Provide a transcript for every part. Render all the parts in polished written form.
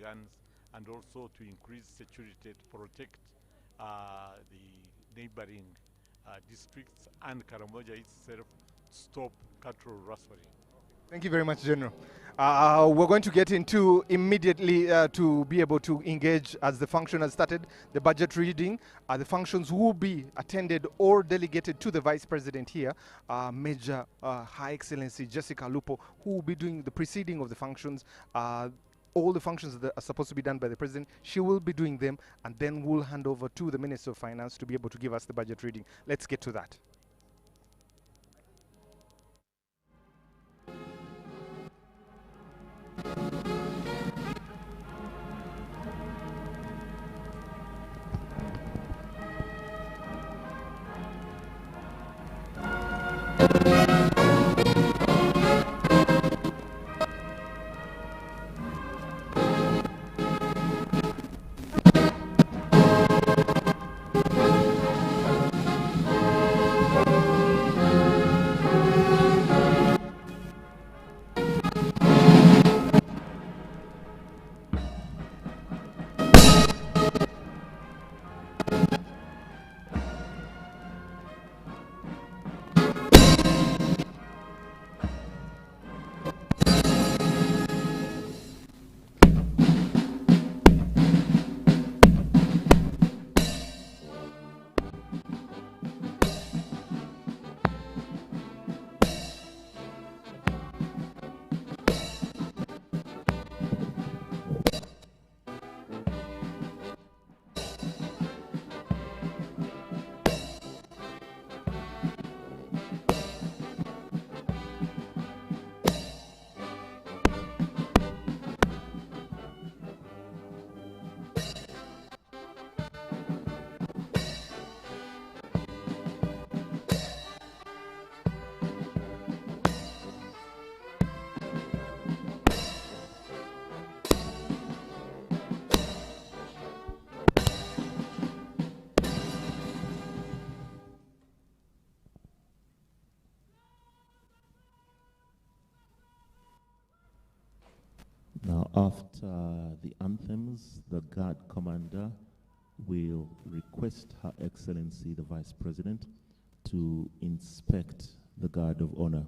guns, and also to increase security to protect the neighboring districts and Karamoja itself, stop cattle rustling. Thank you very much, General. We're going to get into immediately to be able to engage as the function has started, the budget reading. The functions will be attended or delegated to the Vice President here, Major High Excellency Jessica Lupo, who will be doing the preceding of the functions. All the functions that are supposed to be done by the President, she will be doing them, and then we'll hand over to the Minister of Finance to be able to give us the budget reading. Let's get to that. Now, after the anthems, the Guard Commander will request Her Excellency the Vice President to inspect the Guard of Honor.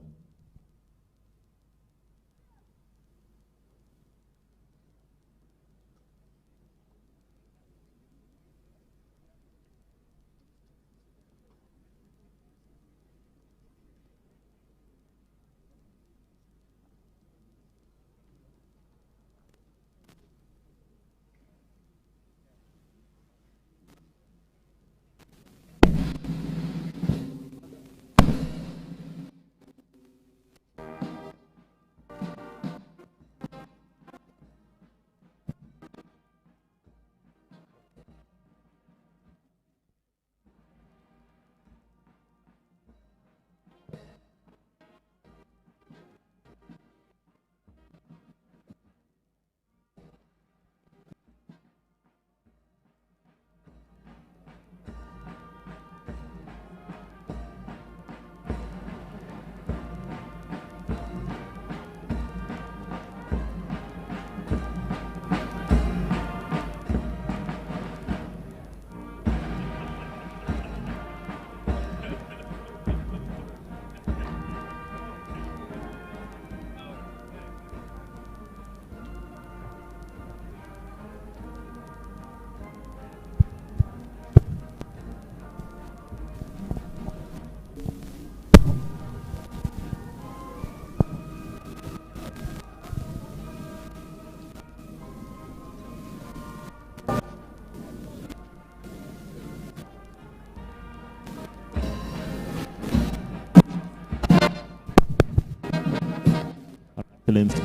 Excellency.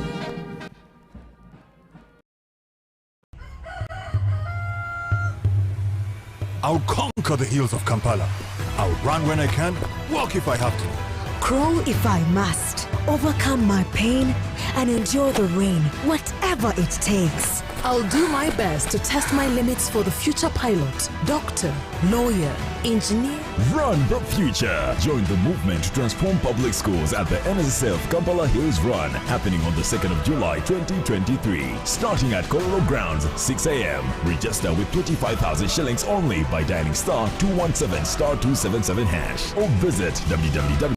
I'll conquer the hills of Kampala. I'll run when I can, walk if I have to. Crawl if I must, overcome my pain, and endure the rain, whatever it takes. I'll do my best to test my limits for the future pilot, doctor, lawyer, engineer. Run the future. Join the movement to transform public schools at the NSSF Kampala Hills Run, happening on the 2nd of July 2023. Starting at Kololo grounds, 6 a.m. Register with 25,000 shillings only by dialing star 217 star 277 hash or visit www.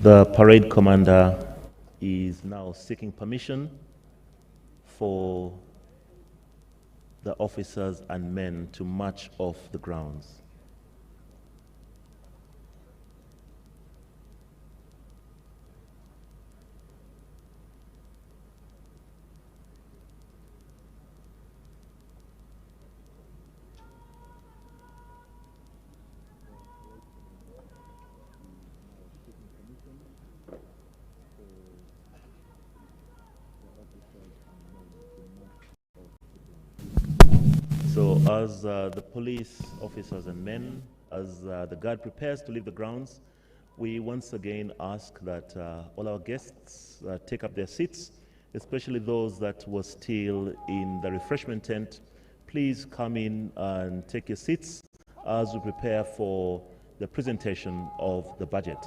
The parade commander is now seeking permission for the officers and men to march off the grounds. So as the police officers and men, as the guard prepares to leave the grounds, we once again ask that all our guests take up their seats, especially those that were still in the refreshment tent. Please come in and take your seats as we prepare for the presentation of the budget.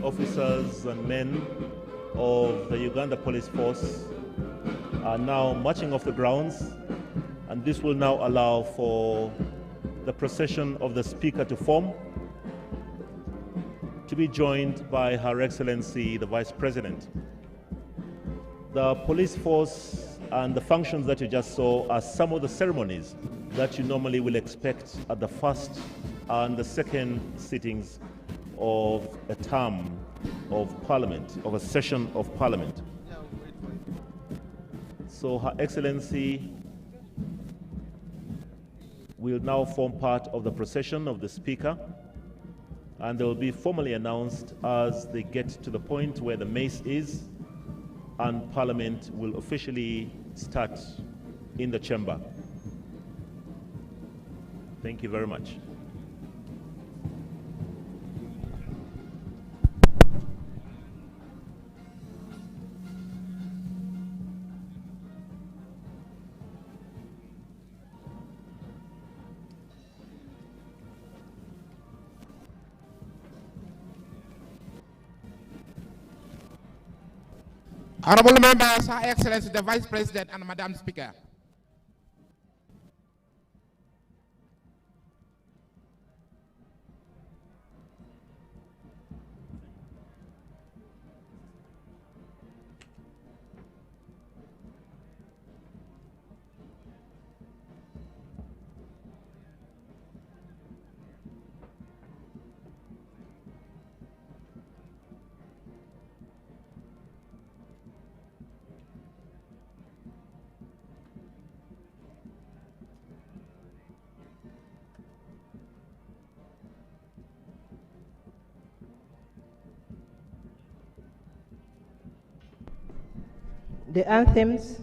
officers and men of the Uganda Police Force are now marching off the grounds, and this will now allow for the procession of the Speaker to form, to be joined by Her Excellency the Vice President. The police force and the functions that you just saw are some of the ceremonies that you normally will expect at the first and the second sittings of a term of Parliament, of a session of Parliament. So Her Excellency will now form part of the procession of the Speaker, and they will be formally announced as they get to the point where the mace is, and Parliament will officially start in the chamber. Thank you very much. Honorable members, Her Excellency the Vice President and Madam Speaker. The anthems.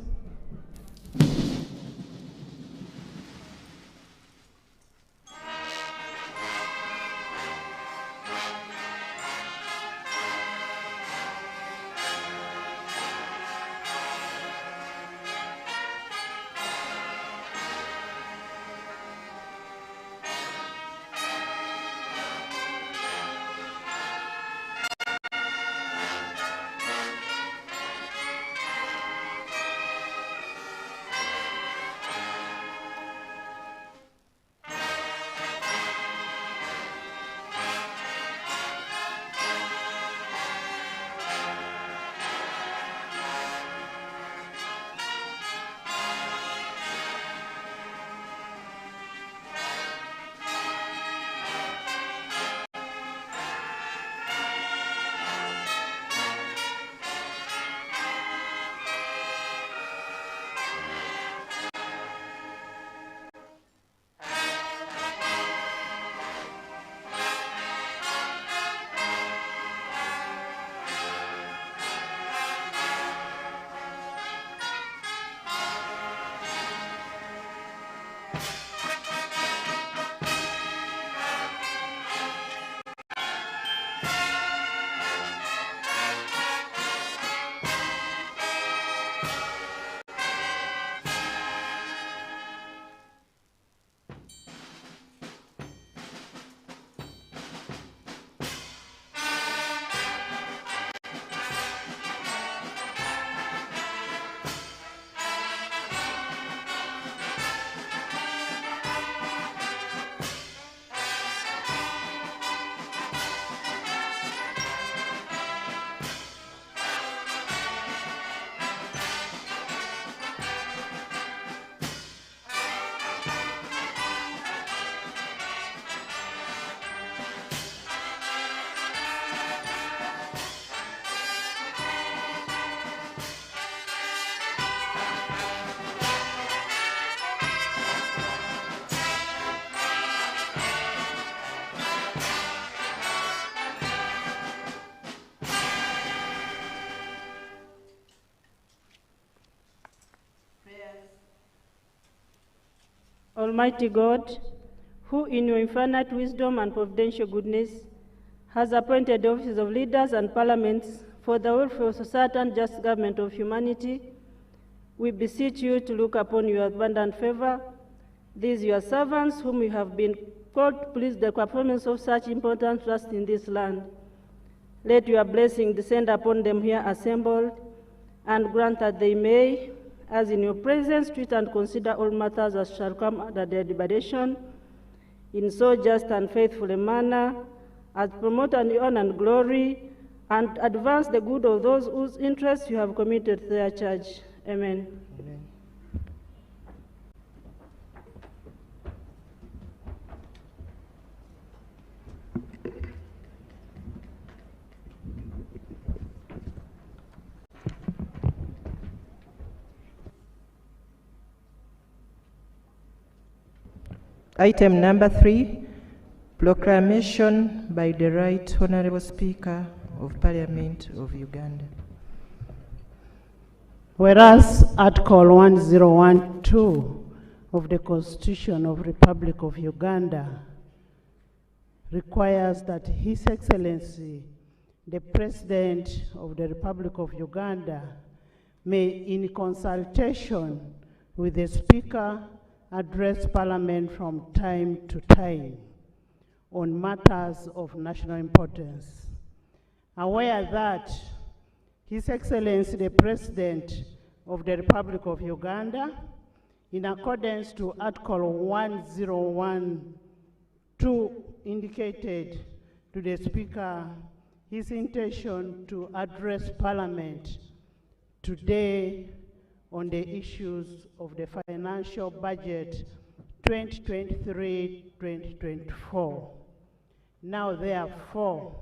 Almighty God, who in your infinite wisdom and providential goodness has appointed the offices of leaders and parliaments for the welfare of society and just government of humanity, we beseech you to look upon your abundant favor, these your servants whom you have been called to please the performance of such important trust in this land. let your blessing descend upon them here assembled, and grant that they may, as in your presence, treat and consider all matters as shall come under their deliberation, in so just and faithful a manner, as promote and honor and glory, and advance the good of those whose interests you have committed to their church. Amen. Amen. Item number 3, proclamation by the Right Honorable Speaker of Parliament of Uganda. Whereas Article 1012 of the Constitution of the Republic of Uganda requires that His Excellency, the President of the Republic of Uganda, may, in consultation with the Speaker, address Parliament from time to time on matters of national importance. Aware that His Excellency the President of the Republic of Uganda, in accordance to Article 1012, indicated to the Speaker his intention to address Parliament today on the issues of the financial budget 2023-2024. Now, therefore,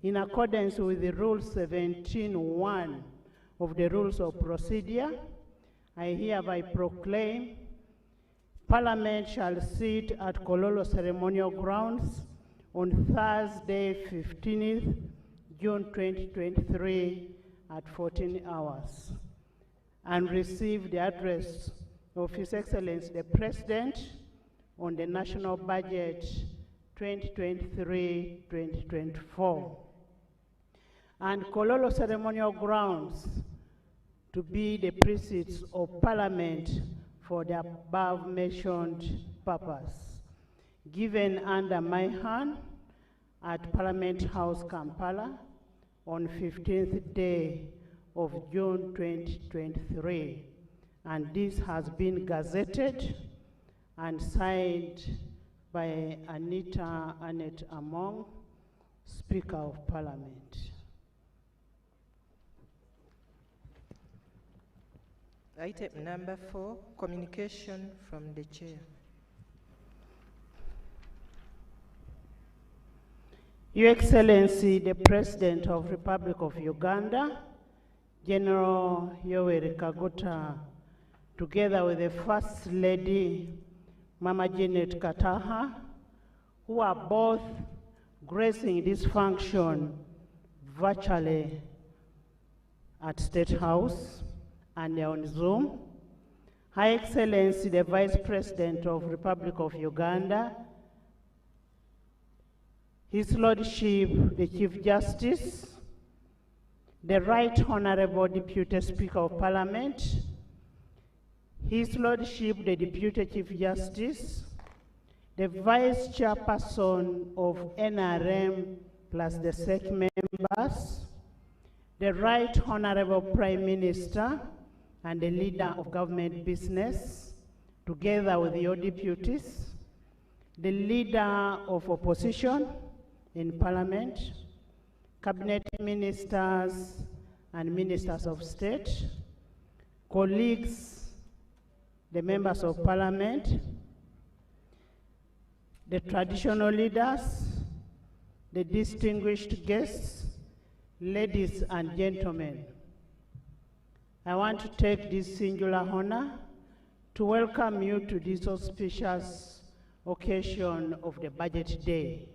in accordance with the Rule 17.1 of the Rules of Procedure, I hereby proclaim Parliament shall sit at Kololo Ceremonial Grounds on Thursday, 15th June 2023 at 14 hours and receive the address of His Excellency the President on the national budget 2023-2024. And Kololo Ceremonial Grounds to be the precincts of Parliament for the above mentioned purpose, given under my hand at Parliament House, Kampala, on 15th day of June 2023. And this has been gazetted and signed by Anita Annette Among, Speaker of Parliament. Item number 4, communication from the Chair. Your Excellency, the President of the Republic of Uganda, General Yoweri Kaguta, together with the First Lady, Mama Janet Kataha, who are both gracing this function virtually at State House and on Zoom. Her Excellency, the Vice President of the Republic of Uganda, His Lordship, the Chief Justice, the Right Honorable Deputy Speaker of Parliament, His Lordship, the Deputy Chief Justice, the Vice Chairperson of NRM plus the SEC members, the Right Honorable Prime Minister and the Leader of Government Business, together with your deputies, the Leader of Opposition in Parliament, Cabinet Ministers and Ministers of State, colleagues, the members of Parliament, the traditional leaders, the distinguished guests, ladies and gentlemen. I want to take this singular honor to welcome you to this auspicious occasion of the Budget Day.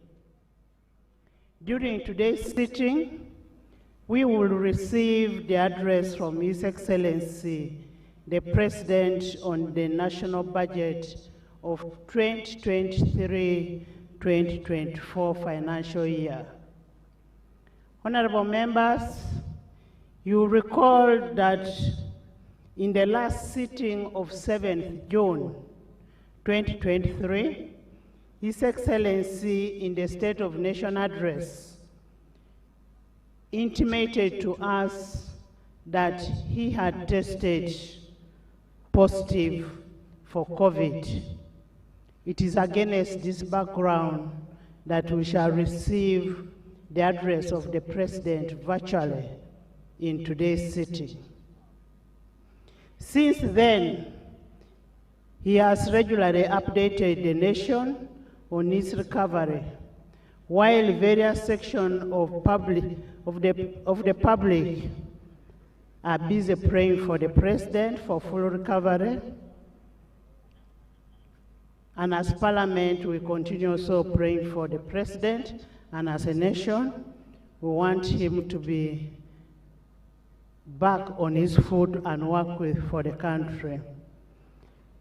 During today's sitting, we will receive the address from His Excellency, the President on the national budget of 2023-2024 financial year. Honorable members, you recall that in the last sitting of 7th June 2023, His Excellency, in the State of Nation address, intimated to us that he had tested positive for COVID. It is against this background that we shall receive the address of the President virtually in today's sitting. Since then, he has regularly updated the nation on its recovery, while various sections of the public are busy praying for the President for full recovery. And as Parliament, we continue also praying for the President, and as a nation, we want him to be back on his feet and work for the country.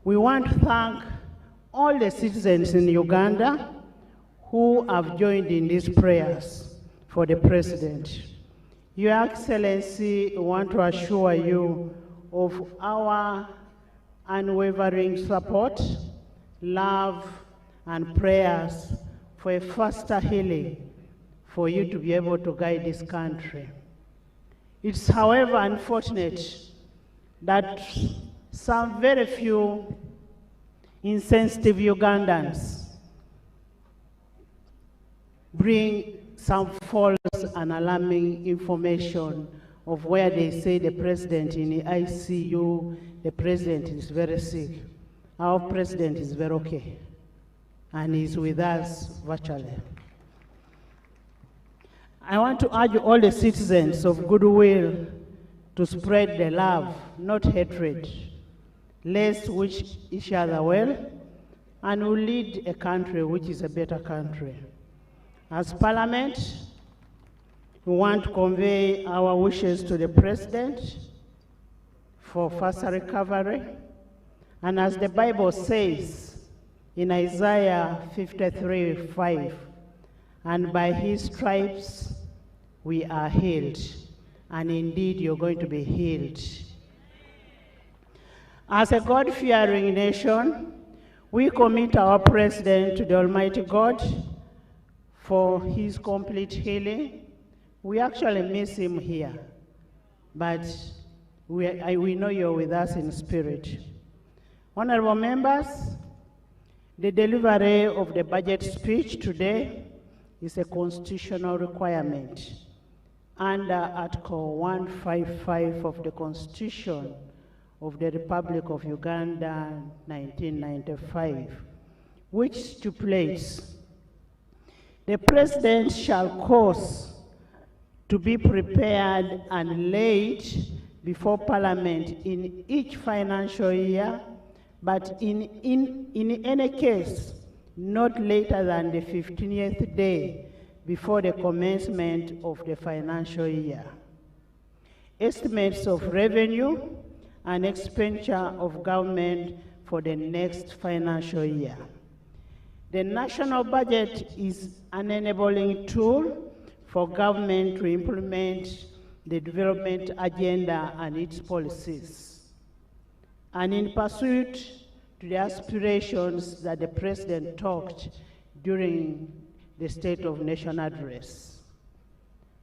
We want to thank all the citizens in Uganda who have joined in these prayers for the President. Your Excellency, we want to assure you of our unwavering support, love, and prayers for a faster healing for you to be able to guide this country. It's, however, unfortunate that some very few insensitive Ugandans bring some false and alarming information of where they say the President in the ICU, the President is very sick. Our President is very okay, and he's with us virtually. I want to urge all the citizens of goodwill to spread the love, not hatred. Let's wish each other well, and we'll lead a country which is a better country. As Parliament, we want to convey our wishes to the President for faster recovery. And as the Bible says in Isaiah 53:5, and by his stripes we are healed. And indeed, you're going to be healed. As a God-fearing nation, we commit our President to the Almighty God for his complete healing. We actually miss him here, but we know you're with us in spirit. Honorable members, the delivery of the budget speech today is a constitutional requirement under Article 155 of the Constitution of the Republic of Uganda, 1995, which stipulates the President shall cause to be prepared and laid before Parliament in each financial year, but in any case, not later than the 15th day before the commencement of the financial year. Estimates of revenue and expenditure of government for the next financial year. The national budget is an enabling tool for government to implement the development agenda and its policies, and in pursuit to the aspirations that the President talked during the State of Nation address.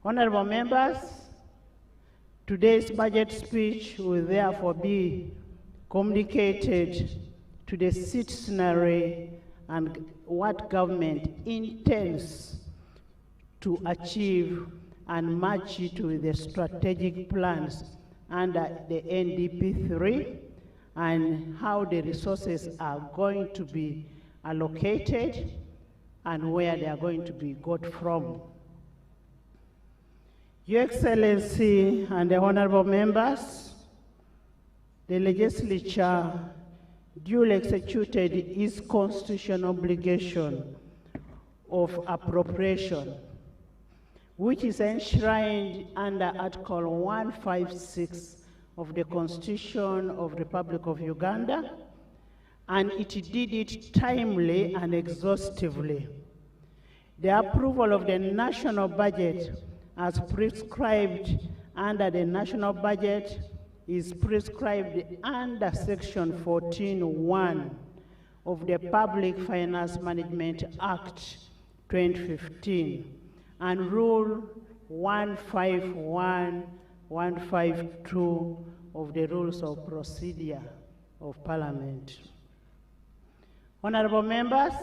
Honorable members, today's budget speech will therefore be communicated to the citizenry and what government intends to achieve and match it with the strategic plans under the NDP 3 and how the resources are going to be allocated and where they are going to be got from. Your Excellency and the honorable members, the legislature duly executed its constitutional obligation of appropriation, which is enshrined under Article 156 of the Constitution of the Republic of Uganda, and it did it timely and exhaustively. The approval of the national budget as prescribed under the national budget is prescribed under Section 14(1) of the Public Finance Management Act 2015 and Rule 151, 152 of the Rules of Procedure of Parliament. Honorable members,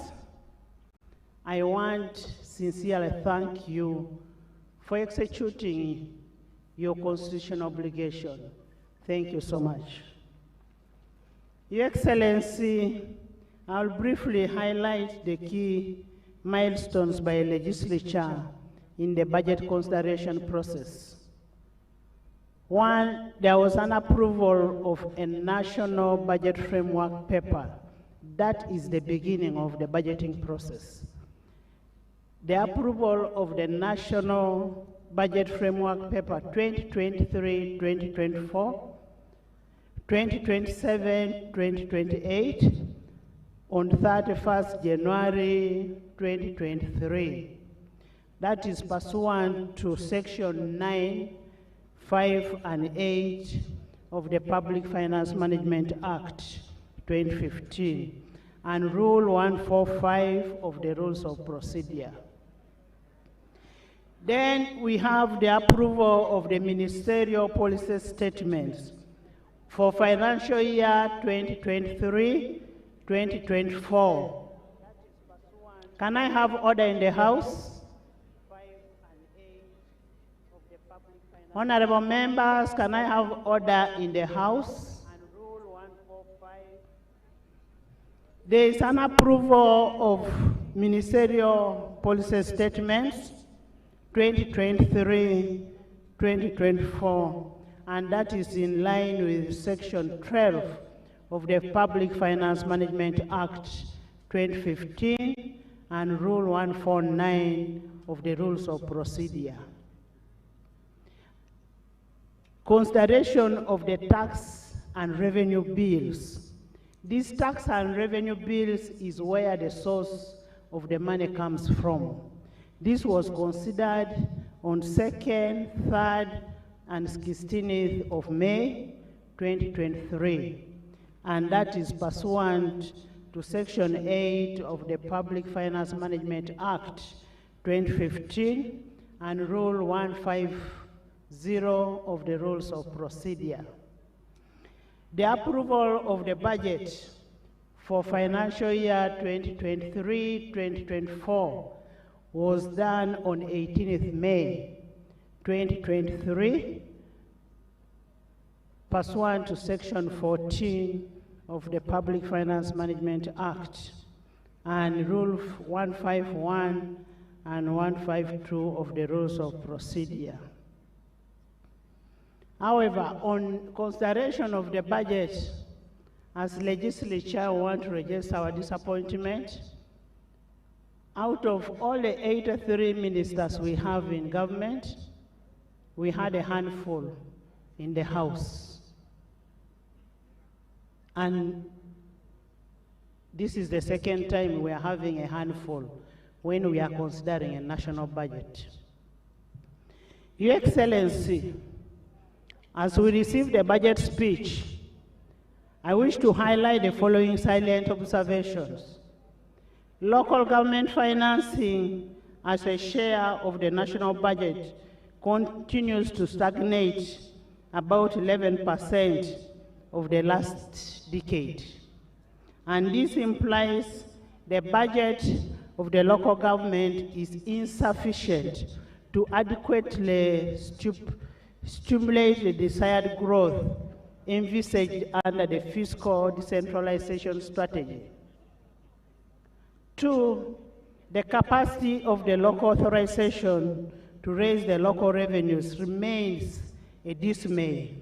I want to sincerely thank you for executing your constitutional obligation. Thank you so much. Your Excellency, I'll briefly highlight the key milestones by legislature in the budget consideration process. One, there was an approval of a national budget framework paper. That is the beginning of the budgeting process. The approval of the national budget framework paper 2023-2024, 2027-2028 on 31st January 2023. That is pursuant to Section 9, 5, and 8 of the Public Finance Management Act 2015 and Rule 145 of the Rules of Procedure. Then we have the approval of the ministerial policy statements for financial year 2023-2024. Can I have order in the House? Honorable members, can I have order in the House? There is an approval of ministerial policy statements 2023-2024, and that is in line with Section 12 of the Public Finance Management Act 2015 and Rule 149 of the Rules of Procedure. Consideration of the tax and revenue bills. These tax and revenue bills is where the source of the money comes from. This was considered on 2nd, 3rd, and 16th of May 2023, and that is pursuant to Section 8 of the Public Finance Management Act 2015 and Rule 150 of the Rules of Procedure. The approval of the budget for financial year 2023-2024 was done on 18th May 2023, pursuant to Section 14 of the Public Finance Management Act and Rule 151 and 152 of the Rules of Procedure. However, on consideration of the budget, as legislature, we want to register our disappointment. Out of all the 83 ministers we have in government, we had a handful in the House. And this is the second time we are having a handful when we are considering a national budget. Your Excellency, as we receive the budget speech, I wish to highlight the following salient observations. Local government financing as a share of the national budget continues to stagnate about 11% of the last decade. And this implies the budget of the local government is insufficient to adequately stimulate the desired growth envisaged under the fiscal decentralization strategy. 2, the capacity of the local authorization to raise the local revenues remains a dismay.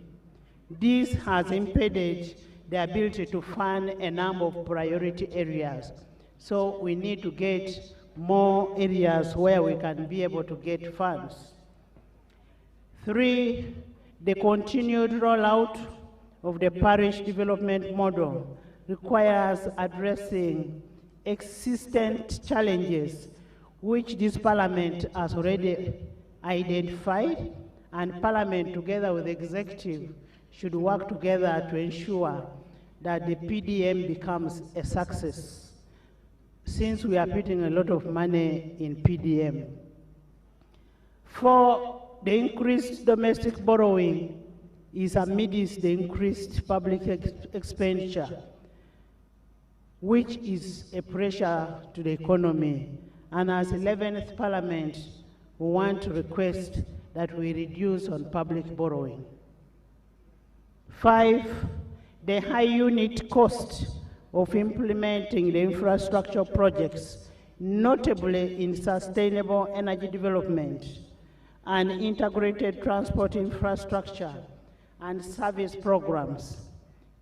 This has impeded the ability to fund a number of priority areas. So we need to get more areas where we can be able to get funds. 3, the continued rollout of the parish development model requires addressing existent challenges which this Parliament has already identified, and Parliament together with the Executive should work together to ensure that the PDM becomes a success, since we are putting a lot of money in PDM. 4, the increased domestic borrowing is amidst the increased public expenditure, which is a pressure to the economy. And as 11th Parliament, we want to request that we reduce on public borrowing. 5, the high unit cost of implementing the infrastructure projects, notably in sustainable energy development and integrated transport infrastructure and service programs.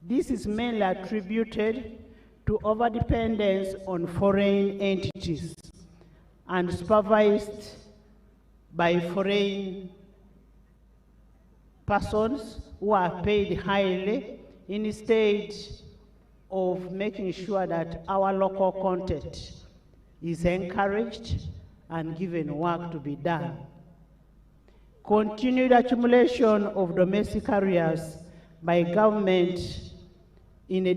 This is mainly attributed to overdependence on foreign entities and supervised by foreign persons who are paid highly instead of making sure that our local content is encouraged and given work to be done. Continued accumulation of domestic arrears by government in a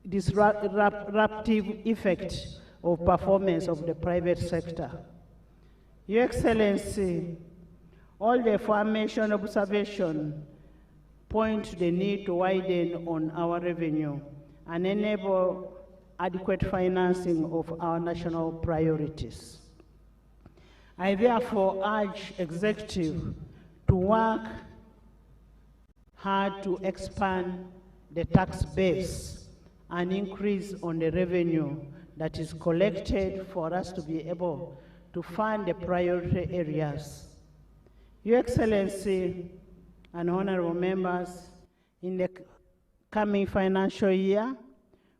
disruptive effect of performance of the private sector. Your Excellency, all the aforementioned observation point to the need to widen on our revenue and enable adequate financing of our national priorities. I therefore urge Executive to work hard to expand the tax base and increase on the revenue that is collected for us to be able to fund the priority areas. Your Excellency and honorable members, in the coming financial year,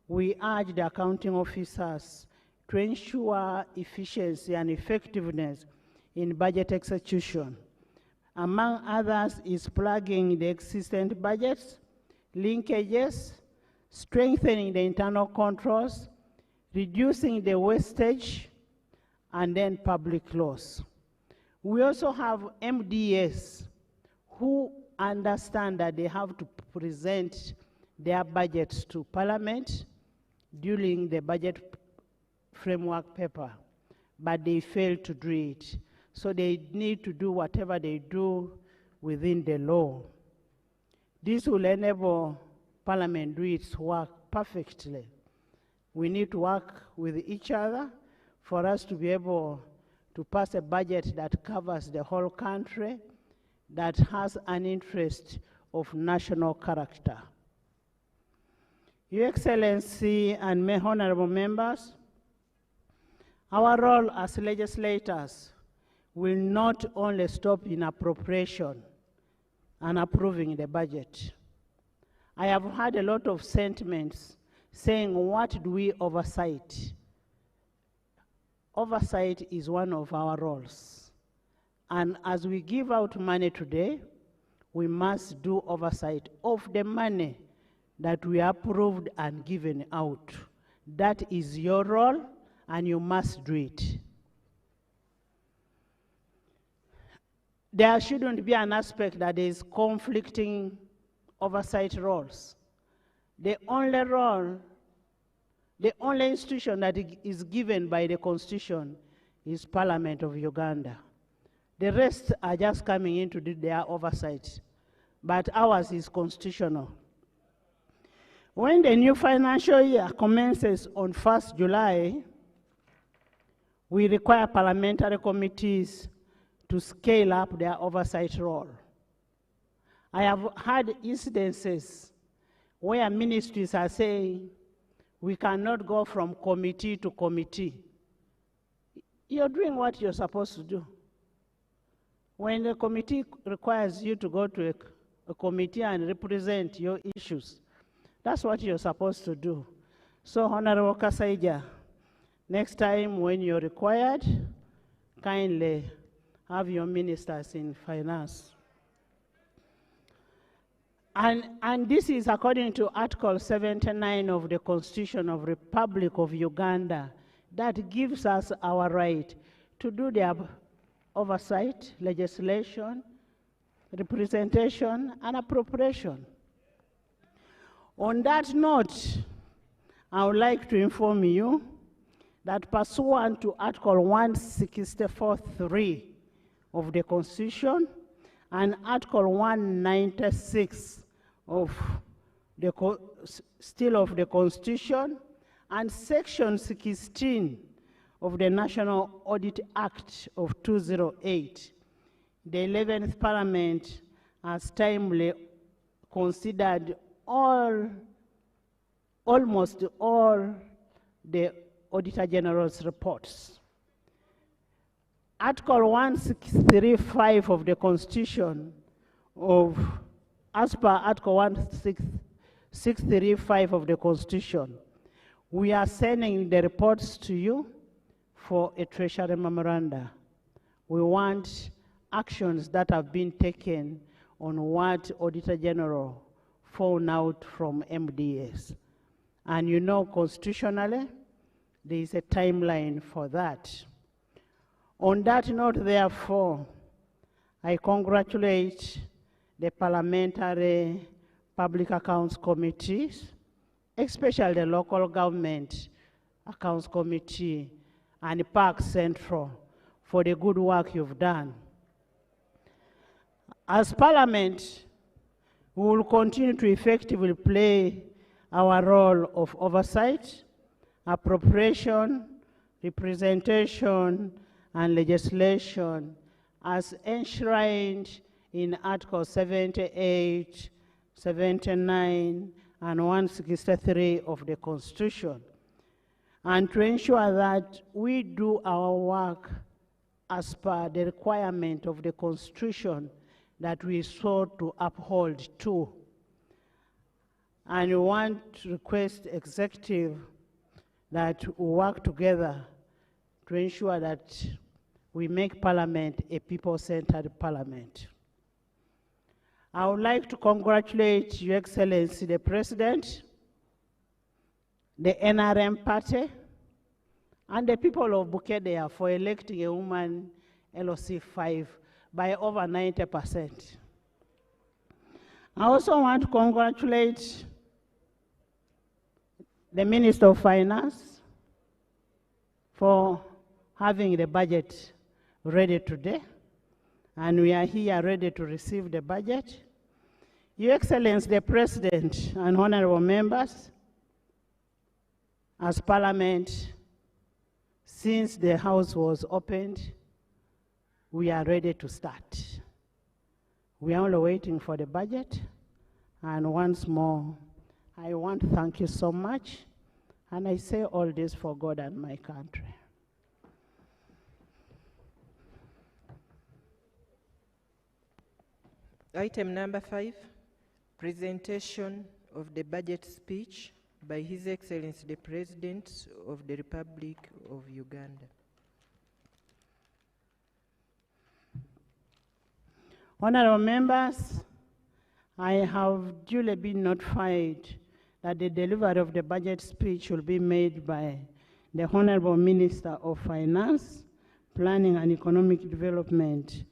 we urge the accounting officers to ensure efficiency and effectiveness in budget execution. Among others is plugging the existing budgets, linkages, strengthening the internal controls, reducing the wastage, and then public loss. We also have MDS who understand that they have to present their budgets to Parliament during the budget framework paper, but they fail to do it. So they need to do whatever they do within the law. This will enable Parliament to do its work perfectly. We need to work with each other for us to be able to pass a budget that covers the whole country, that has an interest of national character. Your Excellency and my honorable members, our role as legislators will not only stop in appropriation and approving the budget. I have heard a lot of sentiments saying, what do we oversight? Oversight is one of our roles. And as we give out money today, we must do oversight of the money that we approved and given out. That is your role, and you must do it. There shouldn't be an aspect that is conflicting oversight roles. The only role, the only institution that is given by the Constitution is Parliament of Uganda. The rest are just coming in to do their oversight, but ours is constitutional. When the new financial year commences on 1st July, we require parliamentary committees to scale up their oversight role. I have had incidences where ministries are saying, we cannot go from committee to committee. You're doing what you're supposed to do. When the committee requires you to go to a committee and represent your issues, that's what you're supposed to do. So, Honorable Kasaija, next time when you're required, kindly have your ministers in finance. And this is according to Article 79 of the Constitution of Republic of Uganda that gives us our right to do the oversight, legislation, representation, and appropriation. On that note, I would like to inform you that pursuant to Article 164(3) of the Constitution and Article 196 of the still of the Constitution and Section 16 of the National Audit Act of 2008, the 11th Parliament has timely considered almost all the Auditor General's reports. Article 165 of the Constitution as per Article 165 of the Constitution, we are sending the reports to you for a Treasury memoranda. We want actions that have been taken on what Auditor General found out from MDS. And you know, constitutionally, there is a timeline for that. On that note, therefore, I congratulate the Parliamentary Public Accounts Committees, especially the Local Government Accounts Committee and Park Central for the good work you've done. As Parliament, we will continue to effectively play our role of oversight, appropriation, representation, and legislation as enshrined in Article 78, 79, and 163 of the Constitution, and to ensure that we do our work as per the requirement of the Constitution that we sought to uphold to. And we want to request executive that we work together to ensure that we make Parliament a people-centered Parliament. I would like to congratulate Your Excellency the President, the NRM party, and the people of Bukedea for electing a woman LOC 5 by over 90%. I also want to congratulate the Minister of Finance for having the budget ready today, and we are here ready to receive the budget. Your Excellency the President and honorable members, as Parliament, since the House was opened, we are ready to start. We are only waiting for the budget, and once more, I want to thank you so much, and I say all this for God and my country. Item number 5, presentation of the budget speech by His Excellency the President of the Republic of Uganda. Honorable members, I have duly been notified that the delivery of the budget speech will be made by the Honorable Minister of Finance, Planning and Economic Development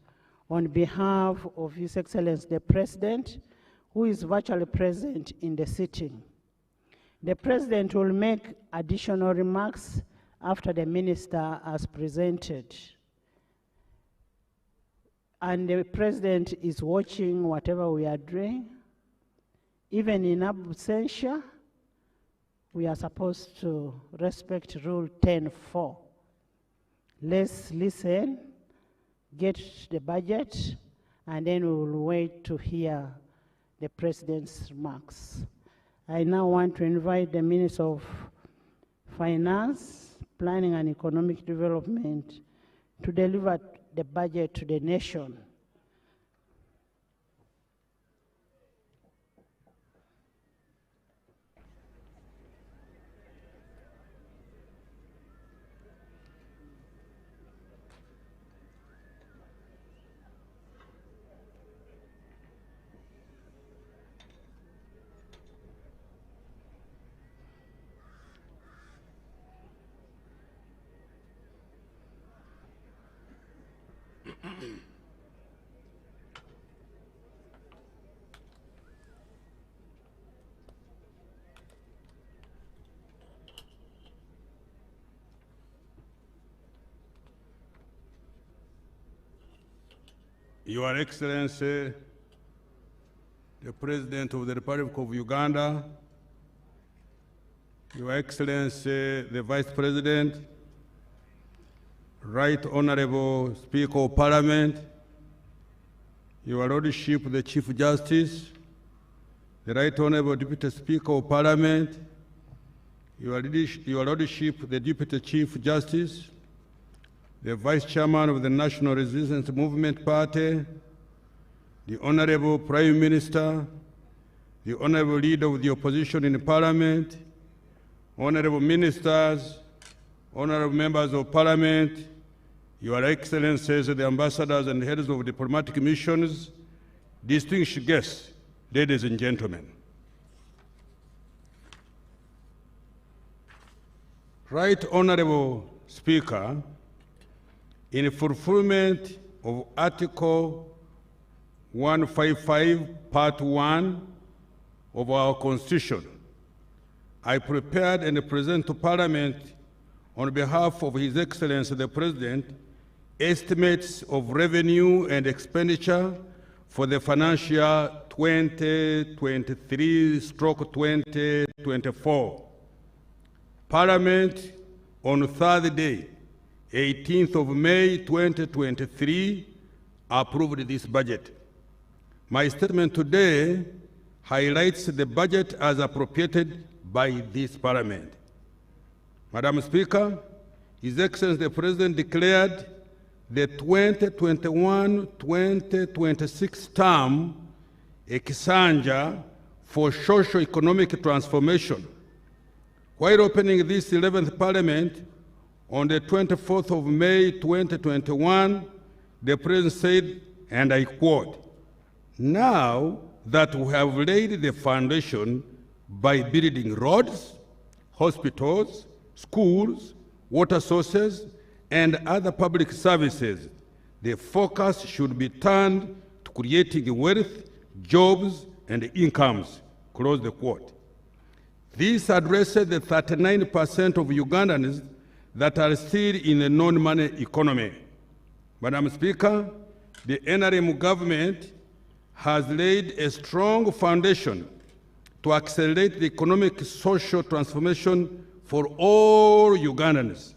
on behalf of His Excellency the President, who is virtually present in the sitting. The President will make additional remarks after the Minister has presented. And the President is watching whatever we are doing. Even in absentia, we are supposed to respect Rule 10.4. Let's listen, get the budget, and then we will wait to hear the President's remarks. I now want to invite the Minister of Finance, Planning and Economic Development to deliver the budget to the nation. Your Excellency, the President of the Republic of Uganda, Your Excellency, the Vice President, Right Honorable Speaker of Parliament, Your Lordship, the Chief Justice, the Right Honorable Deputy Speaker of Parliament, Your Lordship, the Deputy Chief Justice, the Vice Chairman of the National Resistance Movement Party, the Honorable Prime Minister, the Honorable Leader of the Opposition in Parliament, Honorable Ministers, Honorable Members of Parliament, Your Excellencies, the Ambassadors and Heads of Diplomatic Missions, distinguished guests, ladies and gentlemen. Right Honorable Speaker, in fulfillment of Article 155, Part 1 of our Constitution, I prepared and present to Parliament on behalf of His Excellency the President estimates of revenue and expenditure for the financial 2023/2024. Parliament on Thursday, 18th of May 2023, approved this budget. My statement today highlights the budget as appropriated by this Parliament. Madam Speaker, His Excellency the President declared the 2021-2026 term a Kisanja for socio-economic transformation. While opening this 11th Parliament on the 24th of May 2021, the President said, and I quote, "Now that we have laid the foundation by building roads, hospitals, schools, water sources, and other public services, the focus should be turned to creating wealth, jobs, and incomes," close the quote. This addresses the 39% of Ugandans that are still in a non-money economy. Madam Speaker, the NRM government has laid a strong foundation to accelerate the economic social transformation for all Ugandans.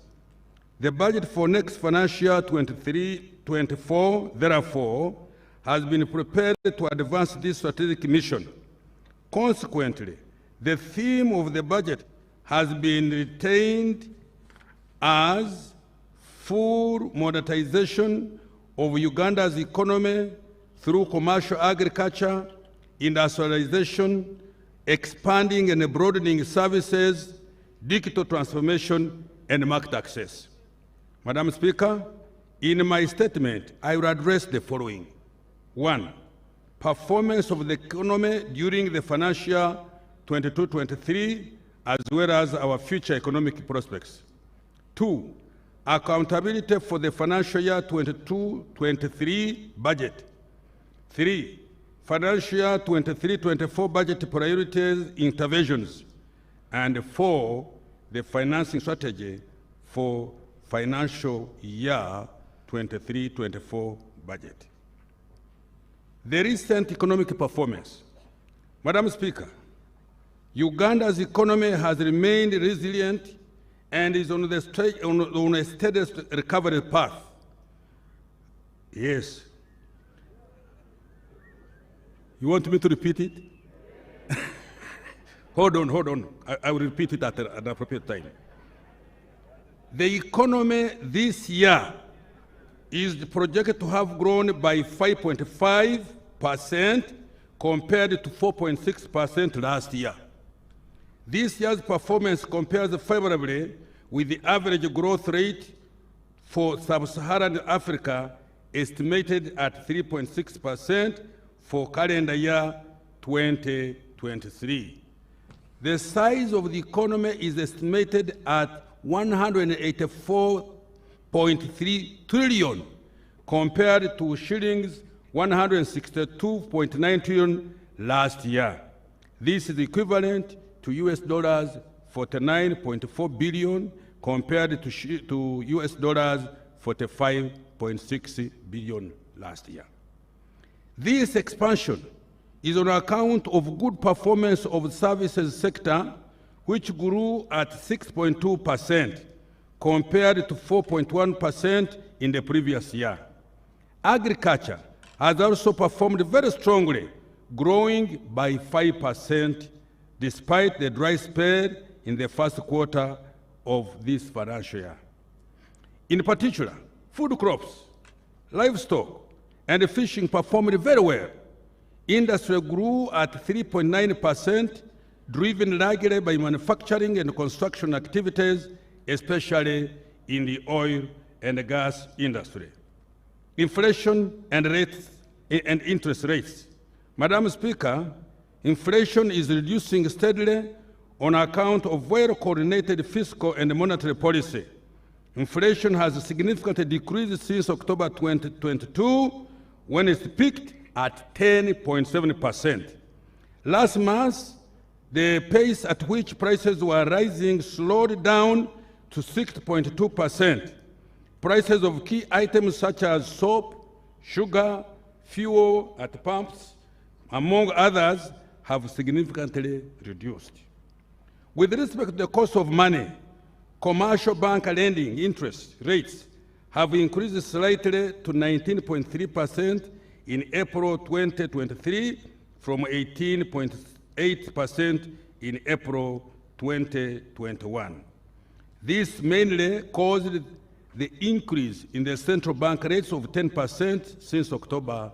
The budget for next financial year 23-24, therefore, has been prepared to advance this strategic mission. Consequently, the theme of the budget has been retained as full monetization of Uganda's economy through commercial agriculture, industrialization, expanding and broadening services, digital transformation, and market access. Madam Speaker, in my statement, I will address the following. 1. Performance of the economy during the financial 22-23, as well as our future economic prospects. 2. Accountability for the financial year 22-23 budget. 3. Financial year 23-24 budget priorities interventions. And 4. The financing strategy for financial year 23-24 budget. The recent economic performance. Madam Speaker, Uganda's economy has remained resilient and is on a steady recovery path. Yes. You want me to repeat it? Hold on. I will repeat it at an appropriate time. The economy this year is projected to have grown by 5.5% compared to 4.6% last year. This year's performance compares favorably with the average growth rate for sub-Saharan Africa, estimated at 3.6% for calendar year 2023. The size of the economy is estimated at 184.3 trillion compared to shillings 162.9 trillion last year. This is equivalent to US dollars 49.4 billion compared to US dollars 45.6 billion last year. This expansion is on account of good performance of the services sector, which grew at 6.2% compared to 4.1% in the previous year. Agriculture has also performed very strongly, growing by 5% despite the dry spell in the first quarter of this financial year. In particular, food crops, livestock, and fishing performed very well. Industry grew at 3.9%, driven largely by manufacturing and construction activities, especially in the oil and gas industry. Inflation and interest rates. Madam Speaker, inflation is reducing steadily on account of well-coordinated fiscal and monetary policy. Inflation has significantly decreased since October 2022, when it peaked at 10.7%. Last month, the pace at which prices were rising slowed down to 6.2%. Prices of key items such as soap, sugar, fuel at pumps, among others, have significantly reduced. With respect to the cost of money, commercial bank lending interest rates have increased slightly to 19.3% in April 2023 from 18.8% in April 2021. This mainly caused the increase in the central bank rates of 10% since October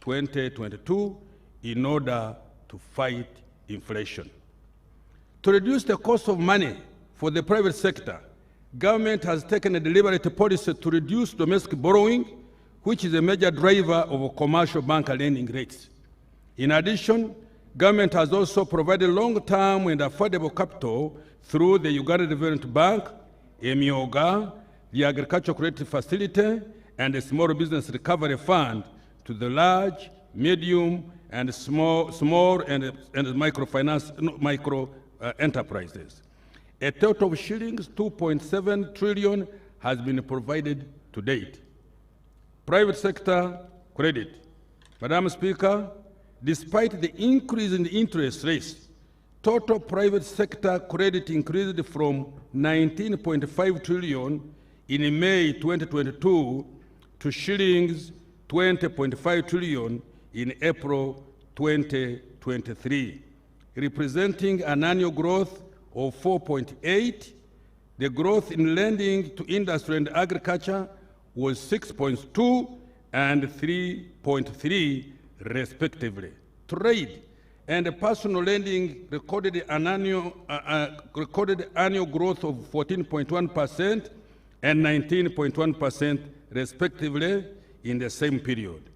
2022 in order to fight inflation. To reduce the cost of money for the private sector, government has taken a deliberate policy to reduce domestic borrowing, which is a major driver of commercial bank lending rates. In addition, government has also provided long-term and affordable capital through the Uganda Development Bank, EMIOGA, the Agricultural Credit Facility, and the Small Business Recovery Fund to the large, medium, and small and micro enterprises. A total of shillings 2.7 trillion has been provided to date. Private sector credit. Madam Speaker, despite the increase in the interest rates, total private sector credit increased from 19.5 trillion in May 2022 to shillings 20.5 trillion in April 2023, representing an annual growth of 4.8. The growth in lending to industry and agriculture was 6.2 and 3.3 respectively. Trade and personal lending recorded an annual growth of 14.1% and 19.1% respectively in the same period.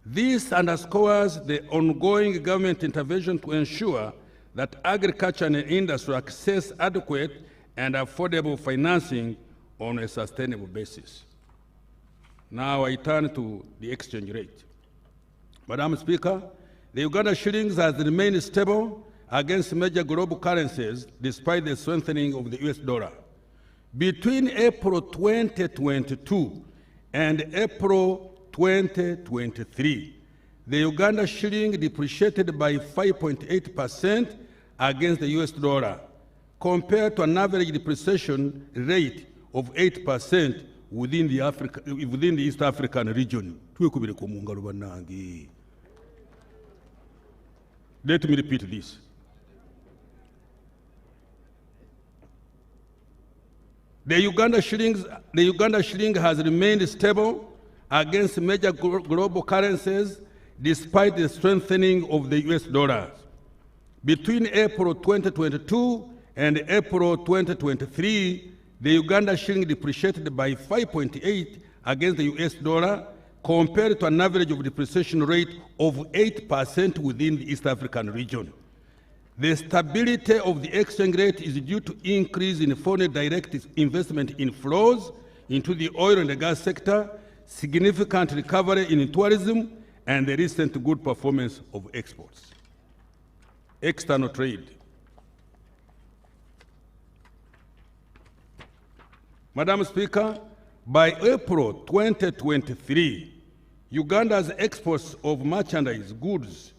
This underscores the ongoing government intervention to ensure that agriculture and industry access adequate and affordable financing on a sustainable basis. Now I turn to the exchange rate. Madam Speaker, the Uganda shillings has remained stable against major global currencies despite the strengthening of the US dollar. Between April 2022 and April 2023, the Uganda shilling depreciated by 5.8% against the US dollar, compared to an average depreciation rate of 8% within the East African region. Let me repeat this. The Uganda shilling has remained stable against major global currencies despite the strengthening of the US dollar. Between April 2022 and April 2023, the Uganda shilling depreciated by 5.8% against the US dollar, compared to an average of depreciation rate of 8% within the East African region. The stability of the exchange rate is due to increase in foreign direct investment inflows into the oil and the gas sector, significant recovery in tourism, and the recent good performance of exports. External trade. Madam Speaker, by April 2023, Uganda's exports of merchandise goods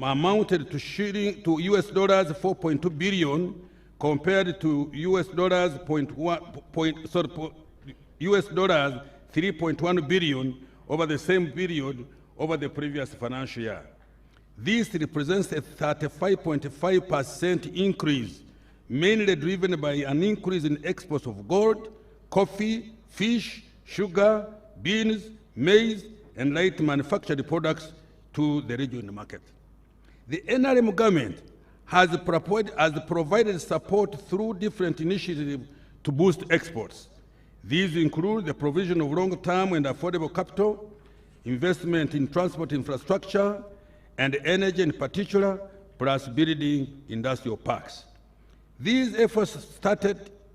amounted to US dollars 4.2 billion compared to US dollars 3.1 billion over the same period over the previous financial year. This represents a 35.5% increase, mainly driven by an increase in exports of gold, coffee, fish, sugar, beans, maize, and light manufactured products to the regional market. The NRM government has provided support through different initiatives to boost exports. These include the provision of long-term and affordable capital, investment in transport infrastructure, and energy in particular, plus building industrial parks. These efforts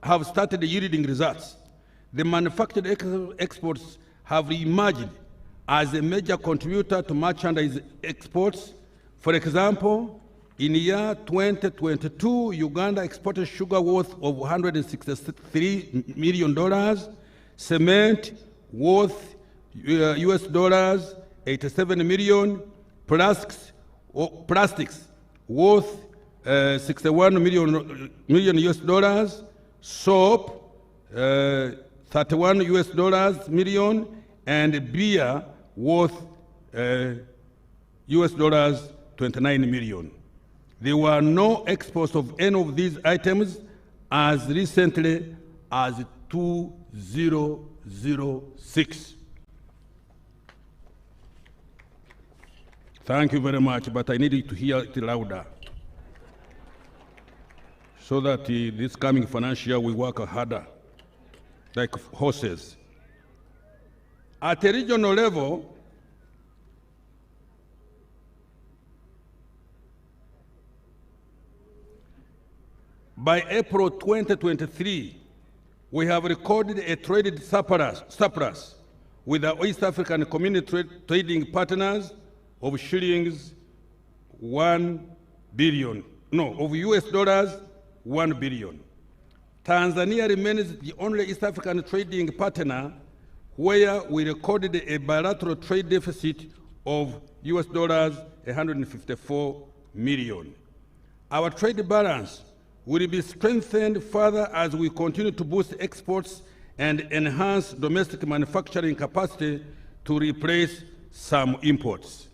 have started yielding results. The manufactured exports have emerged as a major contributor to merchandise exports. For example, in the year 2022, Uganda exported sugar worth of $163 million, cement worth US dollars 87 million, plastics worth 61 million US dollars, soap 31 US dollars million, and beer worth US dollars 29 million. There were no exports of any of these items as recently as 2006. Thank you very much, but I need you to hear it louder so that this coming financial year we work harder, like horses. At a regional level, by April 2023, we have recorded a traded surplus with our East African community trading partners of shillings 1 billion, of US dollars 1 billion. Tanzania remains the only East African trading partner where we recorded a bilateral trade deficit of US dollars 154 million. Our trade balance will be strengthened further as we continue to boost exports and enhance domestic manufacturing capacity to replace some imports.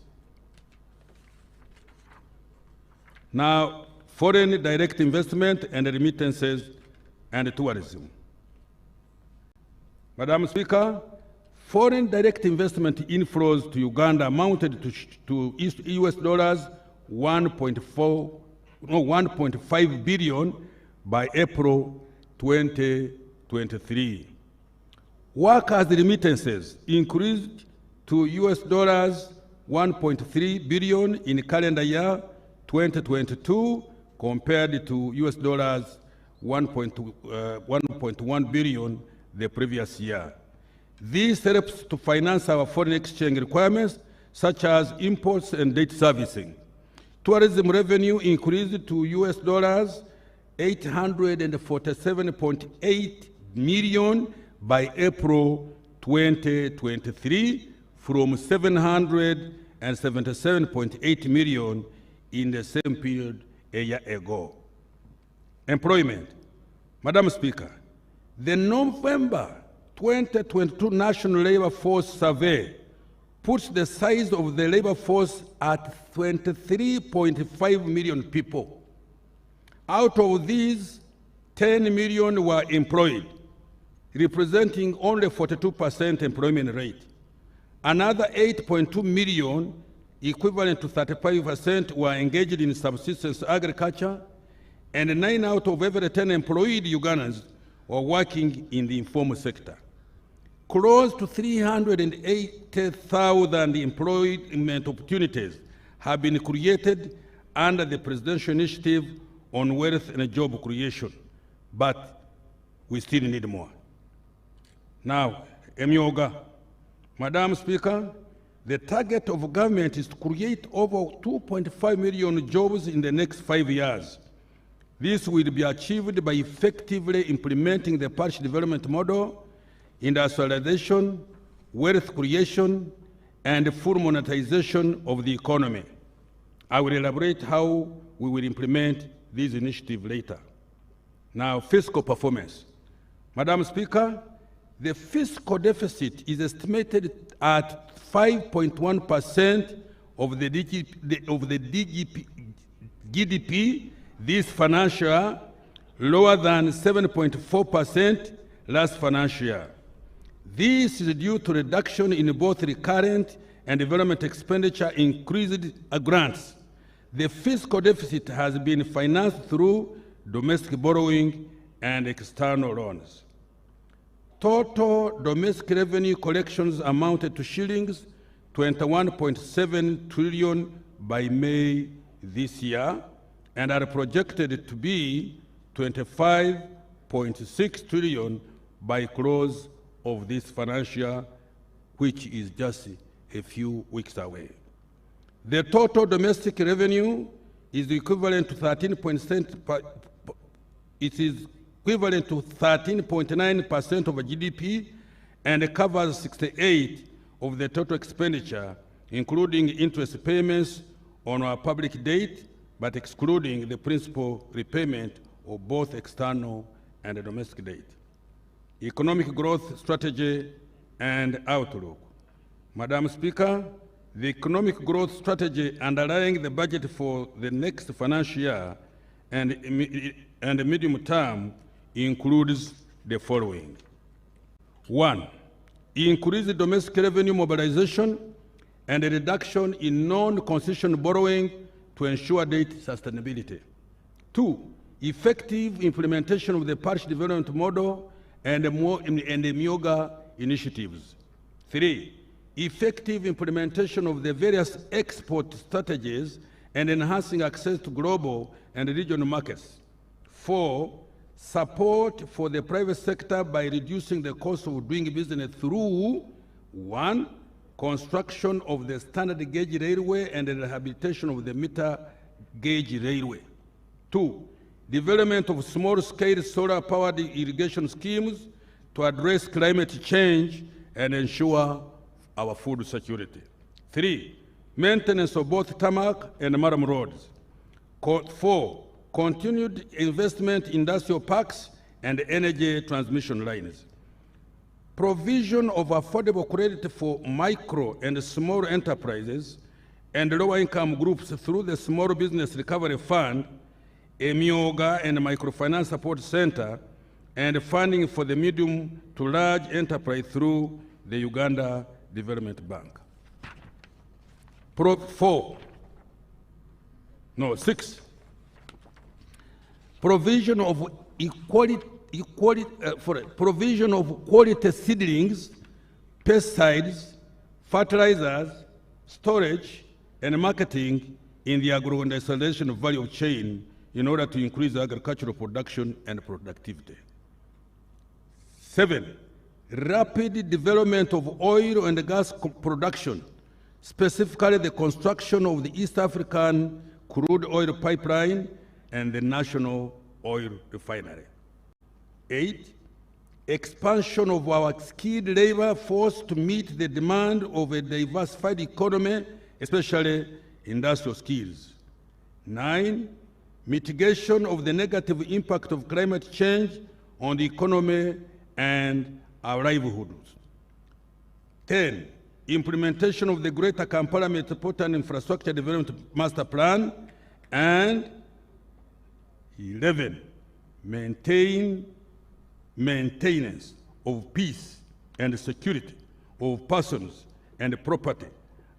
Now, foreign direct investment and remittances and tourism. Madam Speaker, foreign direct investment inflows to Uganda amounted to US dollars 1.5 billion by April 2023. Workers' remittances increased to US dollars 1.3 billion in calendar year 2022 compared to US dollars 1.1 billion the previous year. This helps to finance our foreign exchange requirements such as imports and debt servicing. Tourism revenue increased to US dollars 847.8 million by April 2023 from 777.8 million in the same period a year ago. Employment. Madam Speaker, the November 2022 National Labor Force Survey puts the size of the labor force at 23.5 million people. Out of these, 10 million were employed, representing only 42% employment rate. Another 8.2 million, equivalent to 35%, were engaged in subsistence agriculture, and 9 out of every 10 employed Ugandans were working in the informal sector. Close to 380,000 employment opportunities have been created under the Presidential Initiative on Wealth and Job Creation, but we still need more. Now, Emyoga, Madam Speaker, the target of government is to create over 2.5 million jobs in the next 5 years. This will be achieved by effectively implementing the parish development model, industrialization, wealth creation, and full monetization of the economy. I will elaborate how we will implement these initiatives later. Now, fiscal performance. Madam Speaker, the fiscal deficit is estimated at 5.1% of the GDP this financial year, lower than 7.4% last financial year. This is due to reduction in both recurrent and development expenditure, increased grants. The fiscal deficit has been financed through domestic borrowing and external loans. Total domestic revenue collections amounted to shillings 21.7 trillion by May this year and are projected to be 25.6 trillion by close of this financial year, which is just a few weeks away. The total domestic revenue is equivalent to 13.9% of GDP and covers 68% of the total expenditure, including interest payments on our public debt, but excluding the principal repayment of both external and domestic debt. Economic growth strategy and outlook. Madam Speaker, the economic growth strategy underlying the budget for the next financial year and medium term includes the following. 1, increase domestic revenue mobilization and a reduction in non-concession borrowing to ensure debt sustainability. 2, effective implementation of the parish development model and the MIOGA initiatives. 3, effective implementation of the various export strategies and enhancing access to global and regional markets. 4, support for the private sector by reducing the cost of doing business through 1, construction of the standard gauge railway and the rehabilitation of the meter gauge railway. 2, development of small-scale solar-powered irrigation schemes to address climate change and ensure our food security. 3, maintenance of both tarmac and mudam roads. 4, continued investment in industrial parks and energy transmission lines. Provision of affordable credit for micro and small enterprises and lower-income groups through the Small Business Recovery Fund, a MIOGA and Microfinance Support Center, and funding for the medium to large enterprise through the Uganda Development Bank. 6. Provision of provision of quality seedlings, pesticides, fertilizers, storage, and marketing in the agro-industrialization value chain in order to increase agricultural production and productivity. 7, rapid development of oil and gas production, specifically the construction of the East African crude oil pipeline and the national oil refinery. 8, expansion of our skilled labor force to meet the demand of a diversified economy, especially industrial skills. 9, mitigation of the negative impact of climate change on the economy and our livelihoods. 10, implementation of the Greater Kampala Metropolitan Infrastructure Development Master Plan. And 11, maintenance of peace and security of persons and property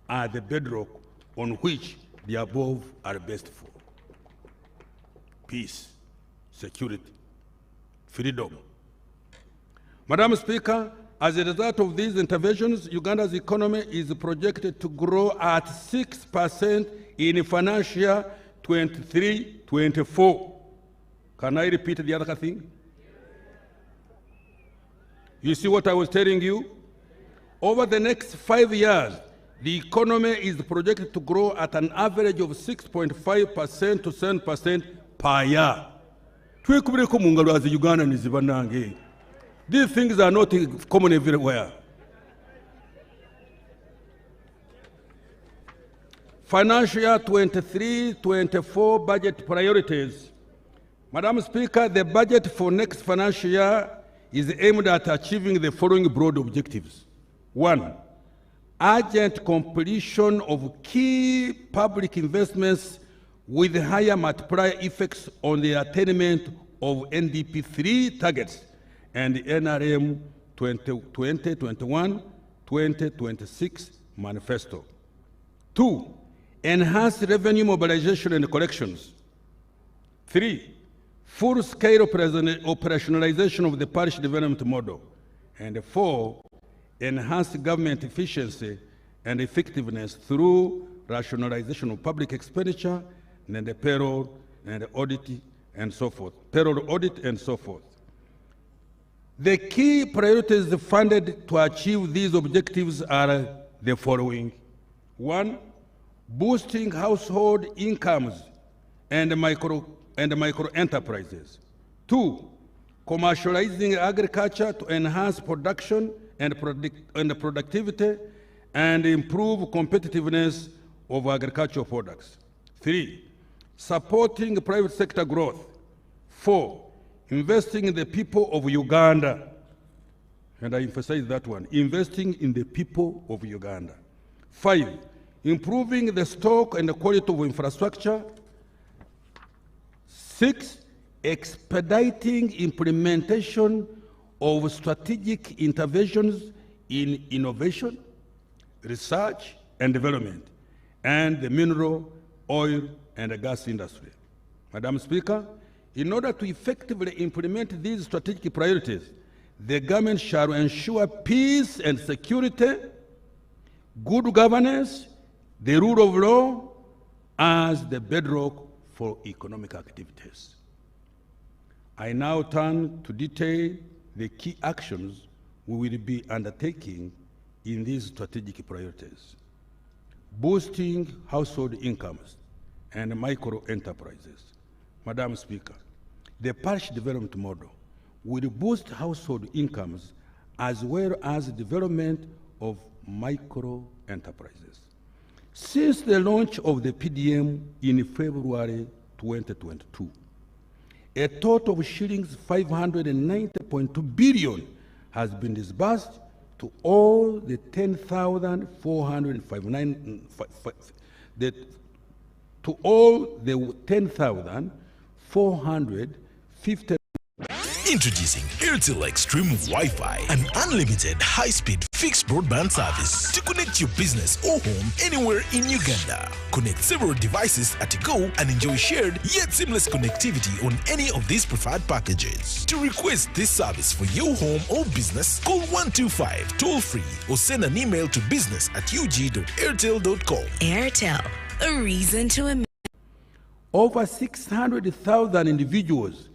are the bedrock on which the above are based for. Peace, security, freedom. Madam Speaker, as a result of these interventions, Uganda's economy is projected to grow at 6% in financial year 23-24. Can I repeat the other thing? You see what I was telling you? Over the next 5 years, the economy is projected to grow at an average of 6.5% to 7% per year. These things are not common everywhere. Financial year 23-24 budget priorities. Madam Speaker, the budget for next financial year is aimed at achieving the following broad objectives. 1. Urgent completion of key public investments with higher multiplier effects on the attainment of NDP 3 targets and the NRM 2021-2026 manifesto. 2. Enhance revenue mobilization and collections. 3. Full-scale operationalization of the parish development model. And 4. Enhance government efficiency and effectiveness through rationalization of public expenditure and the payroll and the audit and so forth. Payroll audit and so forth. The key priorities funded to achieve these objectives are the following. 1. Boosting household incomes and micro enterprises. 2. Commercializing agriculture to enhance production and productivity and improve competitiveness of agricultural products. 3. Supporting private sector growth. 4. Investing in the people of Uganda. And I emphasize that one, investing in the people of Uganda. 5. Improving the stock and the quality of infrastructure. 6. Expediting implementation of strategic interventions in innovation, research and development, and the mineral, oil, and the gas industry. Madam Speaker, in order to effectively implement these strategic priorities, the government shall ensure peace and security, good governance, the rule of law as the bedrock for economic activities. I now turn to detail the key actions we will be undertaking in these strategic priorities. Boosting household incomes and micro enterprises. Madam Speaker, the parish development model will boost household incomes as well as development of micro enterprises. Since the launch of the PDM in February 2022, a total of shillings 590.2 billion has been disbursed to all the 10,450. Introducing Airtel Extreme Wi-Fi, an unlimited high-speed fixed broadband service to connect your business or home anywhere in Uganda. Connect several devices at a go and enjoy shared yet seamless connectivity on any of these preferred packages. To request this service for your home or business, call 125 toll-free or send an email to business@ug.airtel.com. Airtel, a reason to imagine. Over 600,000 individuals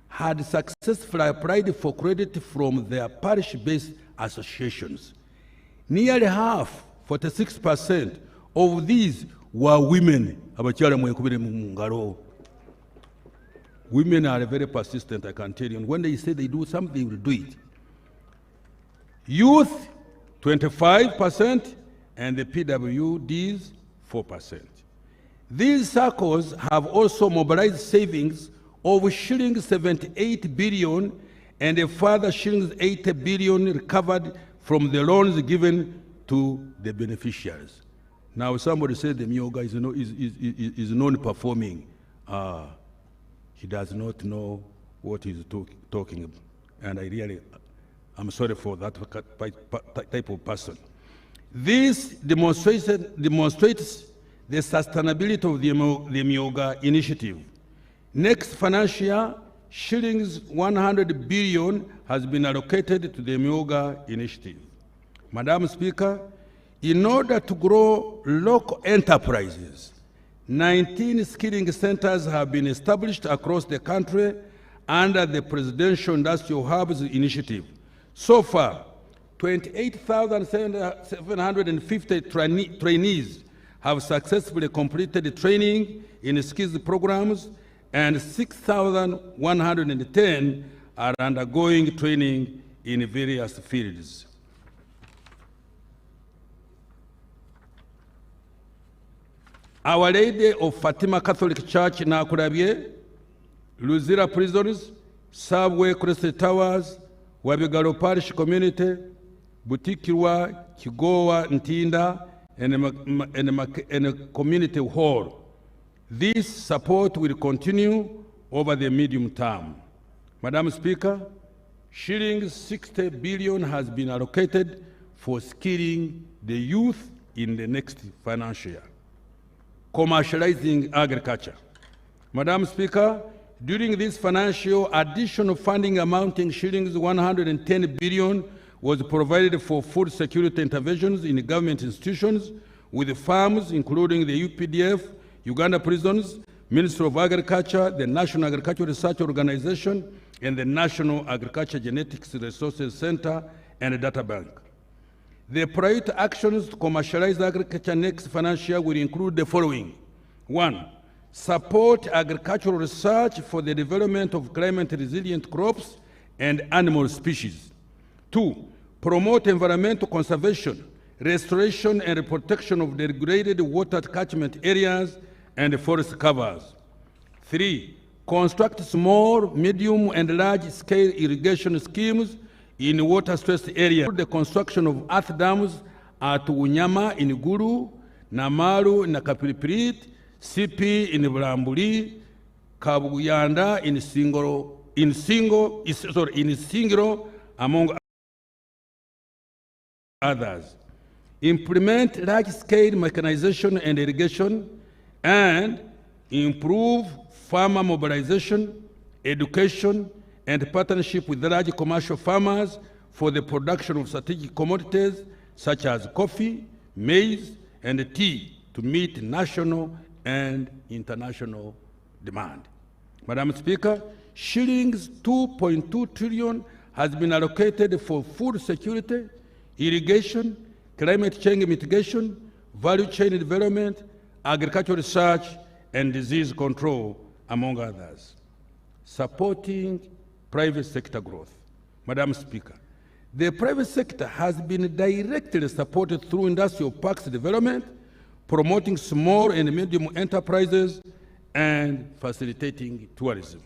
had successfully applied for credit from their parish-based associations. Nearly half, 46%, of these were women. Women are very persistent, I can tell you. And when they say they do something, they will do it. Youth, 25%, and the PWDs, 4%. These circles have also mobilized savings of shillings 78 billion and a further shillings 80 billion recovered from the loans given to the beneficiaries. Now somebody said the Myoga is non-performing. He does not know what he's talking about. And I'm sorry for that type of person. This demonstrates the sustainability of the Myoga initiative. Next financial year, shillings 100 billion has been allocated to the Myoga initiative. Madam Speaker, in order to grow local enterprises, 19 skilling centers have been established across the country under the Presidential Industrial Hubs initiative. So far, 28,750 trainees have successfully completed training in skills programs, and 6,110 are undergoing training in various fields. Our Lady of Fatima Catholic Church Nakurabye, Luzira Prisons, Subway Crest Towers, Wabigaro Parish Community, Butikirwa, Kigowa, Ntinda, and a community hall. This support will continue over the medium term. Madam Speaker, shillings 60 billion has been allocated for skilling the youth in the next financial year. Commercializing agriculture. Madam Speaker, during this financial additional funding amounting shillings 110 billion was provided for food security interventions in government institutions with farms including the UPDF, Uganda Prisons, Ministry of Agriculture, the National Agricultural Research Organization, and the National Agriculture Genetics Resources Center and Data Bank. The priority actions to commercialize agriculture next financial year will include the following. 1. Support agricultural research for the development of climate-resilient crops and animal species. 2. Promote environmental conservation, restoration and protection of the degraded water catchment areas and forest covers. 3. Construct small, medium, and large-scale irrigation schemes in water-stressed areas. The construction of earth dams at Unyama in Gulu, Namaru in Kapilipirit, CP in Bulambuli, Kabuyanda in Singiro, among others. Implement large-scale mechanization and irrigation, and improve farmer mobilization, education, and partnership with large commercial farmers for the production of strategic commodities such as coffee, maize, and tea to meet national and international demand. Madam Speaker, shillings 2.2 trillion has been allocated for food security, irrigation, climate change mitigation, value chain development, agricultural research, and disease control, among others. Supporting private sector growth. Madam Speaker, the private sector has been directly supported through industrial parks development, promoting small and medium enterprises, and facilitating tourism.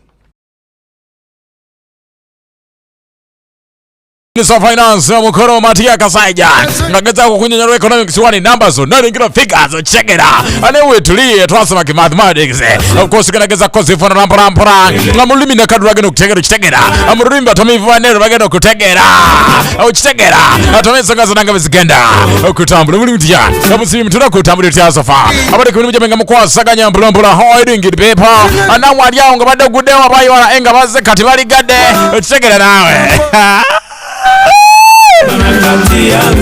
Finance mukoro matia kasaija ngageza kukunyanya economics one numbers nani ngira figures check it out ane wetulie twasema ki mathematics of course kanageza kozi for rampara ngamulimi na kadura geno kutegera amurimba tomiva nero bageno kutegera au chitegera atomeza ngaza nanga bizigenda okutambula muri mutiya abusi mutuna kutambula tyasofa abade kubintu byamenga mukwasaganya mbulombula hoiding it paper anawali yao ngabade gudewa bayi wala enga baze kati bali gade chitegera nawe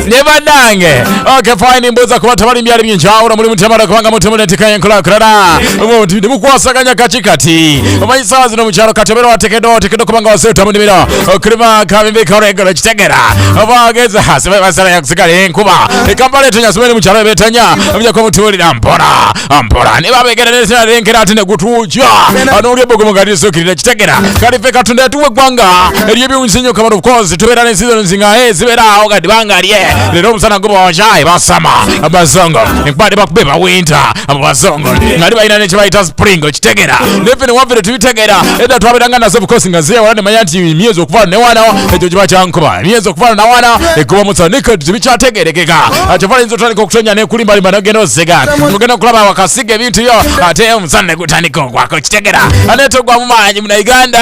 Never dange. Okay, fine. Mboza kwa tabari mbiari mjenjaura muri mutemara kwanga mutemule tikaye nkula krara. Umuntu ndi mukwasaganya kachikati. Omayisazi no mucharo katebero watekedo kubanga wasetu amundimira. Okrima kabimbe korego chitegera. Abageza hasebe basara yakusigale nkuba. Ekambale tunyasubeni mucharo betanya. Mja kwa mutumuli ampora. Ne babegera nesina renkera atine gutuja. Anori bogo mugadiso kirira chitegera. Kalife katunde tuwe gwanga. Eriyebi unsinyo kamaro of course tubera nesizo nzinga zibera ogadi bangalie. Lero musana ngoba wajai basama. Abazongo. Nkbade bakubeba winter. Abazongo. Ngadi bayina ne chibaita spring chitegera. Nefene wavire tubitegera. Eda twabedangana so of course ngaziye warane mayanti myezo okuvana ne wana. Ejo jiba chankuba. Myezo okuvana na wana. Ekuba musanika tubichategerekeka. Atofala inzo twali kokutonya ne kulimba limba nageno zega. Mugeno kulaba wakasige bintu yo. Ate musana gutaniko kwako chitegera. Aneto gwa mumanyi muna Uganda.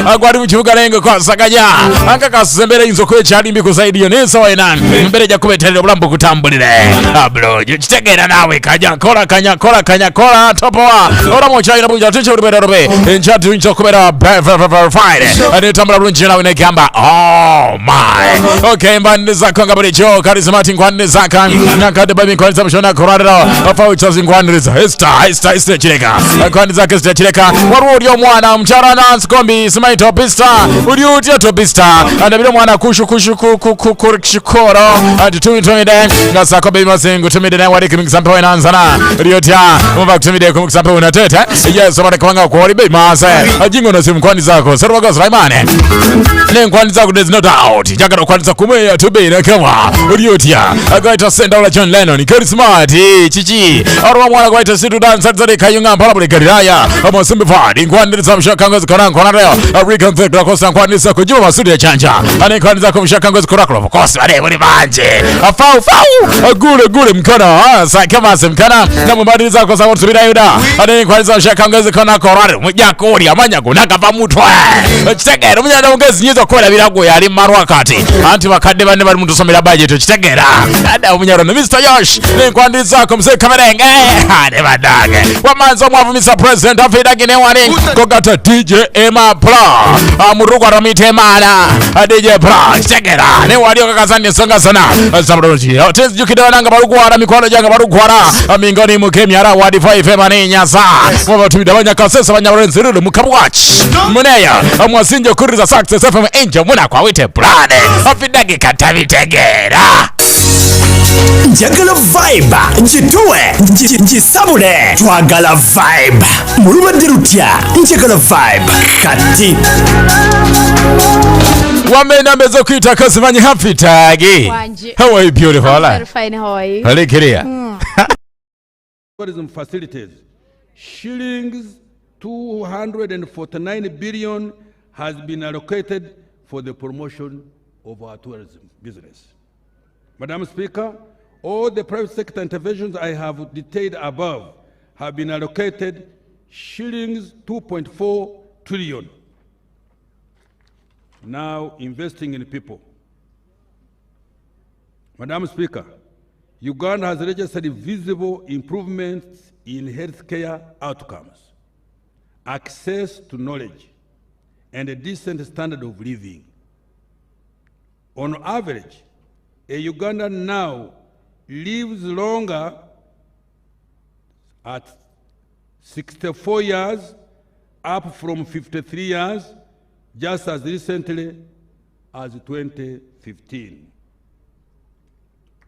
Agwadi mukibuga lengo kwa saganya. Anga kasembere inzo kwe chali mbiko zaidi yo nesa wa enani. Mbere ja kubeterera bulambo kutambulire. Ablo chitegera nawe kanya kola topoa. Ora mocha ina bunja tuche urubera robe. Enchatu incho kubera verified. Anetambula bulunji nawe ne gamba. Oh my. Okay, mbande zakanga bali jo charismatic ngwane zaka. Nakade baby kwa zamshona korara. Afa uchazi ngwaniriza. Esta chileka. Ngwane zaka esta chileka. Waru yo mwana mchara dance kombi smaito pista. Uri utia to pista. Andabiro mwana kushu koro atutumide ngasako be masengo tumide na wari kimiksampe wenanzana riyotya muba kutumide kumiksampe unatete yes wari kwanga kwa be mase ajingo na simkwani zako sarwaga Sulaimane ne kwani zako there's no doubt jagara kwani zako kumwe tubire kama riyotya agaita senda ola John Lennon charisma chichi arwa mwana kwaita situ dance zari kayunga mpala karaya amasimbe fadi kwani zamshakangozi korankona leo African Third Kosa kwani zako juma masudi ya chanja ane kwani zako mshakangozi korakolo kosi wale wale banje afau gule mkana kama semkana na mbadili zako za watu bila yuda ane kwani zako mshakangozi kona korare mujakuri amanya kunaka pa mutwe chitegera munyana ungezi nyizo kola birago yali marwa kati anti bakadde bane bali muntu somera budget chitegera ada umunyaro no Mr. Yosh ne kwani zako mse kamerenge ane badage wamanzo mwavu Mr. President afidagi ne wani kogata DJ Emma Pra amuruko ramite mala DJ Pra chitegera ne wali okakazani songa sana sabroji tens jukida nanga barugwara mikono janga barugwara amingoni mukemyara wadi 5 mane nyasa mwa tumida banyakasesa banyarenzirudo mukabwachi muneya amwasinje kuriza Sucessfm angel muna kwa wite brane afidagi katabitegera njagala vibe njituwe njisabule twagala vibe mulubadde lutya njagala vibe kati wamena mezo kuita kazimanyi happy tagi how are you beautiful I'm very fine, how are you? Tourism facilities shillings 249 billion has been allocated for the promotion of our tourism business. Madam Speaker, all the private sector interventions I have detailed above have been allocated shillings 2.4 trillion. Now investing in people. Madam Speaker, Uganda has registered visible improvements in healthcare outcomes, access to knowledge, and a decent standard of living. On average, a Ugandan now lives longer at 64 years, up from 53 years, just as recently as 2015.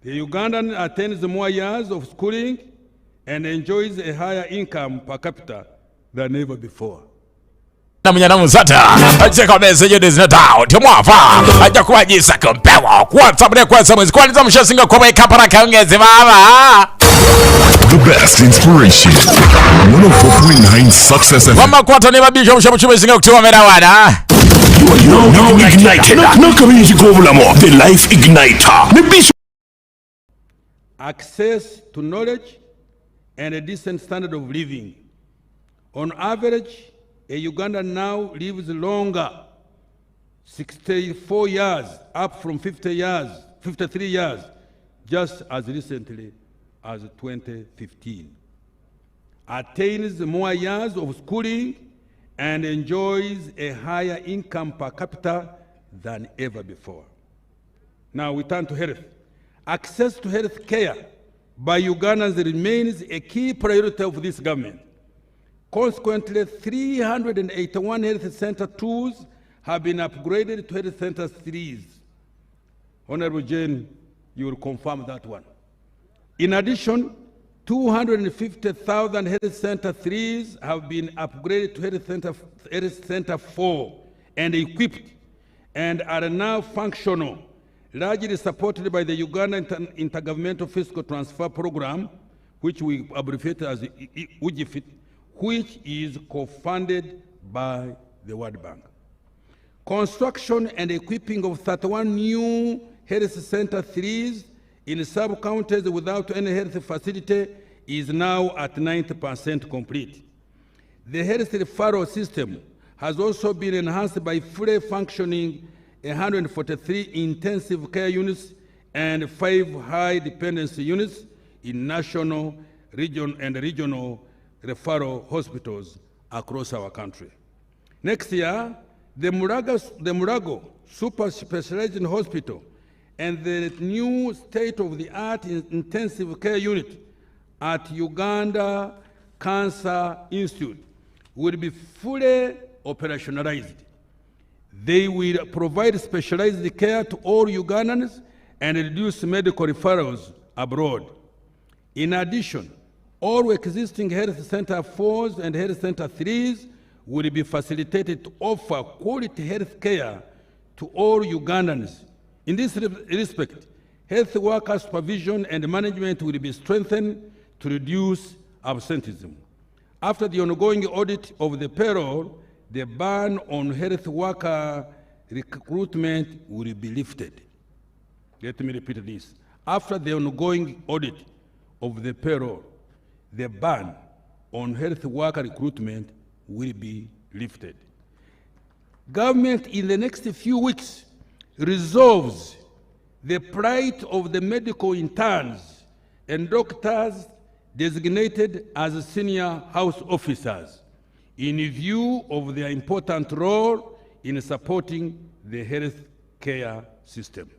The Ugandan attains more years of schooling and enjoys a higher income per capita than ever before. Munyana musata acheka message there's no doubt mwafa acha kuwajisa kompewa kwa sababu kwa sababu kwanza mshasinga kwa kapara kaongeze baba the best inspiration 104.9 Successfm mama kwata ne babisho mshamuchume singa kutoa merawana no ignited no kabinji kobulamo the life igniter access to knowledge and a decent standard of living. On average, a Ugandan now lives longer, 64 years, up from 53 years, just as recently as 2015. Attains more years of schooling and enjoys a higher income per capita than ever before. Now we turn to health. Access to health care by Ugandans remains a key priority of this government. Consequently, 381 health center 2s have been upgraded to health center 3s. Honorable Jane, you will confirm that one. In addition, 250,000 health center 3s have been upgraded to health center 4 and equipped and are now functional, largely supported by the Uganda Intergovernmental Fiscal Transfer Program, which we abbreviate as UGFIT, which is co-funded by the World Bank. Construction and equipping of 31 new health center 3s in sub-counties without any health facility is now at 90% complete. The health referral system has also been enhanced by fully functioning 143 intensive care units and 5 high dependency units in national, regional referral hospitals across our country. Next year, the Murago Super Specialized Hospital and the new state-of-the-art intensive care unit at Uganda Cancer Institute will be fully operationalized. They will provide specialized care to all Ugandans and reduce medical referrals abroad. In addition, all existing health center 4s and health center 3s will be facilitated to offer quality health care to all Ugandans. In this respect, health worker supervision and management will be strengthened to reduce absenteeism. After the ongoing audit of the payroll, the ban on health worker recruitment will be lifted. Let me repeat this. After the ongoing audit of the payroll, the ban on health worker recruitment will be lifted. Government in the next few weeks resolves the plight of the medical interns and doctors designated as senior house officers in view of their important role in supporting the health care system.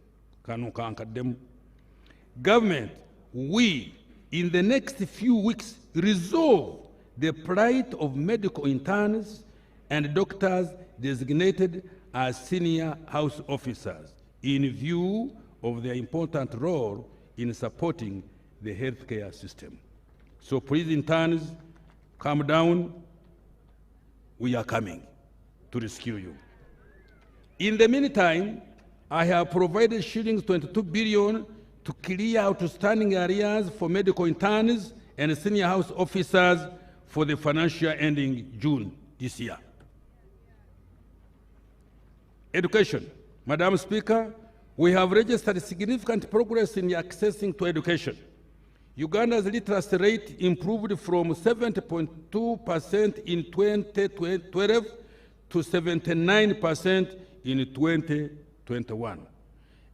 Government, we in the next few weeks resolve the plight of medical interns and doctors designated as senior house officers in view of their important role in supporting the healthcare system. So please, interns, calm down. We are coming to rescue you. In the meantime, I have provided shillings 22 billion to clear outstanding areas for medical interns and senior house officers for the financial year ending June this year. Education. Madam Speaker, we have registered significant progress in accessing to education. Uganda's literacy rate improved from 70.2% in 2012 to 79% in 2021.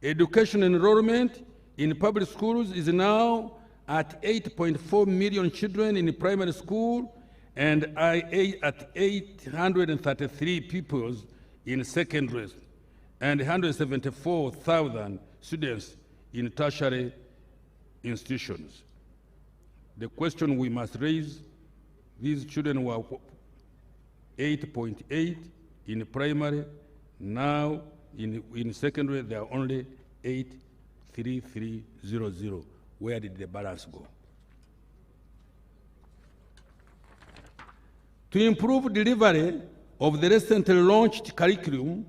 Education enrollment in public schools is now at 8.4 million children in primary school and at 833 pupils in secondary and 174,000 students in tertiary institutions. The question we must raise, these children were 8.8 in primary, now in secondary they are only 83300. Where did the balance go? To improve delivery of the recently launched curriculum,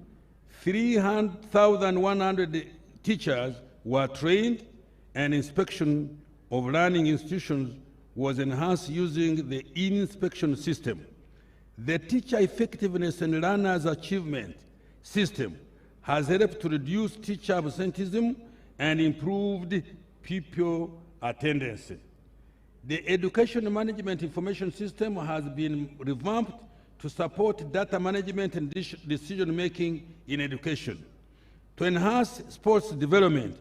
300,100 teachers were trained and inspection of learning institutions was enhanced using the inspection system. The teacher effectiveness and learners achievement system has helped to reduce teacher absenteeism and improved pupil attendance. The education management information system has been revamped to support data management and decision-making in education. To enhance sports development,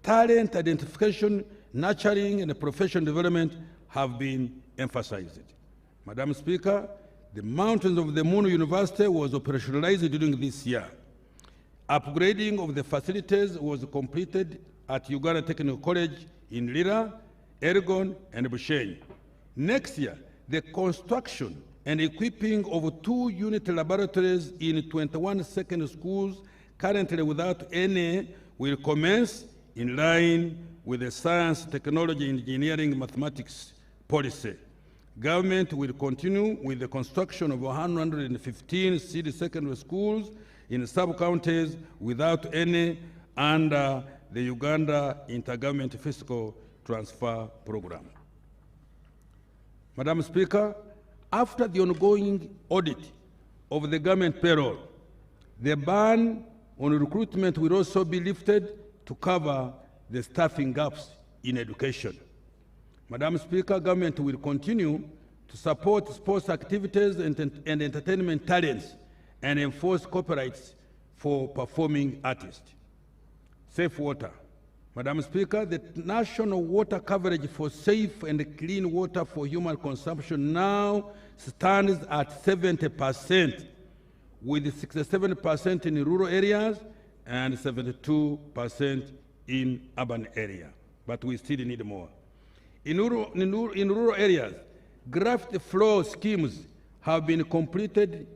talent identification, nurturing, and professional development have been emphasized. Madam Speaker, the Mountains of the Moon University was operationalized during this year. Upgrading of the facilities was completed at Uganda Technical College in Lira, Elgon, and Bushenyi. Next year, the construction and equipping of 2-unit laboratories in 21 secondary schools currently without any will commence in line with the science, technology, engineering, mathematics policy. Government will continue with the construction of 115 city secondary schools in sub-counties without any under the Uganda Intergovernment Fiscal Transfer Program. Madam Speaker, after the ongoing audit of the government payroll, the ban on recruitment will also be lifted to cover the staffing gaps in education. Madam Speaker, government will continue to support sports activities and entertainment talents and enforce copyrights for performing artists. Safe water. Madam Speaker, the national water coverage for safe and clean water for human consumption now stands at 70%, with 67% in rural areas and 72% in urban areas. But we still need more. In rural areas, graft flow schemes have been completed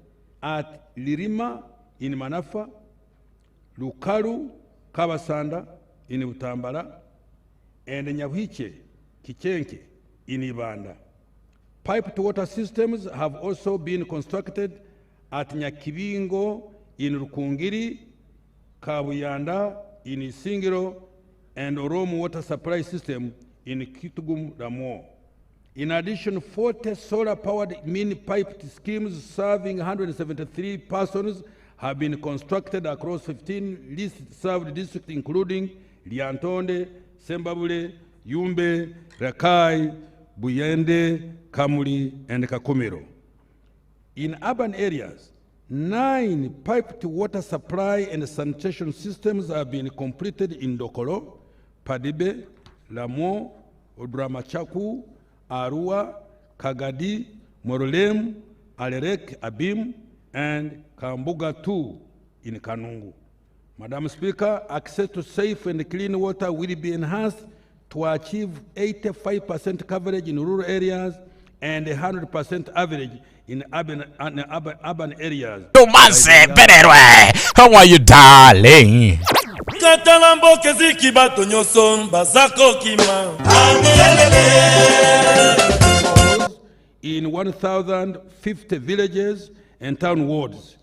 at Lirima in Manafa, Lukalu, Kabasanda, in Utambala, and Nyawiche, Kichenke in Ibanda. Piped water systems have also been constructed at Nyakibingo in Rukungiri, Kabuyanda in Isingiro, and Oromo water supply system in Kitugum Ramo. In addition, 40 solar-powered mini-piped schemes serving 173 persons have been constructed across 15 least-served districts, including Liantonde, Sembabule, Yumbe, Rakai, Buyende, Kamuli, and Kakumiro. In urban areas, 9 piped water supply and sanitation systems have been completed in Dokolo, Padibe, Lamo, Odramachaku, Arua, Kagadi, Morolem, Alerek, Abim, and Kambuga 2 in Kanungu. Madam Speaker, access to safe and clean water will be enhanced to achieve 85% coverage in rural areas and 100% average in urban areas. Tumanse Benerwe, how are you, darling? In 1,050 villages and town wards,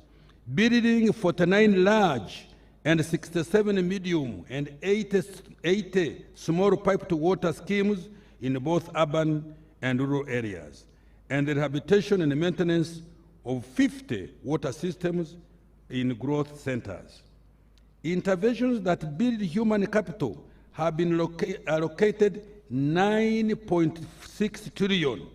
building 49 large and 67 medium and 80 small piped water schemes in both urban and rural areas, and the rehabilitation and maintenance of 50 water systems in growth centers. Interventions that build human capital have been allocated 9.6 trillion.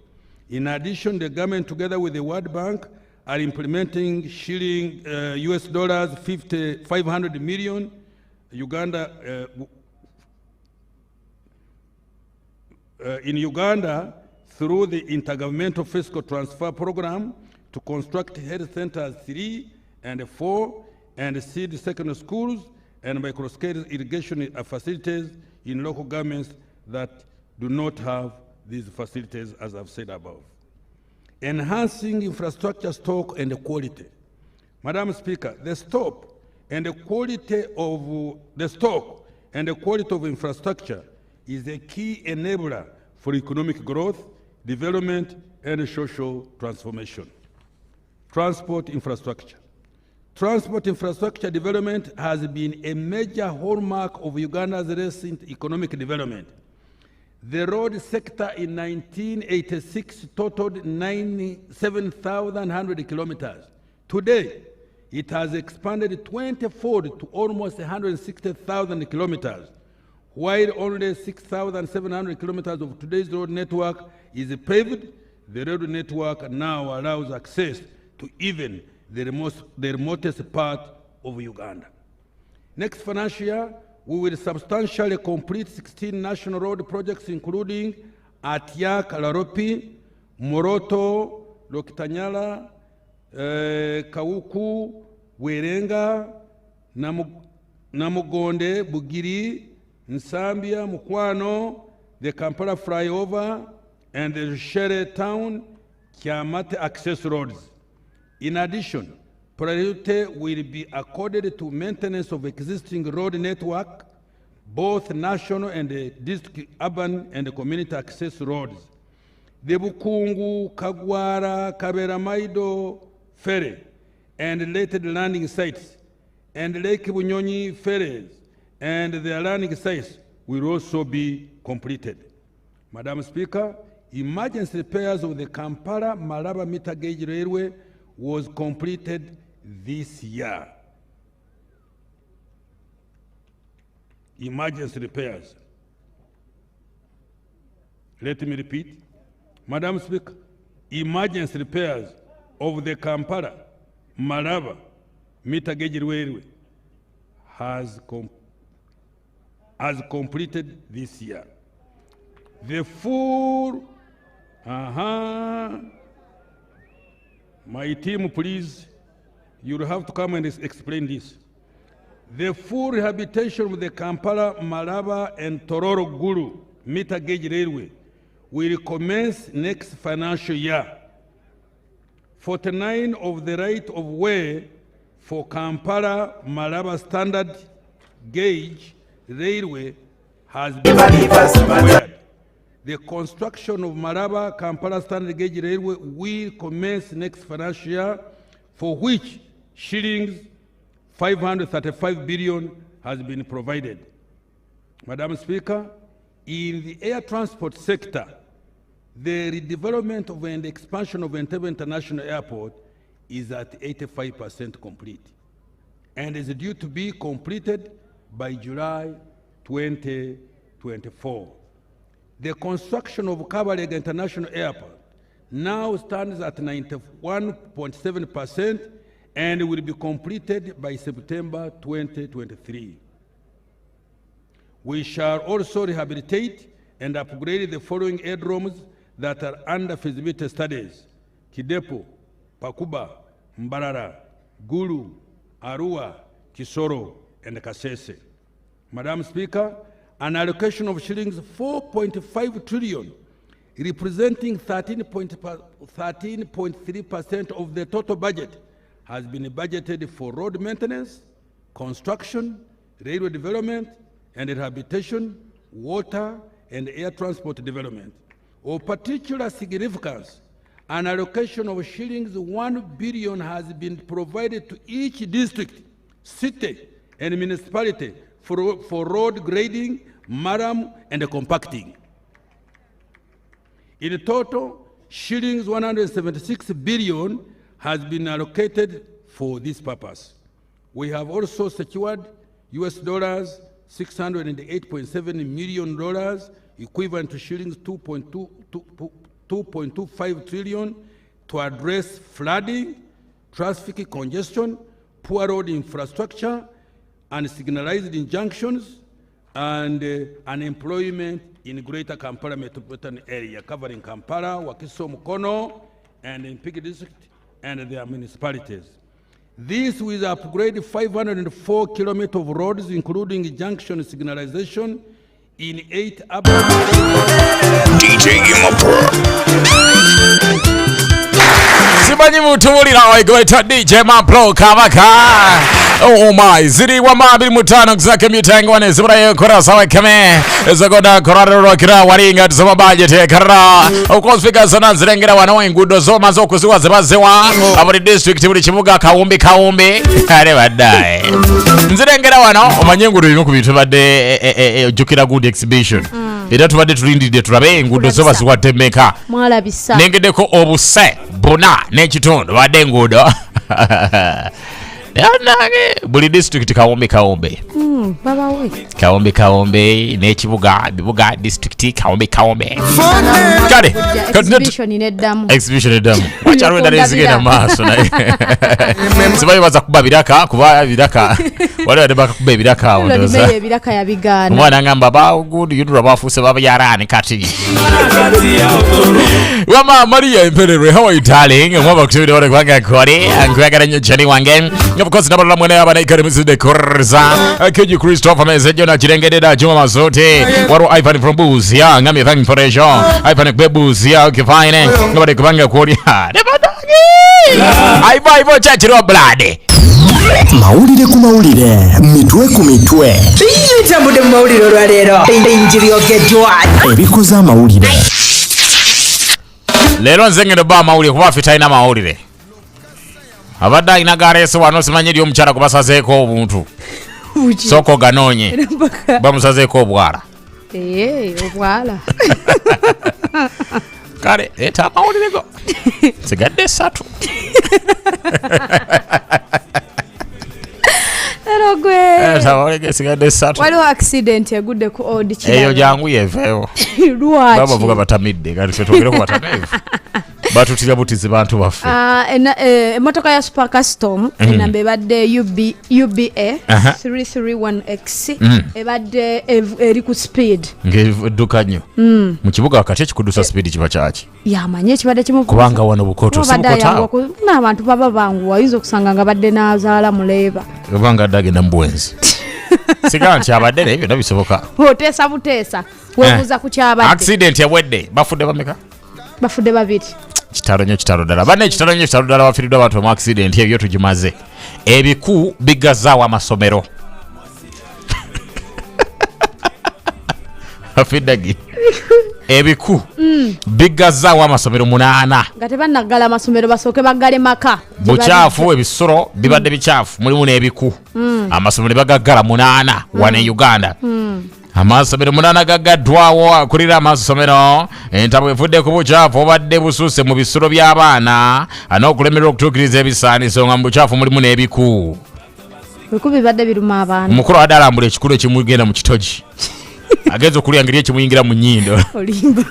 In addition, the government, together with the World Bank, are implementing shilling US dollars 500 million. Uganda, in Uganda, through the Intergovernmental Fiscal Transfer Program, to construct health centers 3 and 4 and seed secondary schools and microscale irrigation facilities in local governments that do not have these facilities, as I've said above. Enhancing infrastructure stock and quality. Madam Speaker, the stock and the quality of infrastructure is a key enabler for economic growth, development, and social transformation. Transport infrastructure. Transport infrastructure development has been a major hallmark of Uganda's recent economic development. The road sector in 1986 totaled 97,100 kilometers. Today, it has expanded 20-fold to almost 160,000 kilometers, while only 6,700 kilometers of today's road network is paved. The road network now allows access to even the remotest part of Uganda. Next financial year, we will substantially complete 16 national road projects, including Atiak, Laropi, Moroto, Lokitanyala, Kauku, Werenga, Namugonde, Bugiri, Nsambia, Mukwano, the Kampala flyover, and the Shere town, Kiamate access roads. In addition, priority will be accorded to maintenance of existing road network, both national and district, urban and community access roads. The Bukungu, Kagwara, Kaberamaido ferry and related landing sites, and Lake Bunyonyi ferries and their landing sites will also be completed. Madam Speaker, emergency repairs of the Kampala-Malaba meter gauge railway was completed this year. Emergency repairs. Let me repeat. Madam Speaker, emergency repairs of the Kampala-Malaba meter gauge railway has completed this year. The full, my team, please, you'll have to come and explain this. The full rehabilitation of the Kampala, Malaba, and Tororo Gulu meter gauge railway will commence next financial year. 49 of the right of way for Kampala, Malaba standard gauge railway has been acquired. The construction of Maraba-Kampala standard gauge railway will commence next financial year, for which shillings 535 billion has been provided. Madam Speaker, in the air transport sector, the redevelopment of and expansion of Entebbe International Airport is at 85% complete and is due to be completed by July 2024. The construction of Kabalega International Airport now stands at 91.7% and will be completed by September 2023. We shall also rehabilitate and upgrade the following aerodromes that are under feasibility studies: Kidepo, Pakuba, Mbarara, Gulu, Arua, Kisoro, and Kasese. Madam Speaker, an allocation of shillings 4.5 trillion, representing 13.3% of the total budget, has been budgeted for road maintenance, construction, railway development and rehabilitation, water and air transport development. Of particular significance, an allocation of shillings 1 billion has been provided to each district, city and municipality for road grading, maram and compacting. In total, shillings 176 billion has been allocated for this purpose. We have also secured US dollars $608.7 million, equivalent to shillings 2.25 trillion, to address flooding, traffic congestion, poor road infrastructure, and signalized injunctions, and unemployment in Greater Kampala metropolitan area, covering Kampala, Wakiso, Mukono, and in Mpigi district and their municipalities. This will upgrade 504 kilometers of roads, including junction signalization in 8 urban DJ Imapro. Simanyi mutulira waigweta DJ Mapro Kabaka. Oh my, ziri wa mabiri mutano kuzake mitango wane zibura yekora sawa kame zagoda koraro rokira waringa tuzoma budget kara ukosfika zona zirengera wana ingudo zoma zo kuziwa zibazewa aburi district buri kibuga kawumbi kare badaye nzirengera wana omanyengudo bimwe kubitu bade jukira good exhibition era tubadde tulindidde tulabe enguudo zo baziwatemeka mwalabisa nengedeko obuse bona n'ekitundu badde enguudo yanage buli district kawombe kawombe n'ekibuga bibuga district kawombe kale exhibition eddamu wachalwenda lezigenda maaso naye sibaye baza kuba biraka kuba biraka wale wade bakakuba ebiraka awo ndoza ebiraka yabigana mwana ngamba ba good yudura bafuse baba yarani kati wama Maria Imperere, how are you darling? Mwaba kuchibidi wale kwanga kore ankwagara nyochani wange of course nabala mwene yaba na ikarimu de korza Keji Christopher mesejo na chirengededa juma mazote waro Ivan from Buzia ngami thank for the show Ivan kwe Buzia ukifine ngabade kwanga kore nebadagi aibo chachiro blade mawulire ku mawulire mitwe ku mitwe tambudde mu mawulire olwaleero enjiri ogeddwa ebikoze amawulire leero nze ngenda ba mawulire kuba ffe talina mawulire abadde alina gareese wano simanyi eri omukyala kubasazeeko obuntu sooka oganoonye bamusazeeko obwala obwala kale leeta amawulire go sigadde 3 waliwo accident egudde ku old kina eyo jangu yeveewo lwaki babavuga batamidde kati ffe twogere ku batameevu batutira butizi bantu baffe emmotoka ya super custom enamba ebadde UBA 331X ebadde eri ku speed ng'edduka nnyo mu kibuga wakati ekikudusa speed kiba kyaki yamanye ekibadde kimu kubanga wano bukoto sibukotaawo n'abantu baba bangu wayinza okusanga nga badde n'azaala muleeba obanga adde agenda mu bwenzi siga nti abadde naye byonna bisoboka oteesa buteesa weebuuza ku kyabadde accident yabwedde bafudde bameka bafudde 2 kitalo ddala banne ekitalo ddala bafiiriddwa abantu mu accident ebyo tugimaze ebiku bigazaawo amasomero Afidagi. Ebiku. Bigazzaawo amasomero 8. Nga tebannagala amasomero basooke baggale maka. Bukyaafu ebisoro bibadde bikyafu mulimu n'ebiku. Amasomero bagaggala 8 wane Uganda. Amasomero 8 gaggaddwawo akulira amasomero entabo evudde ku bukyaafu obadde bususse mu bisoro by'abaana n'okulemerera okutuukiriza ebisaanizo nga mu bukyaafu mulimu n'ebiku. Biku bibadde biruma abaana. Omukulu adde alambula ekikulu ekimugenda mu kitogi. Agenza okulya ngeri ekimuyingira mu nnyindo. Olimba.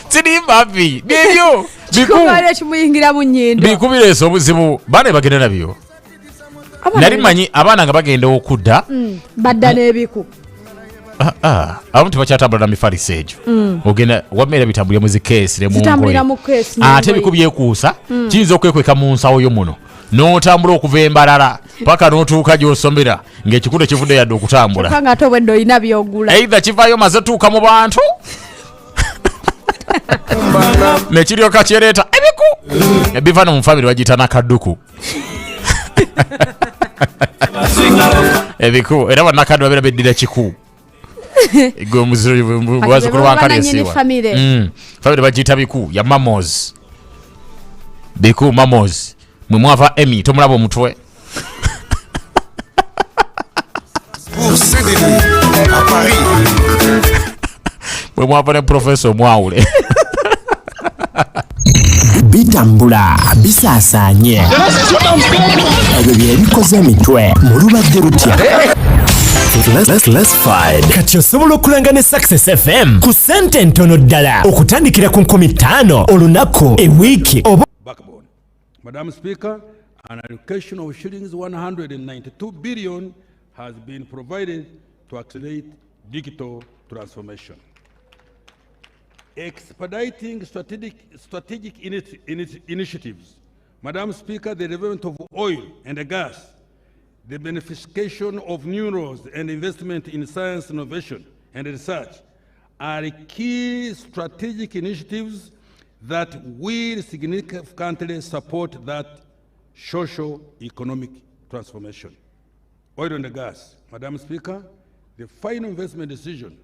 Sirimba vi. Bibyo. Bikubale ekimuyingira mu nnyindo. Bikubireesa obuzibu baana bagenda nabyo. Nali manyi abaana nga bagenda okudda. Badda n'ebiku. Abamu tebakyatambula na mifaliso egyo. Ogenda wamera bitambulira mu zikeesi ne mu ngoye. Zitambulira mu keesi. Ate ebiku byekuusa kiyinza okwekweka mu nsawo yo muno. N'otambula okuva embalala paka n'otuuka gy'osomera ng'ekikundo kivudde yadde okutambula. Kyokka ng'ate obwedde olina by'ogula. Either kivaayo maze tuuka mu bantu ne kiryoka kyereeta ebiku ebiva no mu famire bagiyita nakadduku. Ebiku era bannakaddu babeera beddira kiku. Gwe omuziro bwazukulu wa nkali esiiwa. Famire bagiyita biku ya mamos. Biku mamos. Mwe mwava Emi tomulaba omutwe. Mwe mwava ne professor omwawule. Bitambula bisaasaanye ebyo bye bikoze emitwe mu lubadde lutya. Kati osobola okulanga ne Sucessfm ku ssente ntono ddala okutandikira ku 15 olunaku ewiiki oba. Madam Speaker, an allocation of shillings 192 billion has been provided to accelerate digital transformation. Expediting strategic initiatives. Madam Speaker, the development of oil and gas, the beneficiation of neurons and investment in science, innovation and research are key strategic initiatives that will significantly support that socio-economic transformation. Oil and gas. Madam Speaker, the final investment decision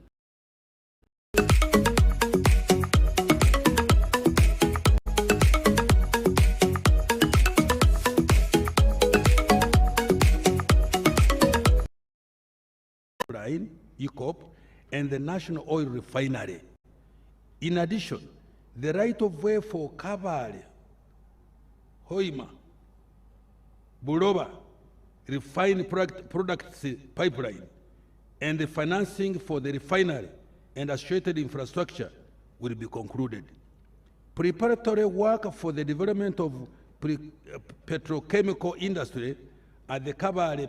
ECOP and the National Oil Refinery. In addition, the right of way for Kabale, Hoima, Buloba, refined products pipeline, and the financing for the refinery and associated infrastructure will be concluded. Preparatory work for the development of petrochemical industry at the Kabale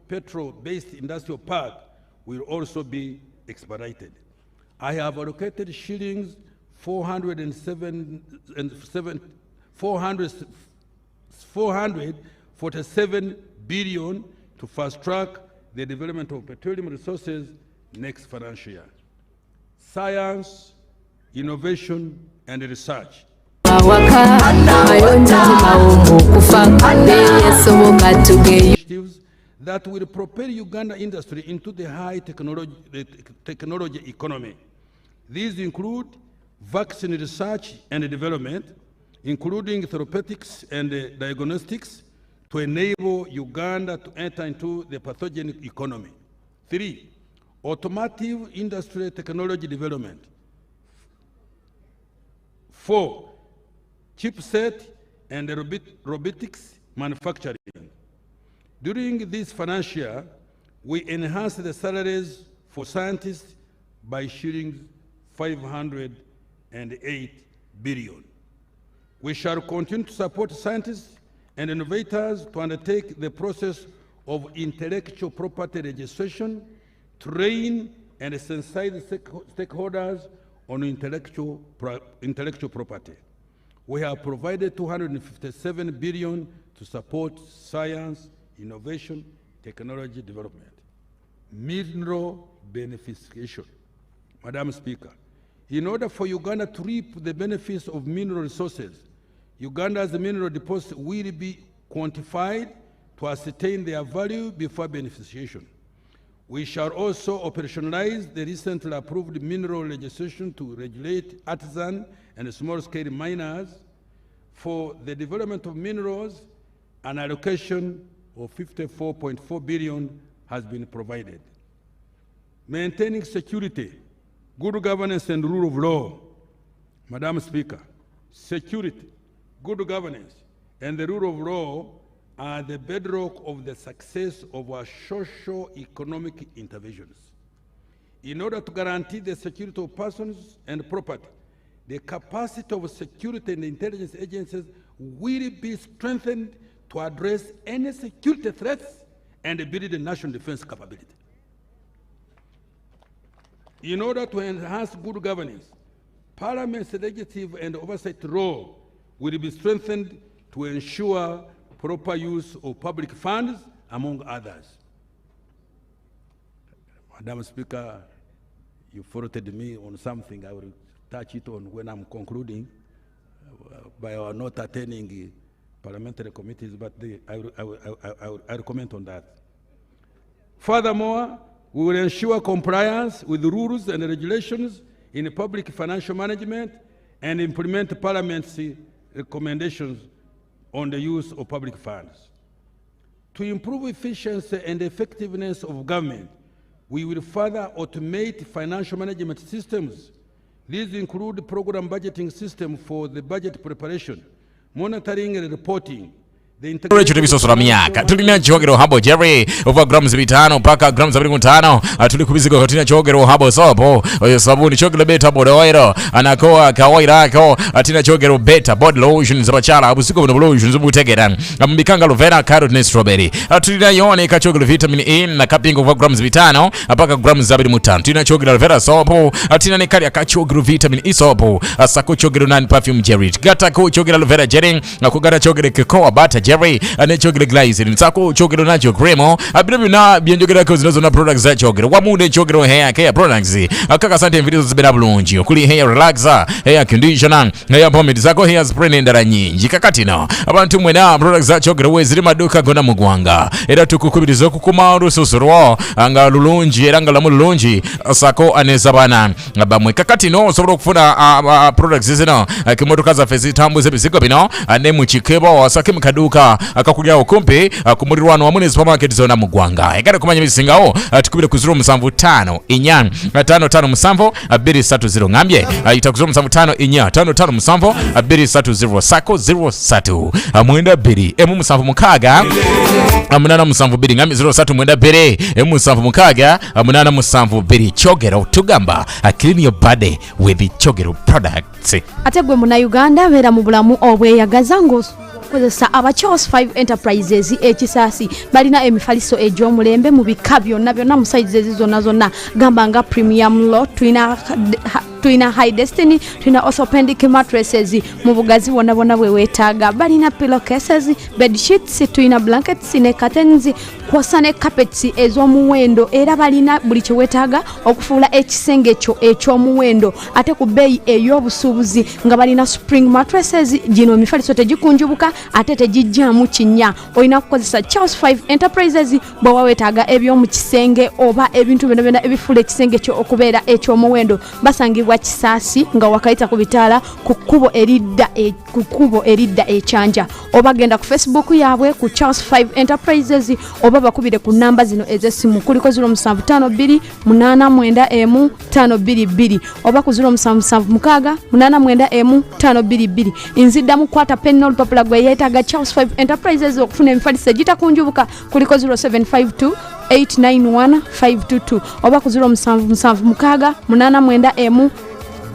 petrol-based industrial park will also be expedited. I have allocated shillings 447 billion to fast-track the development of petroleum resources next financial year. Science, innovation, and research. That will propel Uganda industry into the high technology economy. These include vaccine research and development, including therapeutics and diagnostics, to enable Uganda to enter into the pathogenic economy. 3, automotive industry technology development. 4, chipset and robotics manufacturing. During this financial year, we enhanced the salaries for scientists by shillings 508 billion. We shall continue to support scientists and innovators to undertake the process of intellectual property registration, train and sensitize stakeholders on intellectual property. We have provided 257 billion to support science, innovation, technology development. Mineral beneficiation. Madam Speaker, in order for Uganda to reap the benefits of mineral resources, Uganda's mineral deposits will be quantified to ascertain their value before beneficiation. We shall also operationalize the recently approved mineral legislation to regulate artisan and small-scale miners. For the development of minerals, an allocation of 54.4 billion has been provided. Maintaining security, good governance and rule of law. Madam Speaker, security, good governance, and the rule of law are the bedrock of the success of our socio-economic interventions. In order to guarantee the security of persons and property, the capacity of security and intelligence agencies will be strengthened to address any security threats and build the national defense capability. In order to enhance good governance, Parliament's legislative and oversight role will be strengthened to ensure proper use of public funds, among others. Madam Speaker, you faulted me on something. I will touch it on when I'm concluding by our not attending parliamentary committees, but I will comment on that. Furthermore, we will ensure compliance with the rules and regulations in public financial management and implement Parliament's recommendations on the use of public funds. To improve efficiency and effectiveness of government, we will further automate financial management systems. These include program budgeting system for the budget preparation, monitoring and reporting. Recho tebisosora myaka tulina chogero habo Jerry over grams 5 mpaka grams 25 tuli kubiziko katina chogero habo sopo oyo sabuni chogero beta body oil anakoa kawaira ko atina chogero beta body lotion zabachala abusiko no lotion zubutegera ambikanga aloe vera carrot and strawberry tulina yone ka chogero vitamin E na kaping over grams 5 mpaka grams 25 tulina chogero aloe vera sopo atina ne kali ka chogero vitamin E sopo asako chogero nan perfume Jerry gata ko chogero aloe vera Jerry akugara chogero cocoa butter Jerry ane chogero glycerin nsako chogero nacho cremo abirebi na byenjogera ko zinazo na products za chogero wamude chogero hair care products akaka sante mvirizo zibera bulungi okuli hair relaxer hair conditioner hair pomade zako hair spray ndara nyingi kakatino abantu mwena products za chogero weziri maduka gona mugwanga era tukukubirizo kukuma rususuro anga lulungi era anga lamulungi sako aneza bana bamwe kakatino sobora kufuna products zino kimotoka za fezi tambu zebisigo bino ane mu chikebo asake mkaduka akakulya okumpe kumulirwano wa Municipal Supermarket zona mugwanga egara kumanya bisingao tukubire ku 075 inya 55 230 ngambye ita ku 075 inya 55 230 sako 03 amwenda 2 M7 mukaga amunana musanvu 2 ngambye 03 mwenda 2 M7 mukaga amunana musanvu 2 chogero tugamba clean your body with the chogero products ategwe muna Uganda vera mu bulamu obwe yagazango kozesa abachos 5 enterprises ekisasi balina emifaliso ejomulembe mu bikabyo nabyo na musaize zona gamba nga premium lot tuina high destiny tuina orthopedic mattresses mu bugazi wona bwe wetaga balina pillowcases bed sheets tuina blankets ne curtains kwosane carpets ezomuwendo era balina buli kye wetaga okufuula ekisenge ekyomuwendo ate ku bei eyobusubuzi nga balina spring mattresses gino emifaliso tegikunjubuka ate tejijjamu kinya olina kukozesa Charles 5 Enterprises bwe wawetaga ebyo mu kisenge oba ebintu byonna ebifula ekisenge kyo okubeera ekyomuwendo basangibwa Kisasi nga wakaita ku bitala ku kubo eridda echanja oba genda ku Facebook yabwe ku Charles 5 Enterprises oba bakubire ku namba zino ezesimu kuliko 0752 890 522 oba ku 0776 890 522 inzidda mu kwata penal popular gwe yetaga Charles 5 Enterprises okufuna emifalise gitakunjubuka kuliko 0752 891-522 oba ku 0776 890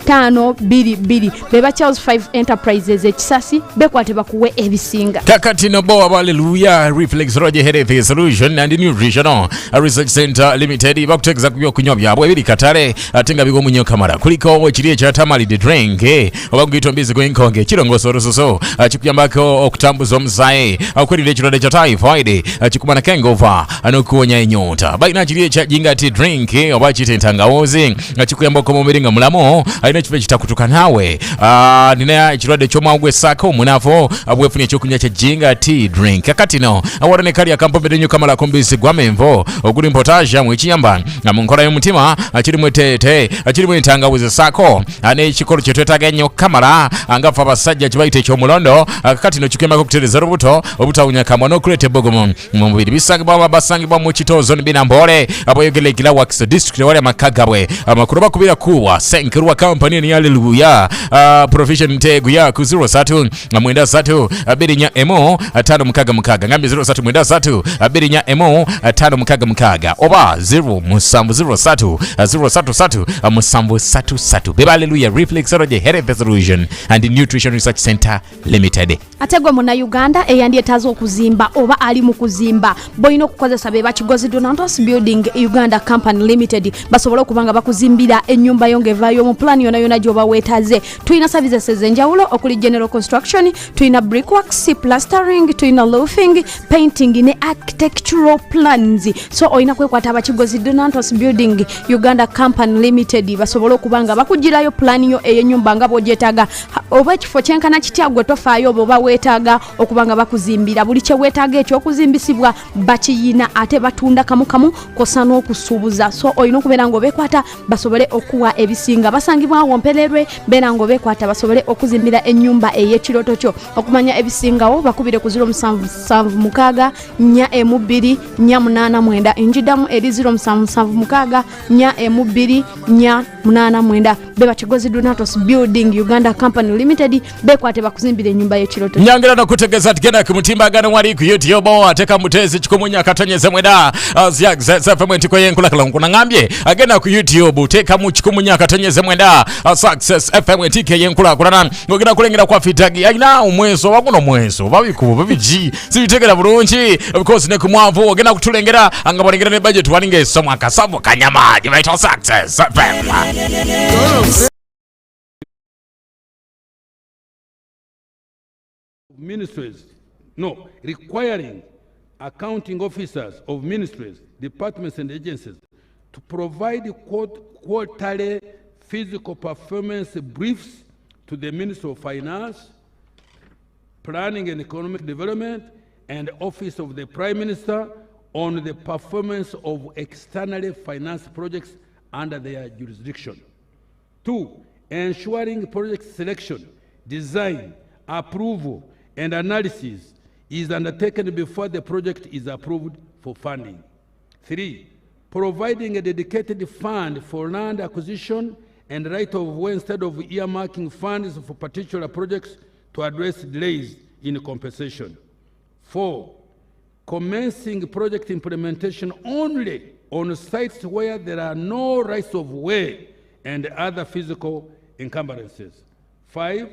522 beba Charles 5 Enterprises ekisasi bekwate bakuwe ebisinga kakati no bo hallelujah reflex roje health solution and nutritional research center limited bakutegeza kubyo kunywa byabwe biri katale atenga bigo munyo kamara kuliko kiriye cha tamali de drink obagwito mbizi ko inkonge kirongoso rusoso akikuyambako okutambuza omusaye akwirire kirode cha typhoid akikumana hangover anokuonya enyota baina kiriye cha jingati drink oba chitentangawozi akikuyambako mu miringa mulamo ogenda kibe kitakutuka naawe nina ekirwadde ky'omwawugwa essako munavo bwefunye ekyokunywa kya jinga tea drink kakati no awara ne kali akampomere nnyo kamala kombisi gwa menvo oguli potassium ekiyamba mu nkola y'omutima kirimu eteete kirimu entangawuzi essako n'ekikolo kye twetaaga ennyo kamala ngafa abasajja kye bayita ekyomulondo kakati no kikemako okutereza olubuto obutawunya kamwa n'okuleeta ebbogomu mu mubiri basangibwa mu kitoozo binambole aboyogera egila wax district wali amaka gabwe amakulu bakubira kuwa senkerwa company ni haleluya provision ntegu ya ku 03 mwenda 3 abirinya emo 5 ngambi 03 mwenda 3 abirinya emo 5 oba 0 beba haleluya reflexology health solution and nutrition research center limited. Ategwa muna Uganda eyandyetaza okuzimba oba ali mu kuzimba boyina okukozesa beba Kigozi Donantos Building Uganda Company Limited basobola okubanga bakuzimbira ennyumba yongevayo mu plan yona gyoba wetaze. Tuyina services enjawulo okuli general construction, tuyina brickworks, plastering, tuyina roofing, painting ne architectural plans. So oyina kwekwata aba Kigozi Donantos Building Uganda Company Limited basobola okubanga bakugirayo plan yo eyennyumba nga bw'ogyetaaga oba kifo kyenkana kitya gwe tofaayo oba weetaaga okubanga bakuzimbira buli kye weetaaga ekyokuzimbisibwa bakiyina ate batunda kamu kosa n'okusuubuza. So oyina okubeera ng'obeekwata basobole okuwa ebisinga basangibwa wompererwe beera ng'obeekwata basobole okuzimbira ennyumba ey'ekiroto kyo. Okumanya ebisingawo bakubire ku 076 4 2 injidamu eri 076 4 2 beba Kigozi Donantos Building Uganda Company Limited bekwate bakuzimbira ennyumba y'ekiroto. Nyangira nakutegeza tugenda ku mutimbagano wali ku YouTube ateka mutezi kikumunya katonyeze mweda Sucessfm ntiko yenkulakala nkunangambye agenda ku YouTube teka mu kikumunya katonyeze mweda Sucessfm ntike yenkulakulana ngogenda kulengera kwa fitagi ayina omweso wakuno mweso babikubo babiji sibitegera bulungi of course ne kumwavu ogenda kutulengera angabolengera ne budget walinga esomwa akasabo kanyamaji baita Sucessfm. Requiring accounting officers of ministries, departments and agencies to provide quarterly physical performance briefs to the Minister of Finance, Planning and Economic Development, and Office of the Prime Minister on the performance of externally financed projects under their jurisdiction. 2, ensuring project selection, design, approval, and analysis is undertaken before the project is approved for funding. 3, providing a dedicated fund for land acquisition and right of way instead of earmarking funds for particular projects to address delays in compensation. 4, commencing project implementation only on sites where there are no rights of way and other physical encumbrances. 5,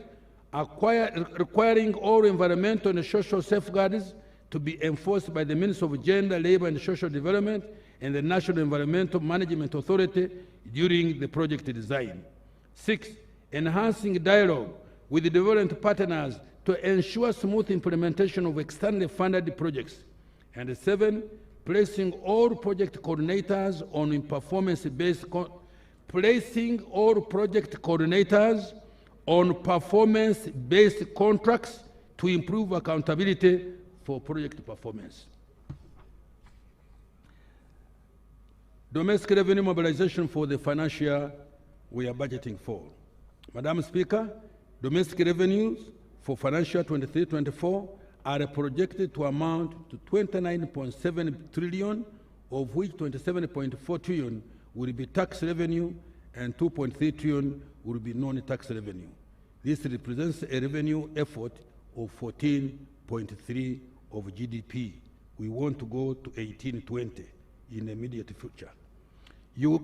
requiring all environmental and social safeguards to be enforced by the Ministry of Gender, Labor and Social Development and the National Environmental Management Authority during the project design. 6, enhancing dialogue with the development partners to ensure smooth implementation of externally funded projects. And 7, placing all project coordinators on performance-based contracts to improve accountability for project performance. Domestic revenue mobilization for the financial year we are budgeting for. Madam Speaker, domestic revenues for financial year 23-24 are projected to amount to 29.7 trillion, of which 27.4 trillion will be tax revenue and 2.3 trillion will be non-tax revenue. This represents a revenue effort of 14.3 of GDP. We want to go to 18-20 in the immediate future.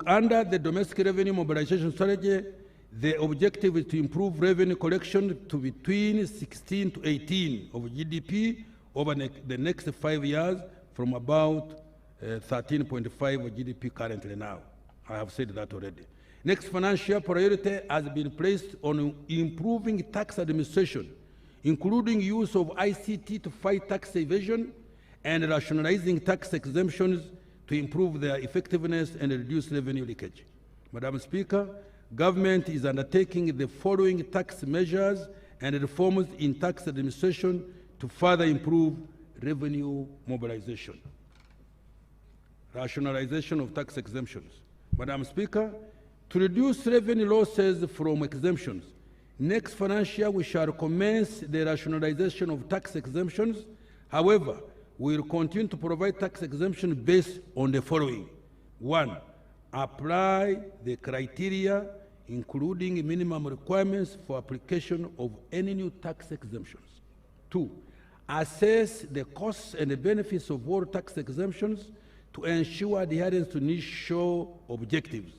Under the domestic revenue mobilization strategy, the objective is to improve revenue collection to between 16 to 18 of GDP over the next 5 years from about 13.5 of GDP currently now. I have said that already. Next financial priority has been placed on improving tax administration, including use of ICT to fight tax evasion and rationalizing tax exemptions to improve their effectiveness and reduce revenue leakage. Madam Speaker, government is undertaking the following tax measures and reforms in tax administration to further improve revenue mobilization. Rationalization of tax exemptions. Madam Speaker, to reduce revenue losses from exemptions, next financial year we shall commence the rationalization of tax exemptions. However, we will continue to provide tax exemption based on the following. 1. Apply the criteria including minimum requirements for application of any new tax exemptions. 2. Assess the costs and the benefits of all tax exemptions to ensure adherence to initial objectives.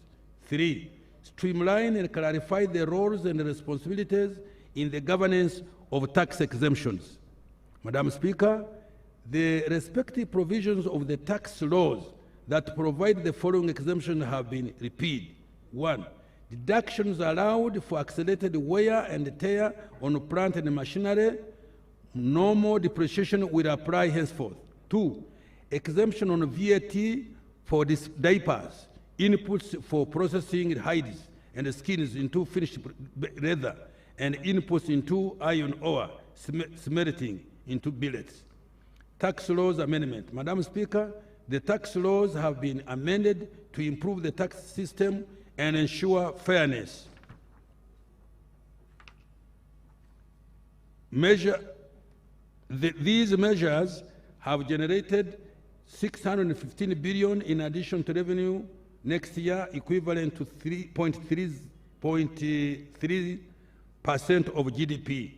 3. Streamline and clarify the roles and responsibilities in the governance of tax exemptions. Madam Speaker, the respective provisions of the tax laws that provide the following exemptions have been repealed. 1. Deductions allowed for accelerated wear and tear on plant and machinery. Normal depreciation will apply henceforth. 2. Exemption on VAT for diapers, inputs for processing hides and skins into finished leather, and inputs into iron ore, smelting into billets. Tax laws amendment. Madam Speaker, the tax laws have been amended to improve the tax system and ensure fairness. These measures have generated 615 billion in addition to revenue next year, equivalent to 3.3% of GDP.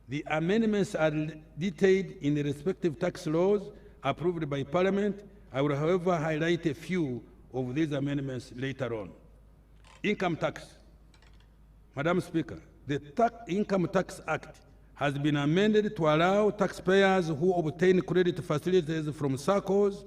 The amendments are detailed in the respective tax laws approved by Parliament. I will, however, highlight a few of these amendments later on. Income tax. Madam Speaker, the Income Tax Act has been amended to allow taxpayers who obtain credit facilities from SACCOs,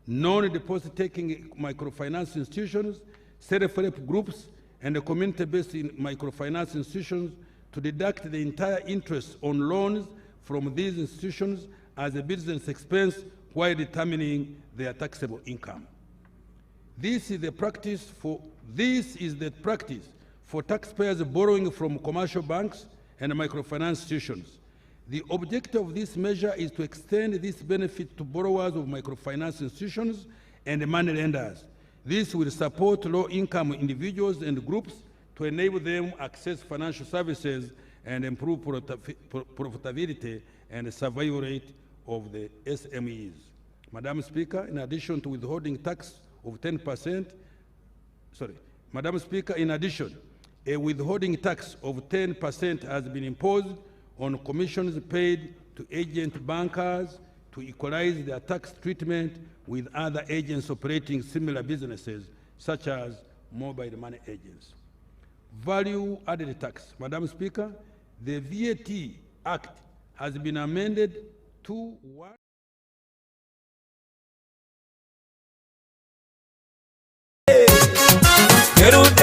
non-deposit-taking microfinance institutions, self-help groups, and community-based microfinance institutions to deduct the entire interest on loans from these institutions as a business expense while determining their taxable income. This is the practice for taxpayers borrowing from commercial banks and microfinance institutions. The objective of this measure is to extend this benefit to borrowers of microfinance institutions and money lenders. This will support low-income individuals and groups to enable them access financial services and improve profitability and survival rate of the SMEs. Madam Speaker, in addition to withholding tax of 10%, Madam Speaker, in addition, a withholding tax of 10% has been imposed on commissions paid to agent bankers to equalize their tax treatment with other agents operating similar businesses, such as mobile money agents. Value-added tax. Madam Speaker, the VAT Act has been amended to what?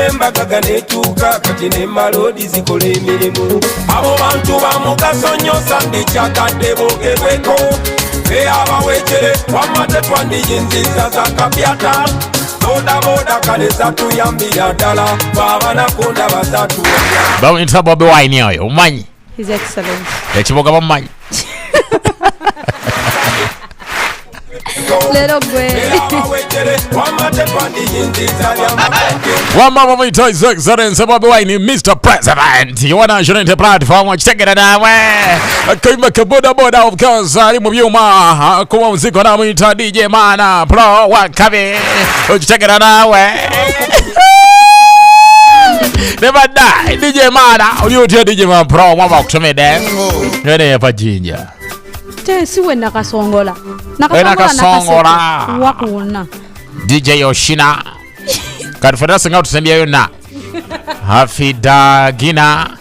Embaga netuuka kati ne malodi zikola emirimu abo bantu bamugaso nnyo sandi kyakadde bogerweko fe abawekere wamma tetwandiyinziza za kapyata bodaboda kale zatuyambira ddala babanakonda basatu bawita Bobi Wine oyo umanyi His Excellency ekiboga bamumanyi Little boy. Wama wamita His Excellency Bobi Wine, Mr. President. You wanna join the platform? Check it out. Kaima kaboda boda of course. Ali mubyuma. Kuma muziko na mwita DJ Mana Pro Wakabe. Check it out. Never die. DJ Mana. Uliutia DJ Mana Pro wama kutumede. Yene yapa jinja. Siwe nakasongola wakuna DJ Yoshina Karifada singa utusembia yona Hafidagina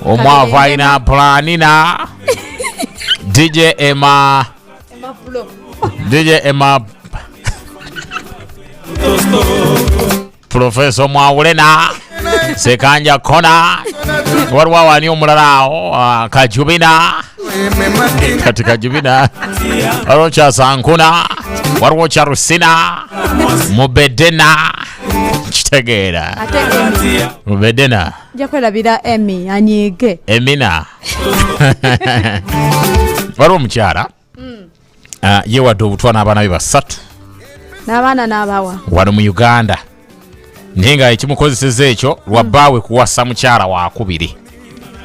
Omwavaina Planina DJ Emma Professor Mwawulena Sekanja Kona Warwa wani umulao Kajubina katika Jubina Warocha Sankuna Warocha Rusina Mubedena Kitegeera. Ate Ubedena. Jakwelabira Emmy anyiige. Emina. Waliwo omukyala. Yewadde obutwa n'abaana be basatu. N'abaana n'abawa. Wano mu Uganda. Naye nga ekimukozeseza ekyo lwa bbaawe kuwasa mukyala wakubiri.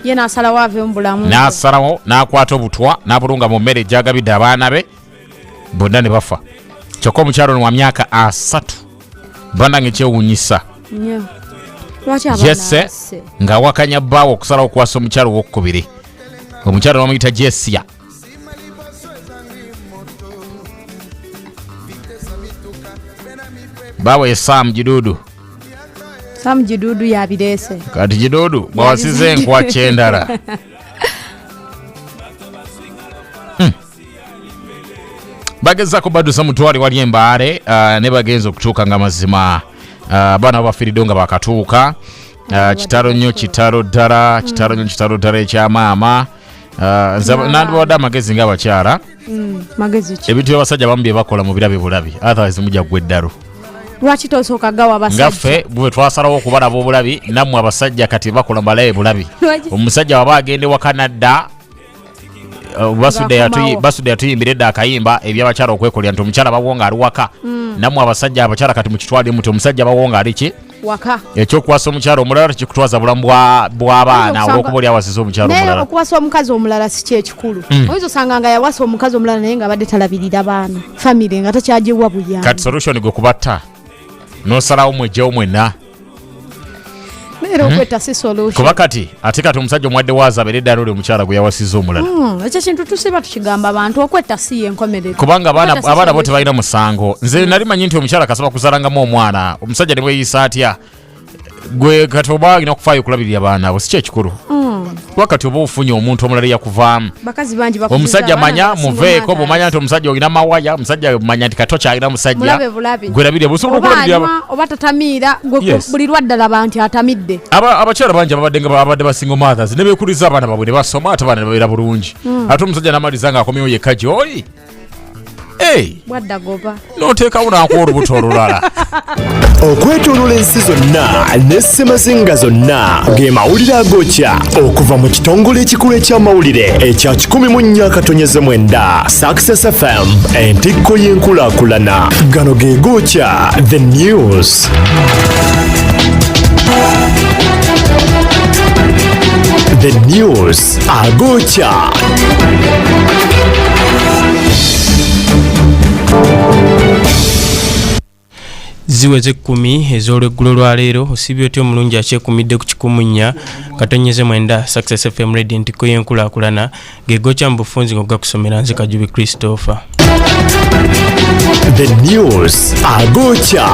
Ye n'asalawo ave mu bulamu. N'asalawo n'akwata obutwa n'abulunga mu mmere gy'agabidde abaana be bonna ne bafa. Kyokka omukyala ono wa myaka 3 bannange kyewuunyisa. Nnyo. Lwaki abaana Jesse ng'awakanya bbaawe okusalawo okuwasa omukyala ow'okubiri. Omukyala bamuyita Jessia. Bbaawe ye Sam Jidudu. Sam Jidudu yabireese. Kati Jidudu bwawasize enkwa kyendala. Bagezako badusa mutwali wali embaale ne bagenza okutuuka nga mazima abaana bafiridde nga bakatuuka. Kitalo nnyo kitalo ddala ekyamaama. Nandibadde amagezi ng'abakyala. Magezi ki? Ebintu by'abasajja bamu bye bakola mu birabi bulabi. Otherwise mujja gwa eddalu. Lwaki tosooka gawa abasajja? Ngaffe bwe twasalawo okubalaba obulabi nammwe abasajja kati bakola balabe bulabi. Omusajja waba agende waka nadda basudde yatuyimbiredde akayimba eby'abakyala okwekolera nti omukyala bawonga ali waka. Nammwe abasajja abakyala kati mukitwale muti omusajja bawonga ali ki? Waka. Ekyokuwasa omukyala omulala tekikutwaza bulamu bw'abaana olw'okuba oli awasiza omukyala omulala. Naye okuwasa omukazi omulala si kyekikulu. Oyinza osanga nga yawasa omukazi omulala naye nga abadde talabirira baana. Famire nga takyagiwa buyambi. Kati solution gwe kubatta. Nosalawo mwejjewo mwenna. Era okwetta si solution. Kuba kati ate kati omusajja omwadde waazaabere eddala oli omukyala gwe yawasiza omulala. Ekyo kintu tusiba tukigamba abantu okwetta si yenkomerero. Kubanga abaana bo tebalina musango. Nze nali manyi nti omukyala kasaba kuzalangamu omwana. Omusajja ne bweyiisa atya. Gwe kati oba alina okufaayo okulabirira baana abo si kyekikulu. Wakati oba ofunye omuntu omulala yakuvaamu. Bakazi bangi bakuziza. Omusajja manya muveeko bw'omanya nti omusajja olina mawaya, omusajja manya nti katocha alina musajja. Bulabe. Gwe labirira busobola okulabirira. Oba tatamiira buli lwaddala bantu atamidde. Abakyala bangi ababadde basingle mothers ne beekuliza abaana baabwe ne basoma ate abaana ne babeera bulungi. Ate omusajja n'amaliza ng'akomyewo yekka gy'oli. Wadda goba. N'oteekawo n'akuwa olubuto olulala. Okwetooloola ensi zonna ne ssemazinga zonna ge mawulire agookya okuva mu kitongole ekikulu eky'amawulire ekya 14.9 Success FM entikko y'enkulaakulana. Gano ge gookya The News. The News agookya. Ziweze 10 ez'olweggulo lwa leero osibye otyo omulungi akyekumidde ku 14 katonyeze mwenda Success FM Radio ntikko y'enkulaakulana gegookya mu bufunzi ng'ogakusomera nze Kajubi Christopher. The News agookya.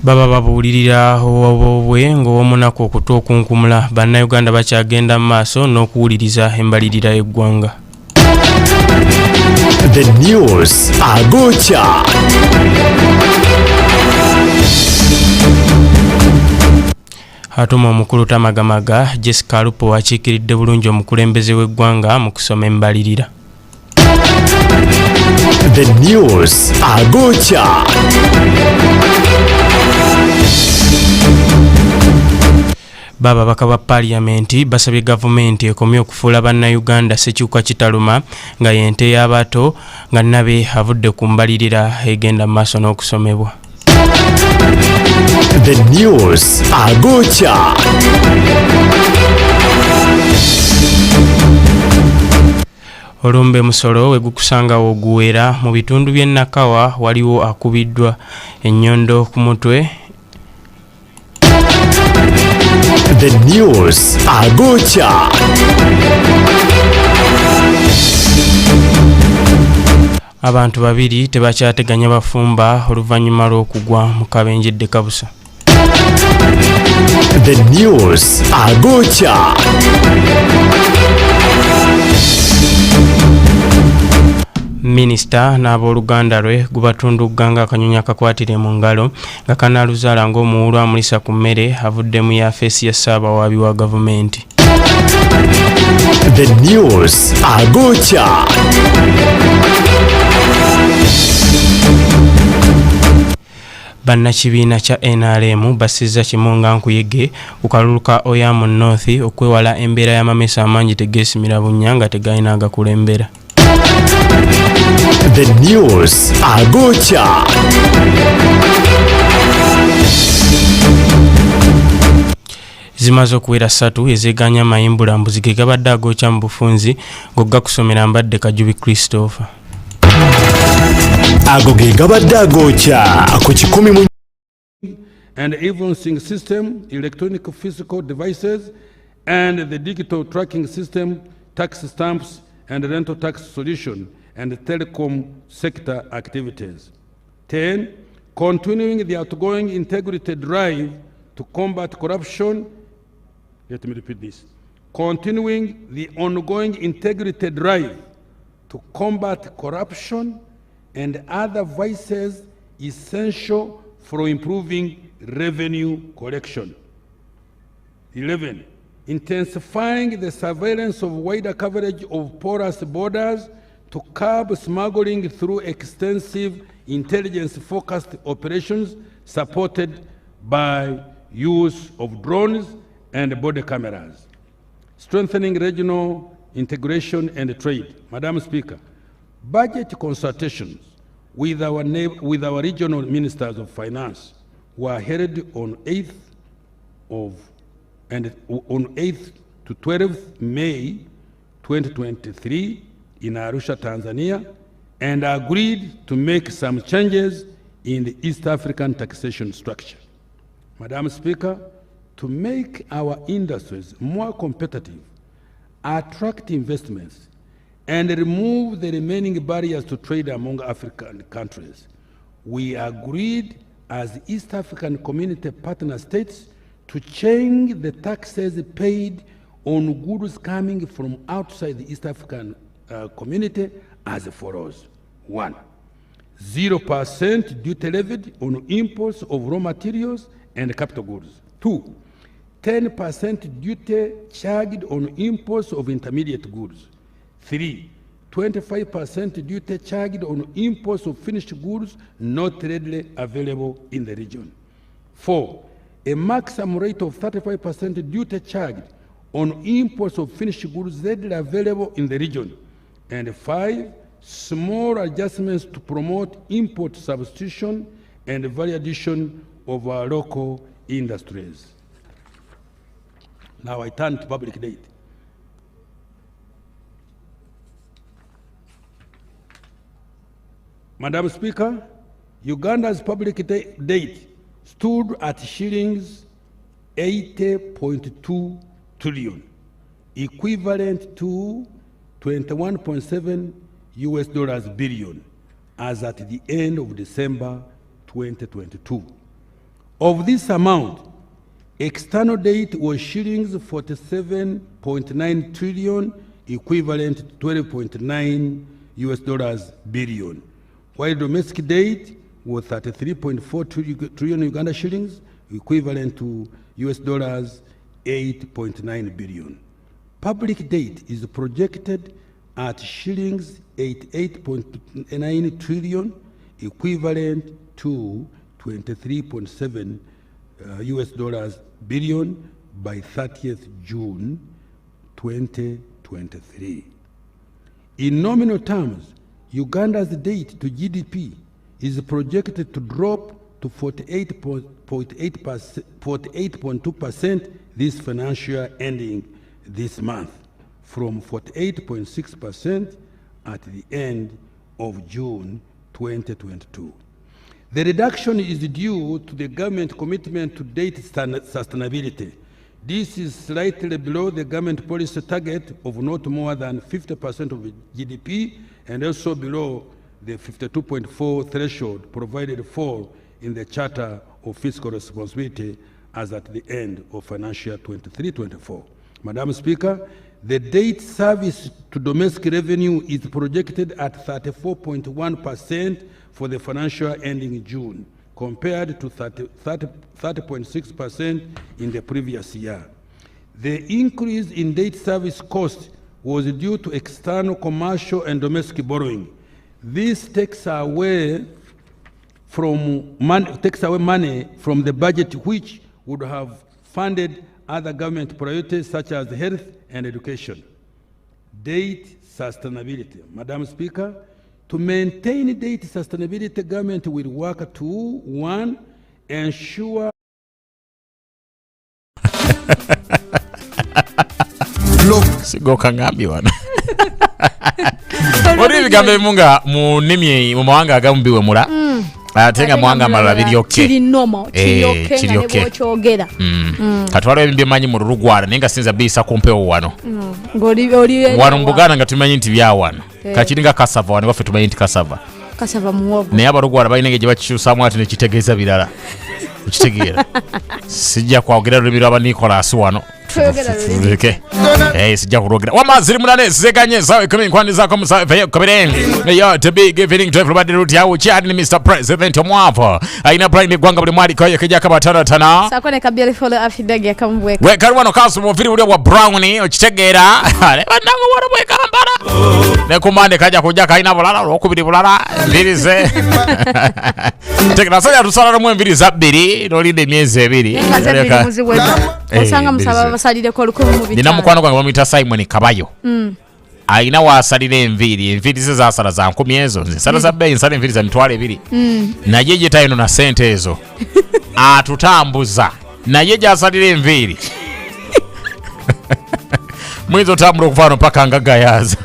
Baba babuulirira obwobwe ng'owomunaku okutu okunkumula bannayuganda bakyagenda mu maaso n'okuwuliriza embalirira y'eggwanga. The News agookya. Atuma omukulu Tamagamaga Jessica Alupo akiikiridde bulungi omukulembeze w'eggwanga mu kusoma embalirira. The News agookya. Baba bakaba parliamenti basabye gavumenti ekomye okufuula bannayuganda sekyuka kitaluma nga yente y'abato nga nabe avudde ku mbalirira egenda mu maaso n'okusomebwa. The News agookya. Olumbe musolo wegukusangawo oguwera mu bitundu by'e Nakawa waliwo akubiddwa ennyondo ku mutwe. The News agookya. Abantu babiri tebakyateganya bafumba oluvannyuma lw'okugwa mu kabenjedde kabusa. The News agookya. Minisita n'abooluganda lwe gubatunduganga akanyonyi akakwatire mu ngalo nga kanaaluzaala ng'omuwulu amulisa ku mmere avuddemu yafeesi ya ssaabawaabi wa gavumenti. The News agookya. bannakibiina kya NRM basizza Kimonga Nkuyege ku kalulu ka Oyamo North okwewala embeera y'amamesa amangi tegeesimira bunnya nga tegayina agakulembera. The News Agocha. Zimaze okuwera 3 ezeganya mayimbulambuzi ge gabadde agoocha mu bufunzi ng'ogga kusomera Mbadde Kajubi Christopher. Ago ge gabadde agoocha ku 10 and evidencing system, electronic physical devices, and the digital tracking system, tax stamps, and rental tax solution, and telecom sector activities. 10. Continuing the outgoing integrity drive to combat corruption. Let me repeat this. Continuing the ongoing integrity drive to combat corruption and other vices essential for improving revenue collection. 11. Intensifying the surveillance of wider coverage of porous borders to curb smuggling through extensive intelligence-focused operations supported by use of drones and body cameras. Strengthening regional integration and trade. Madam Speaker, budget consultations with our regional ministers of finance were held on 8th to 12th May 2023 in Arusha, Tanzania, and agreed to make some changes in the East African taxation structure. Madam Speaker, to make our industries more competitive, attract investments, and remove the remaining barriers to trade among African countries, we agreed as East African Community partner states to change the taxes paid on goods coming from outside the East African Community as follows. 1. 0% duty levied on imports of raw materials and capital goods. 2. 10% duty charged on imports of intermediate goods. 3. 25% duty charged on imports of finished goods not readily available in the region. 4. A maximum rate of 35% duty charged on imports of finished goods readily available in the region. And 5. Small adjustments to promote import substitution and value addition of our local industries. Now I turn to public debt. Madam Speaker, Uganda's public debt stood at shillings 80.2 trillion, equivalent to 21.7 US dollars billion as at the end of December 2022. Of this amount, external debt was shillings 47.9 trillion, equivalent to 12.9 US dollars billion, while domestic debt was 33.4 trillion Uganda shillings, equivalent to US dollars 8.9 billion. Public debt is projected at shillings 88.9 trillion, equivalent to 23.7 US dollars billion by 30th June 2023. In nominal terms, Uganda's debt to GDP is projected to drop to 48.2% this financial year ending this month, from 48.6% at the end of June 2022. The reduction is due to the government commitment to debt sustainability. This is slightly below the government policy target of not more than 50% of GDP, and also below the 52.4 threshold provided for in the Charter of Fiscal Responsibility as at the end of financial year 23-24. Madam Speaker, the debt service to domestic revenue is projected at 34.1% for the financial year ending June, compared to 30.6% in the previous year. The increase in debt service cost was due to external commercial and domestic borrowing. This takes away takes away money from the budget which would have funded other government priorities such as health and education. Date sustainability. Madam Speaker, to maintain date sustainability, government will work to 1. Ensure sigoka ngambi wana ori bigambe munga mu nimye mu mawanga agambiwe mula atenga mwanga mala biryoke kiri nomo kiryoke ne bochogera katwala ebimbe manyi mu rugwara nenga sinza bisa kumpewo wano ngoli oli wano mbugana ngatumanyi nti bya wano kachiringa kasava wano bafe tumanyi nti kasava muwogo ne abarugwara bayinenge je bakichusa mwati ne kitegeeza birala ukitegeera sijja kwogera lubiro aba Nicholas wano sijja kurogera wamaziri munane zeganye sawe kumi nkwandi zako musafe kabireni yo to be giving to everybody route yawo chani Mr President omwavo aina prime gwanga buli mwali koye kija kabatana tana sakone kabiri fole afidege yakambwe we karwano kasu mufiri uli wa brownie ukitegeera ale bandango wara bwe kambara ne kumande kaja kuja kaina bulala okubiri bulala ndirize tekna saya tusala mu mbiri za biri nolinde myezi ebiri osanga musaba basalire ko lukumu mu bitano nina mukwano gwange bamuyita Simon Kabayo aina wasalire enviri ze zasala za 10 ezo nsala za bei nsala enviri za mitwale 2 naye je tayino na sente ezo atutambuza naye je asalire enviri mwizo tambulo kufano paka ngagayaza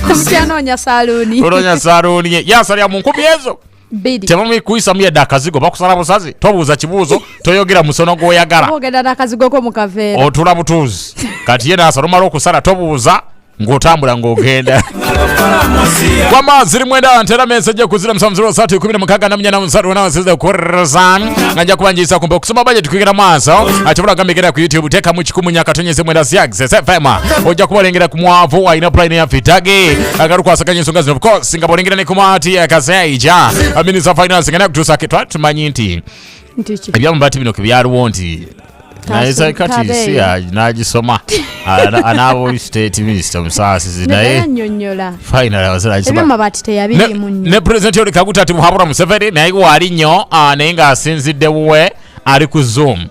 kumtiano nya saluni oronya saluni yasalya mu 10 ezo bidi temami kuisa mye dakazigo bakusala busazi tobuza kibuzo toyogera musono goyagala ogenda dakazigo ko mukavera otula butuzi kati yena asaloma lokusala tobuza ngotambula ngogenda kwa maziri mwenda ntera message kuzira msamziro sati 16 na mnyana msari wana wasiza kurazan nganja kubanjisa kumbe kusoma budget kugira maso achibula gambikira ku YouTube teka mu chikumu nyakatonyeze mwenda Sucessfm oja kubalengera kumwavu aina prime ya fitage agaruka asakanye songazi of course singapolengera ne kumati akasaija minister of finance ngana kutusaketwa tumanyinti ebya mbati bino kibyaruwo nti na isa kati siya najisoma anabo state minister musasi zinaye nyonyola final awasala jisoma mabati te yabiri munyo ne president yoli kaguta ati muhabura Museveni naye wali nyo nenga asinzidde buwe ali ku Zoom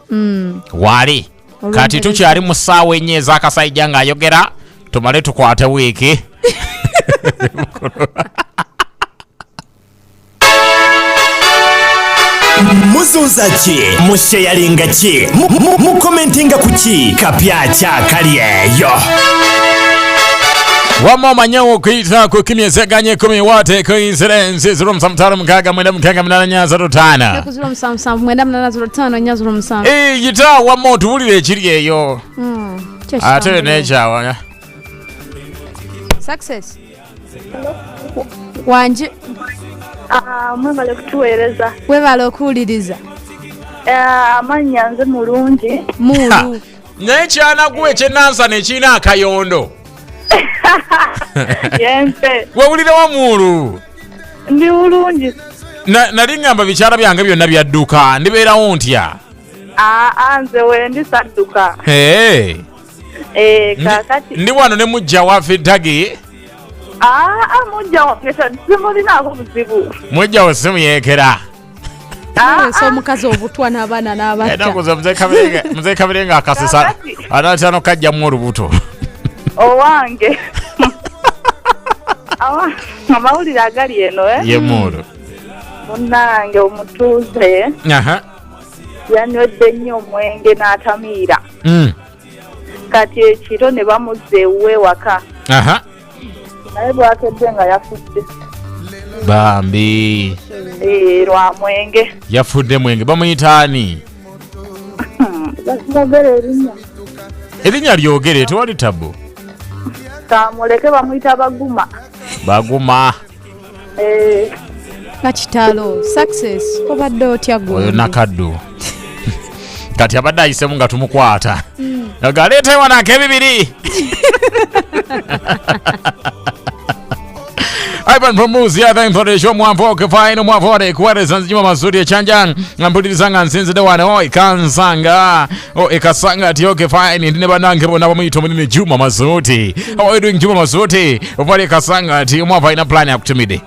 wali kati tukyali musawe nyeza akasayija nga ayogera tumale tukwate wiki muzunza ki mushayalinga ki mukomentinga kuki kapyacha kaliyeyo wama manyawo kuita kukimyezeganye 10 wate coincidence zero msamtaro mkaga mwenda mkaga mnana nyaza rutana kuziro msamsam mwenda mnana rutana nyaza rumsam yita wama tubulire kiri eyo ate necha wanya Success wanje mwebale kutuweereza webale okuwuliriza amanya nze mulungi mulu nekyana gwe ekyenansa nekiina akayondo yempe wewulirawo mulu ndi bulungi nali ngamba bikyala byange byonna byadduka ndibeerawo ntya nze wendi sadduka kakati ndi wano ne mujja waffe ddagi mujja wange simulinaako buzibu mujja we simuyekera so omukazi obutwa n'abaana n'abatta muzee kabirenga akasisa anatyano kajjamu olubuto owange amawulire agali eno ye mulu munnange omutuuze yanywedde nnyo omwenge n'atamiira kati ekiro ne bamuzza ewuwe ewaka naye bwakedde nga yafudde bambi lwa mwenge yafudde mwenge bamuyita ani basimogera erinnya lyogere tewali tabu kamuleke bamuyita baguma kakitalo Success obadde otya gwe oyo nakaddu kati abadde ayisemu nga tumukwata agaleeta ewananka ebibiri Ivan Promuzi ya thank for the show mwamvo kefine mwamvo de kuwereza nzijuma mazuri echanja mpuliriza nga nsinzide wano ikansanga ikasanga ati kefine ndine banange bona bamuyito munene Juma Mazuti how are you doing Juma Mazuti upale ikasanga ati mwava ina plan ya kutumide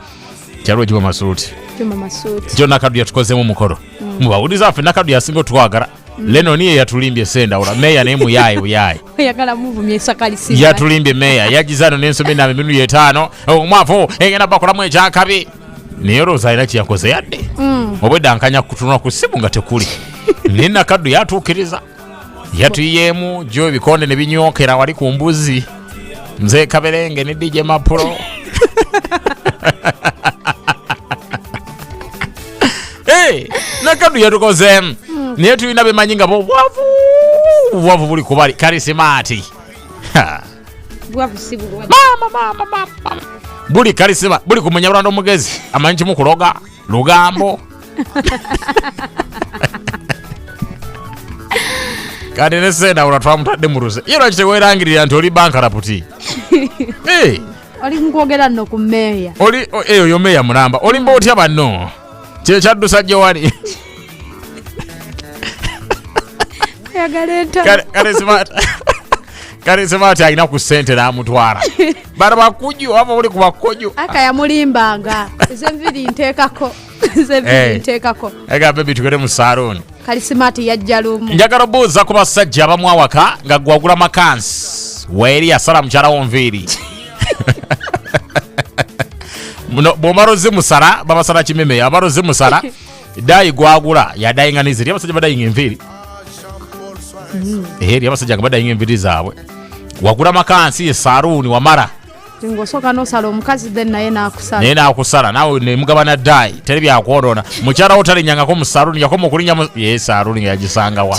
Kyalo Juma Masuti. Juma Masuti. Jona kadu yatukozemu mukoro. Mubawuliza afe nakadu yasingo twagala. Leno niye yatulimbye senda ula meya ne muyaye. Yagala muvumye sakali simba. Yatulimbye meya yagizano n'ensome na minu yetano. Omwavu engena bakola mu ekyakabi. Niyo Roza ina kiyakoze yadde. Obwedda nkanya kutunula ku simu nga tekuli. Nina kadu yatukiriza. Yatuyemu jo bikonde ne binyokera wali ku mbuzi. Mzee Kaberenge ne DJ Mapro. Hey, nakadu yatukoze. Niye tulina bemanyinga bo wavu buli kubali karisimati. Bwavu sibu wadi. Mama. Buli karisima, buli kumenya bulando mugezi. Amanyi mu kuloga, lugambo. Kadi nesena uratwa mutadde muruze. Yero kite werangirira nti oli banka raputi. Hey. Oli ngogera no ku meya. Oli yo meya mulamba. Oli mboti abanno. Kye kyaddusa gye wali. Kare smart alina ku sente na mutwara. Bara bakuju aba uli kubakuju. Aka ya mulimbanga. Zemviri ntekako. Ega baby tugere mu salon. Kali smart yajjalumu. Njagala boza ku basajja abamu awaka nga gwagula makansi. Weri asala mchara wonviri. Muno bomaroze musara babasala kimeme abaroze musara. Dai gwagula ya dai nganiziri abasajja badai enviri. Heri abasajja nga badai enviri zaabwe. Wagula makansi ye salon wamara. Ngosoka no salo mukazi then naye nakusala. Naye nakusala nawe ne mugabana dai teri bya kwodona. Mukyala otalinyanga ko mu salon yakomo kulinya ye salon yagisanga wa.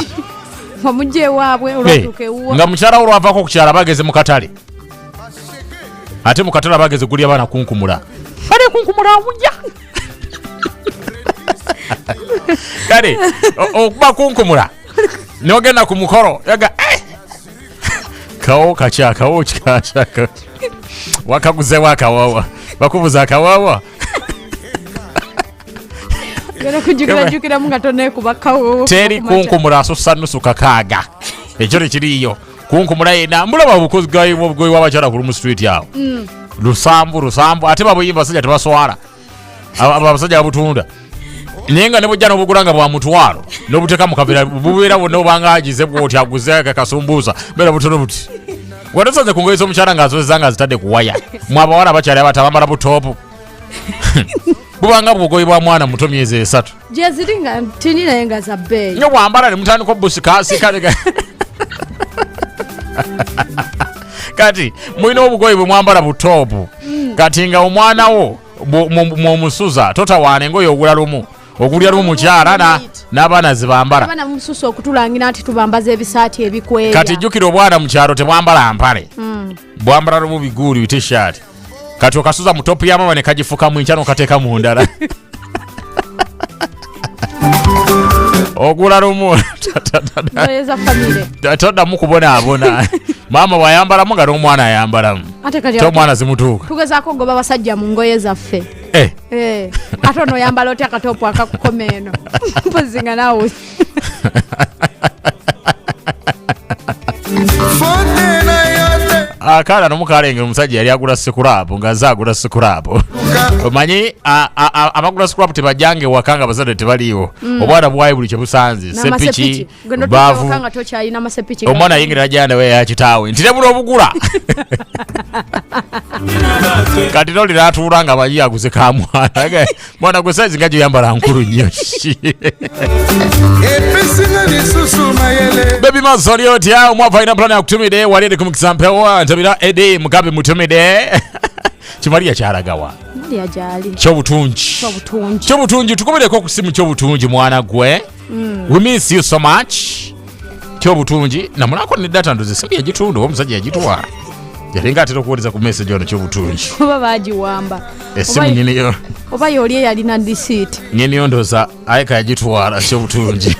Famuje wabwe olatuke uwa. Nga mukyala olwava ko kukyala bageze mu katale. Ate mu katale bageze guli abana kunkumula. Bale kunkumula mujja. Kale okuba kunkumula. Nogenda ku mukoro yaga kawo kachaka wakaguze wakawawa bakubuza kawawa Gero kujukira mungatone kuba kawo teri kunkumula asusa nusu kakaga ekyo kiriyo kunkumula yena mulaba bukozi gayi bwogoyi wabachara ku mu street yawo lusambu ate babuyimba sajja tebaswala abasajja abutunda nenga nebo jana obugulanga bwa mutwalo nobuteka mukabira bubeera bonna obanga agize bwoti aguze kakasumbuza bera butono buti wadasanze kungoyeso mukyala nga azozanga zitadde kuwaya mwaba wana bakyali abatabambala butopu bubanga bwogoyi bwa mwana muto myezi 3 jeziringa tinina yenga za bei nyo bwambala ne mutani ko busikasi kale kati mwino obugoyi bwe mwambala butopu kati nga omwana wo musuza totawane ngoyo ogula lumu ogulya lumu mukyala n'abaana zibambala abana mususu okutulangira nti tubambaza ebisaati ebikweya kati jjukira obwana mu kyalo tebwambala mpale bwambala lumu biguuli t-shirt kati okasuza mu topu y'amama ne kagifuka mu nkya n'okateeka mu ndala ogula lumu toddamu kubonaabona maama bw'ayambalamu nga n'omwana ayambalamu te omwana zimutuuka tugezaako ogoba basajja mu ngoye zaffe ate onoyambala otya akatopu akakukoma eno mpozinga naawe akaana nomukalengera omusajja yali agula sikulapu ng'aze agula sikulapu omanyi abagula sikulapu tebajjange ewaka nga abazadde tebaliiwo obwana bwayi buli kye busanze sepiki baavu omwana ayingira ajjana we yakitaawe nti nebula obugula kati noli n'atuula nga amanyi aguze ka mwana mwana gwe saizi nga gyoyambala nkulu nnyo bebi mazoli otya omwavu alina pulani akutumide wali eri ku mukisa mpewo ntabira edi mugabe mutumide kimaliya kyalagawa kyobutungi tukomereko ku simu kyobutungi mwana gwe we miss you so much kyobutungi namulako ne data ndoze simu yagitunda omusajja yagitwala yalinga atera okuwuliriza ku message ono kyobutungi oba bagiwamba esimu nyiniyo oba yoli eyalina receipt nyiniyo ndoza ayeka yagitwala kyobutungi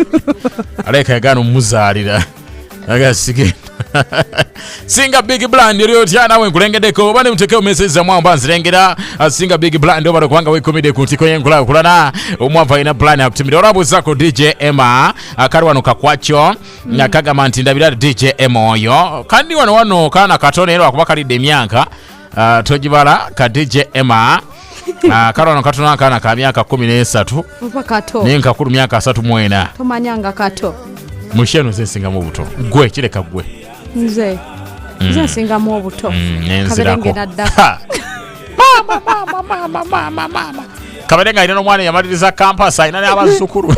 aleka yagana omuzaalira agasige Singa Big Brand yori otya nawe nkulengedeko bane mutekeo message za mwamba nzirengera Singa Big Brand obara kwanga wekomide kutiko yenkula kulana omwava ina plan akutimira orabo zako DJ Emma akarwano kakwacho nakaga mantindabira DJ Emma oyo kandi wano kana katone ero akuba kalide emyaka tojibala ka DJ Emma Kano katono akaana ka myaka 13 Opa kato. Nenka myaka 34 Tomanyanga kato. Musheno zensinga mu buto gwe kireka gwe Nze nsinga mu obuto Kaberenga naddaka mama Kaberenga ino omwana yamaliriza campus ayina n'abazzukulu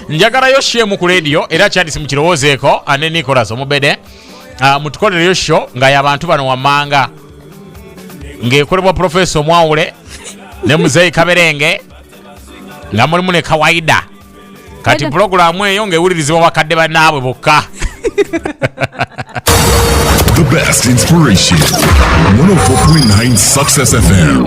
njagalayo shemu ku radio era kyandisi mu kirowoozeeko ane Nicholas Omubede mutukolereyo show nga y'abantu bano wammanga ng'ekolebwa Professor Mwawule ne Muzeyi Kaberenge nga mulimu ne Kawaida kati programu eyo ng'ewulirizibwa bakadde bannaabwe bokka. The best inspiration. 104.9 Success FM.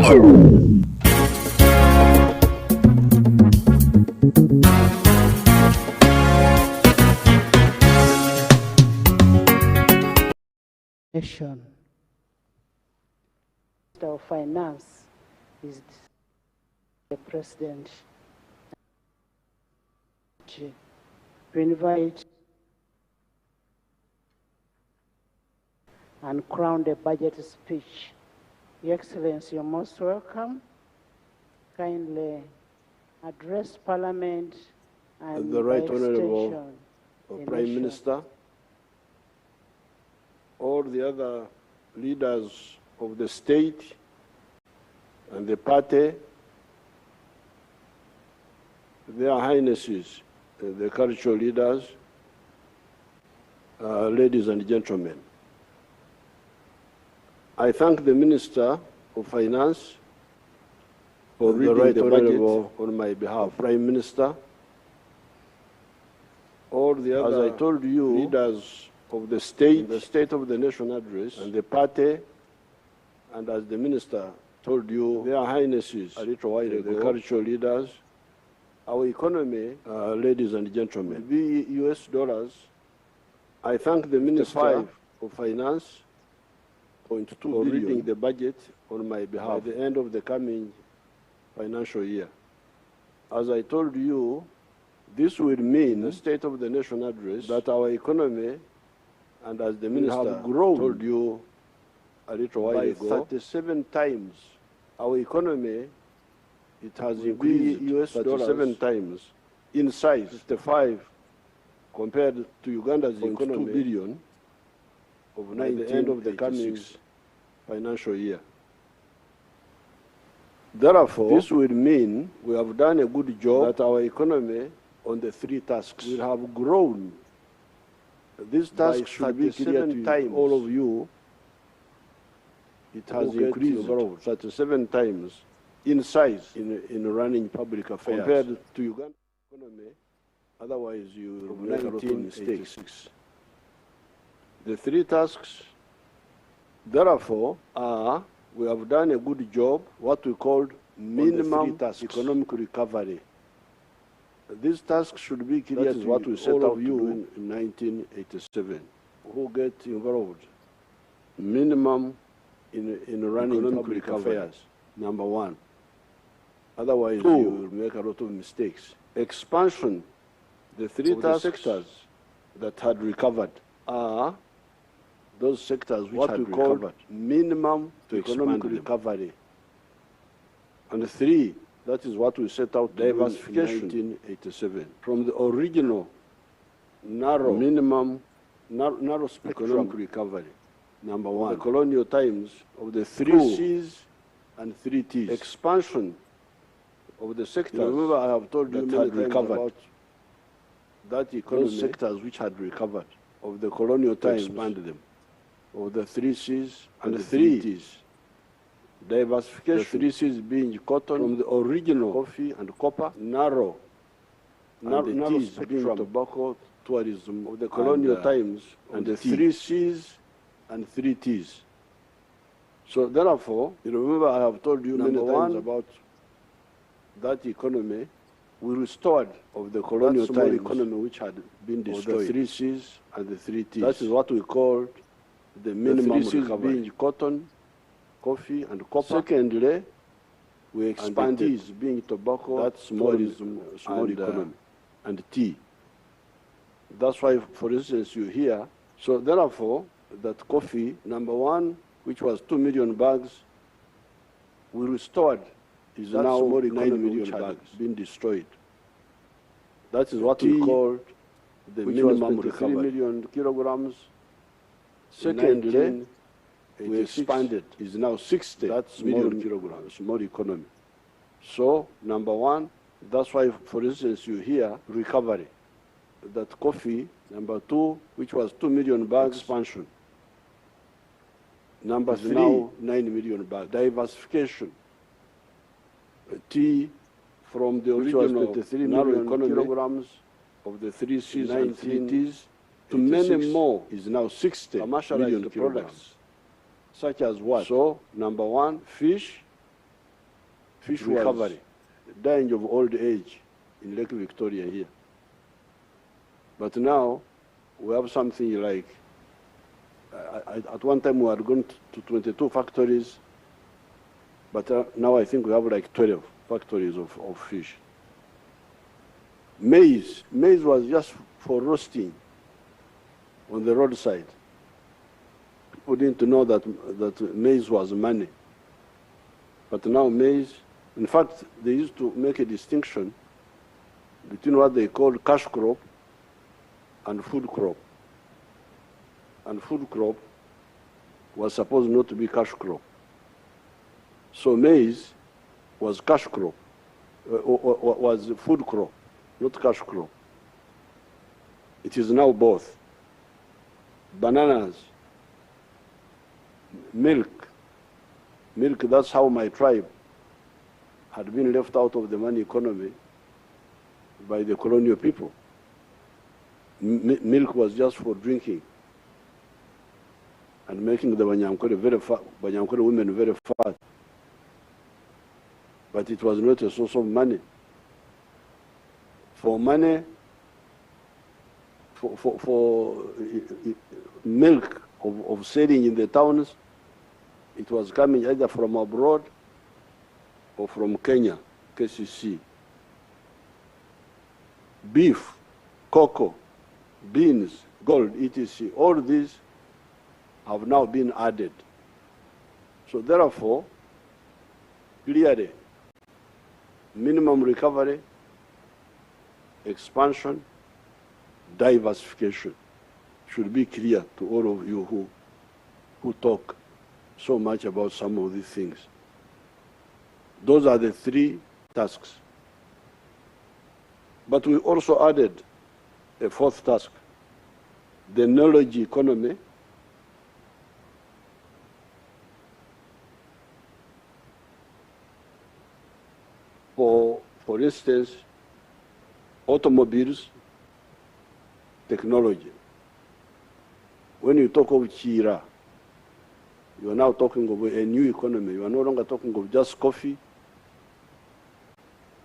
Minister of Finance is the President to invite and crown the budget speech. Your Excellency, you're most welcome. Kindly address Parliament and the Right by Honourable extension, Prime nation. Minister, all the other leaders of the state and the party, their highnesses, the cultural leaders, ladies and gentlemen. I thank the Minister of Finance for reading the budget on my behalf. Prime Minister, all the other, as I told you, leaders of the State of the Nation address, and the party, and as the Minister told you, their highnesses, a little while ago, the cultural leaders, our economy, ladies and gentlemen, the US dollars. I thank the Minister of Finance for reading the budget on my behalf at the end of the coming financial year. As I told you, this will mean the State of the Nation address that our economy, and as the Minister have grown, told you a little while ago, 37 times. Our economy, it has increased US 37 times in size, 55 compared to Uganda's economy, 2 billion of the end of the coming financial year. Therefore, this will mean we have done a good job that our economy on the three tasks will have grown. This task should be clear to all of you. It has increased 37 times in size in running public affairs compared to Uganda economy. Otherwise, you will make a lot of mistakes. The three tasks, therefore, are we have done a good job, what we called minimum economic recovery. This task should be clear to what we set out to do in 1987. Who get involved? Minimum in running public affairs, number one. Otherwise, you will make a lot of mistakes. Expansion, the three sectors that had recovered are those sectors which had recovered. Minimum to economic recovery. And three, that is what we set out to diversification in 1987. From the original narrow minimum, narrow spectrum economic recovery, number one. The colonial times of the three C's and three T's. Expansion of the sectors. Remember, I have told you many times about that economy, those sectors which had recovered of the colonial times, expand them. Of the three C's and the three T's. Diversification, the three C's being cotton, from the original coffee and copper, narrow T's being tobacco, tourism, of the colonial times, and the three C's and three T's. So therefore, you remember I have told you many times about that economy we restored of the colonial time economy which had been destroyed. The three C's and the three T's. That is what we call the minimum recovery. Being cotton, coffee, and copper. Secondly, we expanded T's being tobacco, that's tourism, small economy, and tea. That's why, for instance, you hear. So therefore, that coffee, number one, which was 2 million bags, we restored is now 9 million bags being destroyed. That is what we call the minimum recovery. 3 million kilograms. Secondly, we expanded, is now 60 million kilograms, more economy. So, number one, that's why, for instance, you hear recovery. That coffee, number two, which was 2 million bags, expansion. Number three, now 9 million bags, diversification. Tea from the original 23 million kilograms of the 3 C's and 3 T's to many more is now 60 million products, such as what? So, number one, fish recovery, dying of old age in Lake Victoria here. But now, we have something like, at one time we were going to 22 factories, but now I think we have like 12 factories of fish. Maize was just for roasting on the roadside. People didn't know that maize was money. But now maize, in fact, they used to make a distinction between what they call cash crop and food crop. And food crop was supposed not to be cash crop. So maize was cash crop, was food crop, not cash crop. It is now both. Bananas, milk, that's how my tribe had been left out of the money economy by the colonial people. Milk was just for drinking and making the Banyankore women very fat. But it was not a source of money. For money, for milk of selling in the towns, it was coming either from abroad or from Kenya, KCC. Beef, cocoa, beans, gold, etc. All these have now been added. So therefore, clearly, minimum recovery, expansion, diversification should be clear to all of you who talk so much about some of these things. Those are the 3 tasks. But we also added a 4th task, the knowledge economy, for instance, automobiles, technology. When you talk of Chira, you are now talking of a new economy. You are no longer talking of just coffee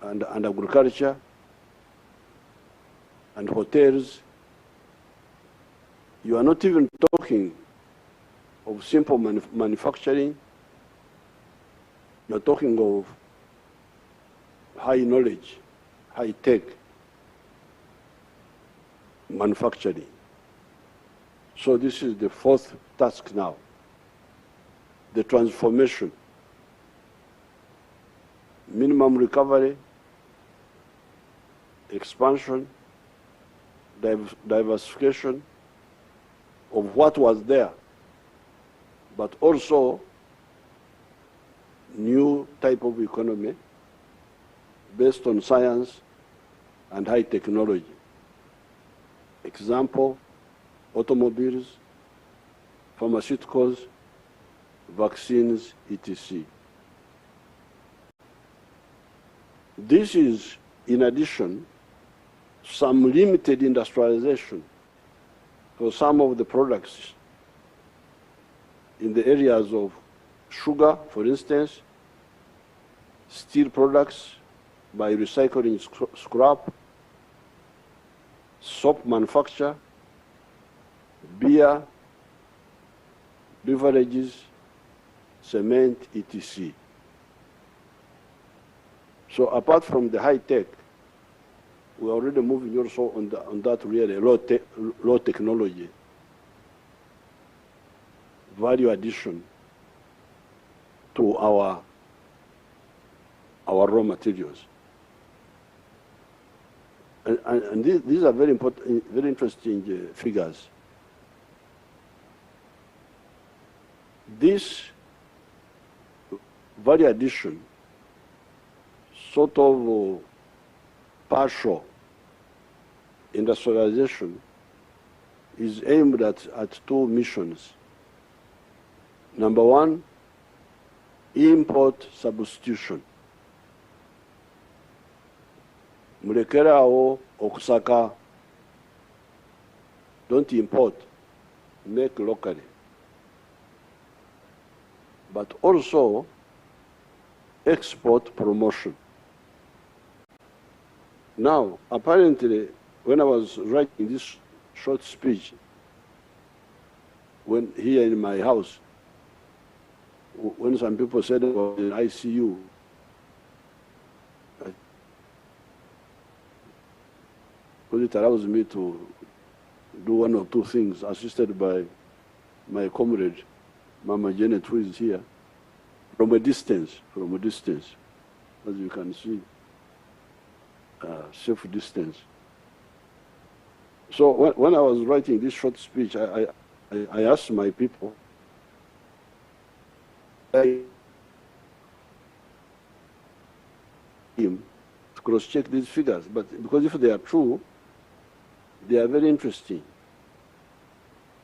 and agriculture and hotels. You are not even talking of simple manufacturing. You are talking of high knowledge, high tech manufacturing. So this is the 4th task now, the transformation, minimum recovery, expansion, diversification of what was there, but also new type of economy based on science and high technology. Example, automobiles, pharmaceuticals, vaccines, etc. This is, in addition, some limited industrialization for some of the products in the areas of sugar, for instance, steel products by recycling scrap, soap manufacture, beer, beverages, cement, etc. So apart from the high tech, we're already moving also on that really low technology, value addition to our our raw materials. And these are very important, very interesting figures. This value addition, sort of partial industrialization, is aimed at two missions. Number one, import substitution. Mulekerawo okusaka, don't import, make locally. But also export promotion. Now, apparently, when I was writing this short speech, when here in my house, when some people said I was in ICU, because it allows me to do one or two things, assisted by my comrade, Mama Janet, who is here, from a distance, as you can see, safe distance. So when I was writing this short speech, I asked my people, to cross-check these figures, but because if they are true, they are very interesting.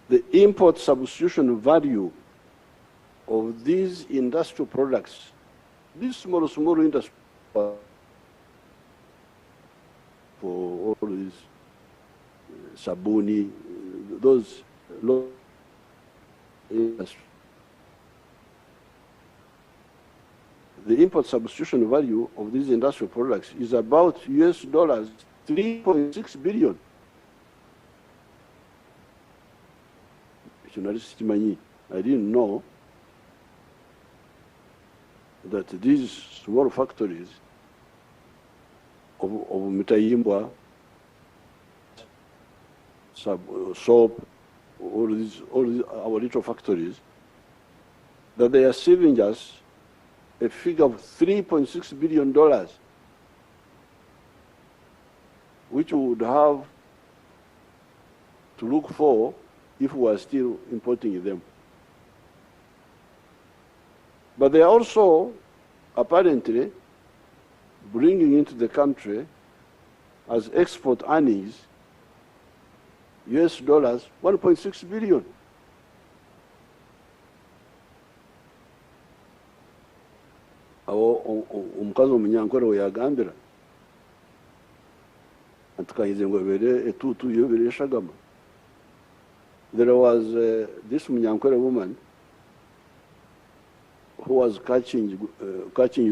The import substitution value of these industrial products, these small industries, for all these sabuni, those low industries. The import substitution value of these industrial products is about US dollars 3.6 billion. I didn't know that these small factories of Mitayimbwa, soap, all these our little factories, that they are saving us a figure of $3.6 billion, which we would have to look for if we are still importing them. But they are also apparently bringing into the country as export earnings US dollars 1.6 billion. Omukazi omunyankore we yagambira antikahize ngo bere etutu yo bere shagama. There was this munyankore woman who was catching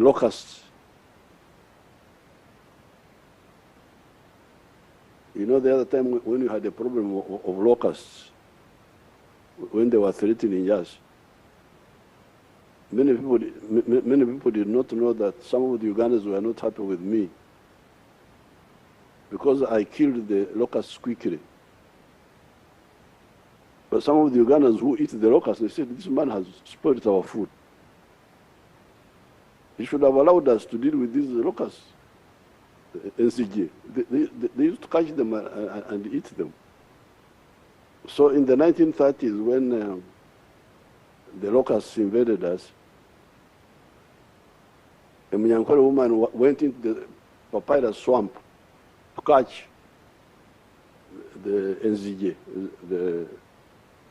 locusts. You know, the other time when we had a problem of locusts, when they were threatening us, many people did not know that some of the Ugandans were not happy with me because I killed the locusts quickly. But some of the Ugandans who eat the locusts, they said, this man has spoiled our food. He should have allowed us to deal with these locusts. NCG. They used to catch them and eat them. So in the 1930s, when the locusts invaded us, a Munyankore woman went into the papyrus swamp to catch the NZJ, the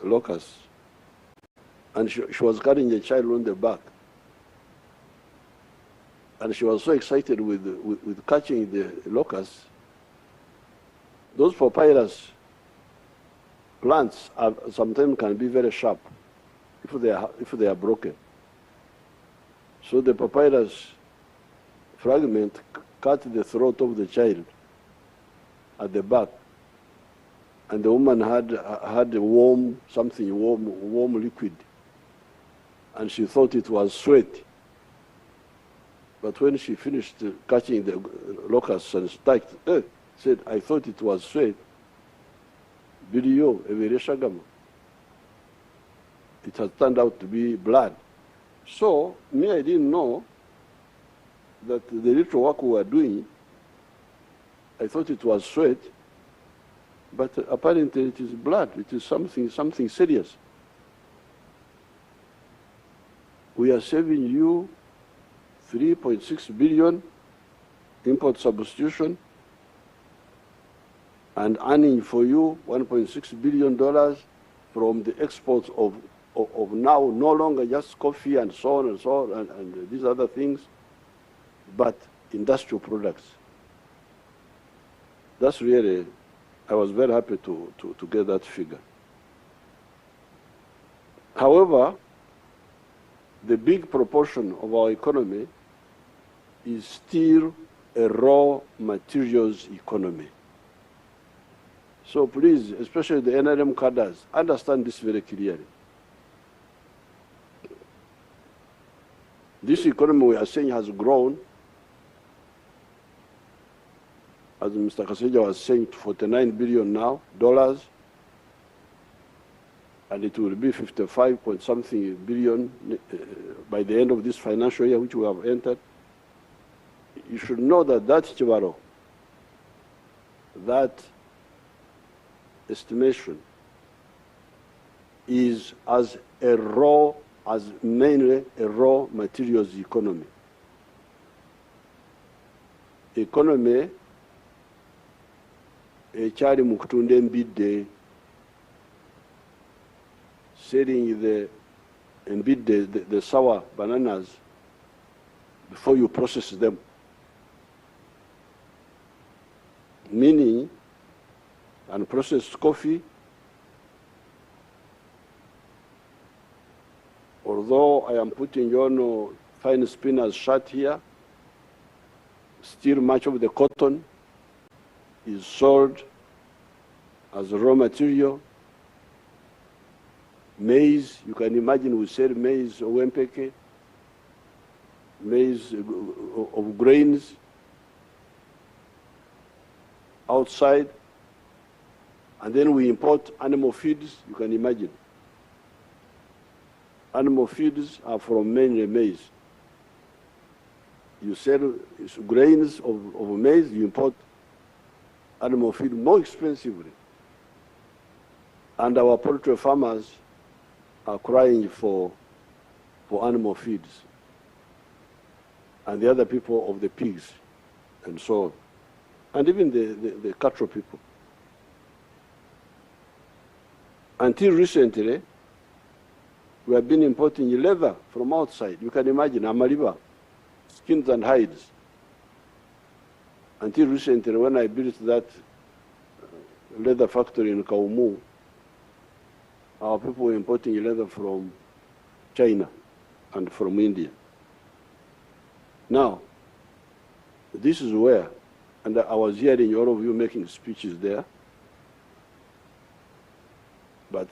locusts. And she was carrying a child on the back. And she was so excited with catching the locusts. Those papyrus plants sometimes can be very sharp if they are broken. So the papyrus fragment cut the throat of the child at the back, and the woman had a warm liquid, and she thought it was sweat. But when she finished catching the locusts and said, I thought it was sweat. Video, it has turned out to be blood. So, me, I didn't know that the little work we were doing, I thought it was sweat, but apparently it is blood. It is something serious. We are saving you 3.6 billion import substitution and earning for you $1.6 billion from the exports of now no longer just coffee and so on and these other things, but industrial products. That's really, I was very happy to get that figure. However, the big proportion of our economy is still a raw materials economy. So please, especially the NRM cadres, understand this very clearly. This economy we are saying has grown, as Mr. Kaseja was saying, to $49 billion now, and it will be 55 point something billion by the end of this financial year, which we have entered. You should know that Chibaro, that estimation is mainly a raw materials economy. Economy ekyali mu kutunda embidde, selling the sour bananas before you process them. Meaning, unprocessed coffee, although I am putting on fine spinner's shirt here, still much of the cotton is sold as raw material. Maize, you can imagine we sell maize, owempeke, maize of grains outside, and then we import animal feeds, you can imagine. Animal feeds are from mainly maize. You sell grains of maize, you import animal feed more expensively. And our poultry farmers are crying for animal feeds. And the other people of the pigs and so on. And even the cattle people. Until recently, we have been importing leather from outside. You can imagine, Amaliba, skins and hides. Until recently, when I built that leather factory in Kaumu, our people were importing leather from China and from India. Now, this is where, and I was hearing all of you making speeches there, but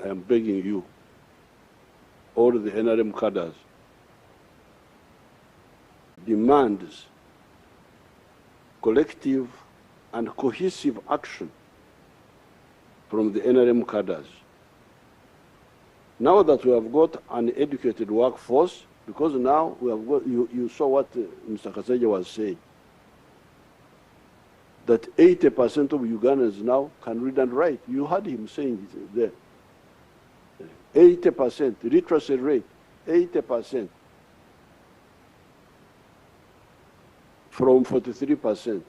I am begging you, all the NRM cadres, demands collective and cohesive action from the NRM cadres. Now that we have got an educated workforce, because now we have got, you saw what Mr. Kaseja was saying, that 80% of Ugandans now can read and write. You heard him saying it there. 80% literacy rate, 80% from 43%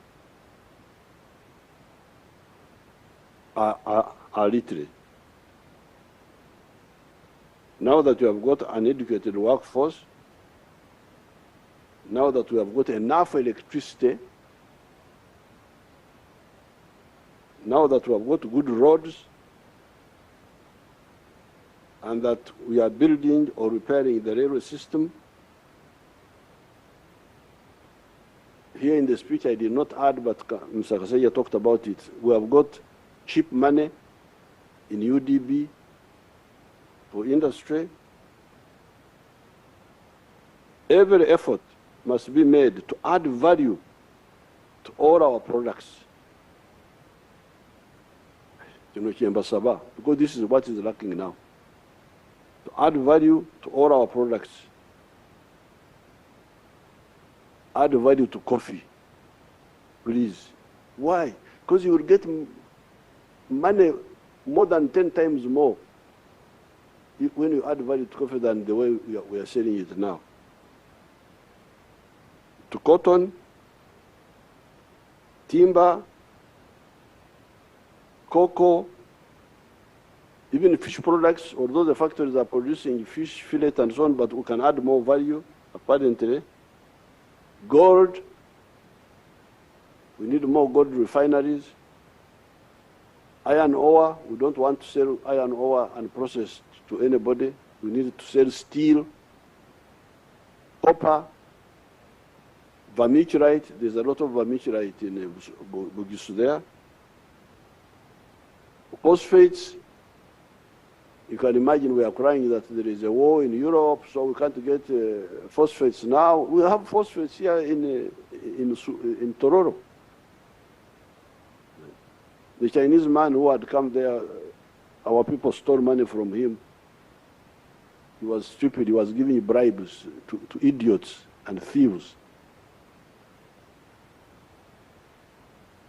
are literate. Now that you have got an educated workforce, now that we have got enough electricity, now that we have got good roads, and that we are building or repairing the railway system, here in the speech I did not add, but Mr. Kaseja talked about it. We have got cheap money in UDB for industry. Every effort must be made to add value to all our products. Because this is what is lacking now. To add value to all our products. add value to coffee, please. Why? Because you will get money more than 10 times more when you add value to coffee than the way we are selling it now. To cotton, timber, cocoa, even fish products, although the factories are producing fish, fillet and so on, but we can add more value, apparently. Gold, we need more gold refineries. Iron ore, we don't want to sell iron ore unprocessed to anybody. We need to sell steel, copper, vermiculite. There's a lot of vermiculite in Bugisu there. Phosphates, you can imagine we are crying that there is a war in Europe, so we can't get phosphates now. We have phosphates here in Tororo. The Chinese man who had come there, our people stole money from him. He was stupid. He was giving bribes to idiots and thieves.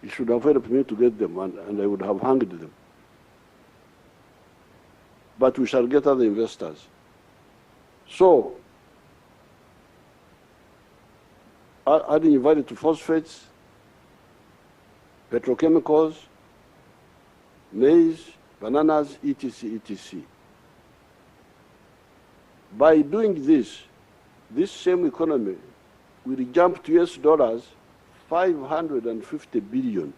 He should have helped me to get them, and I would have hanged them. But we shall get other investors. So, adding value to phosphates, petrochemicals, maize, bananas, etc., etc. By doing this same economy will jump to US dollars 550 billion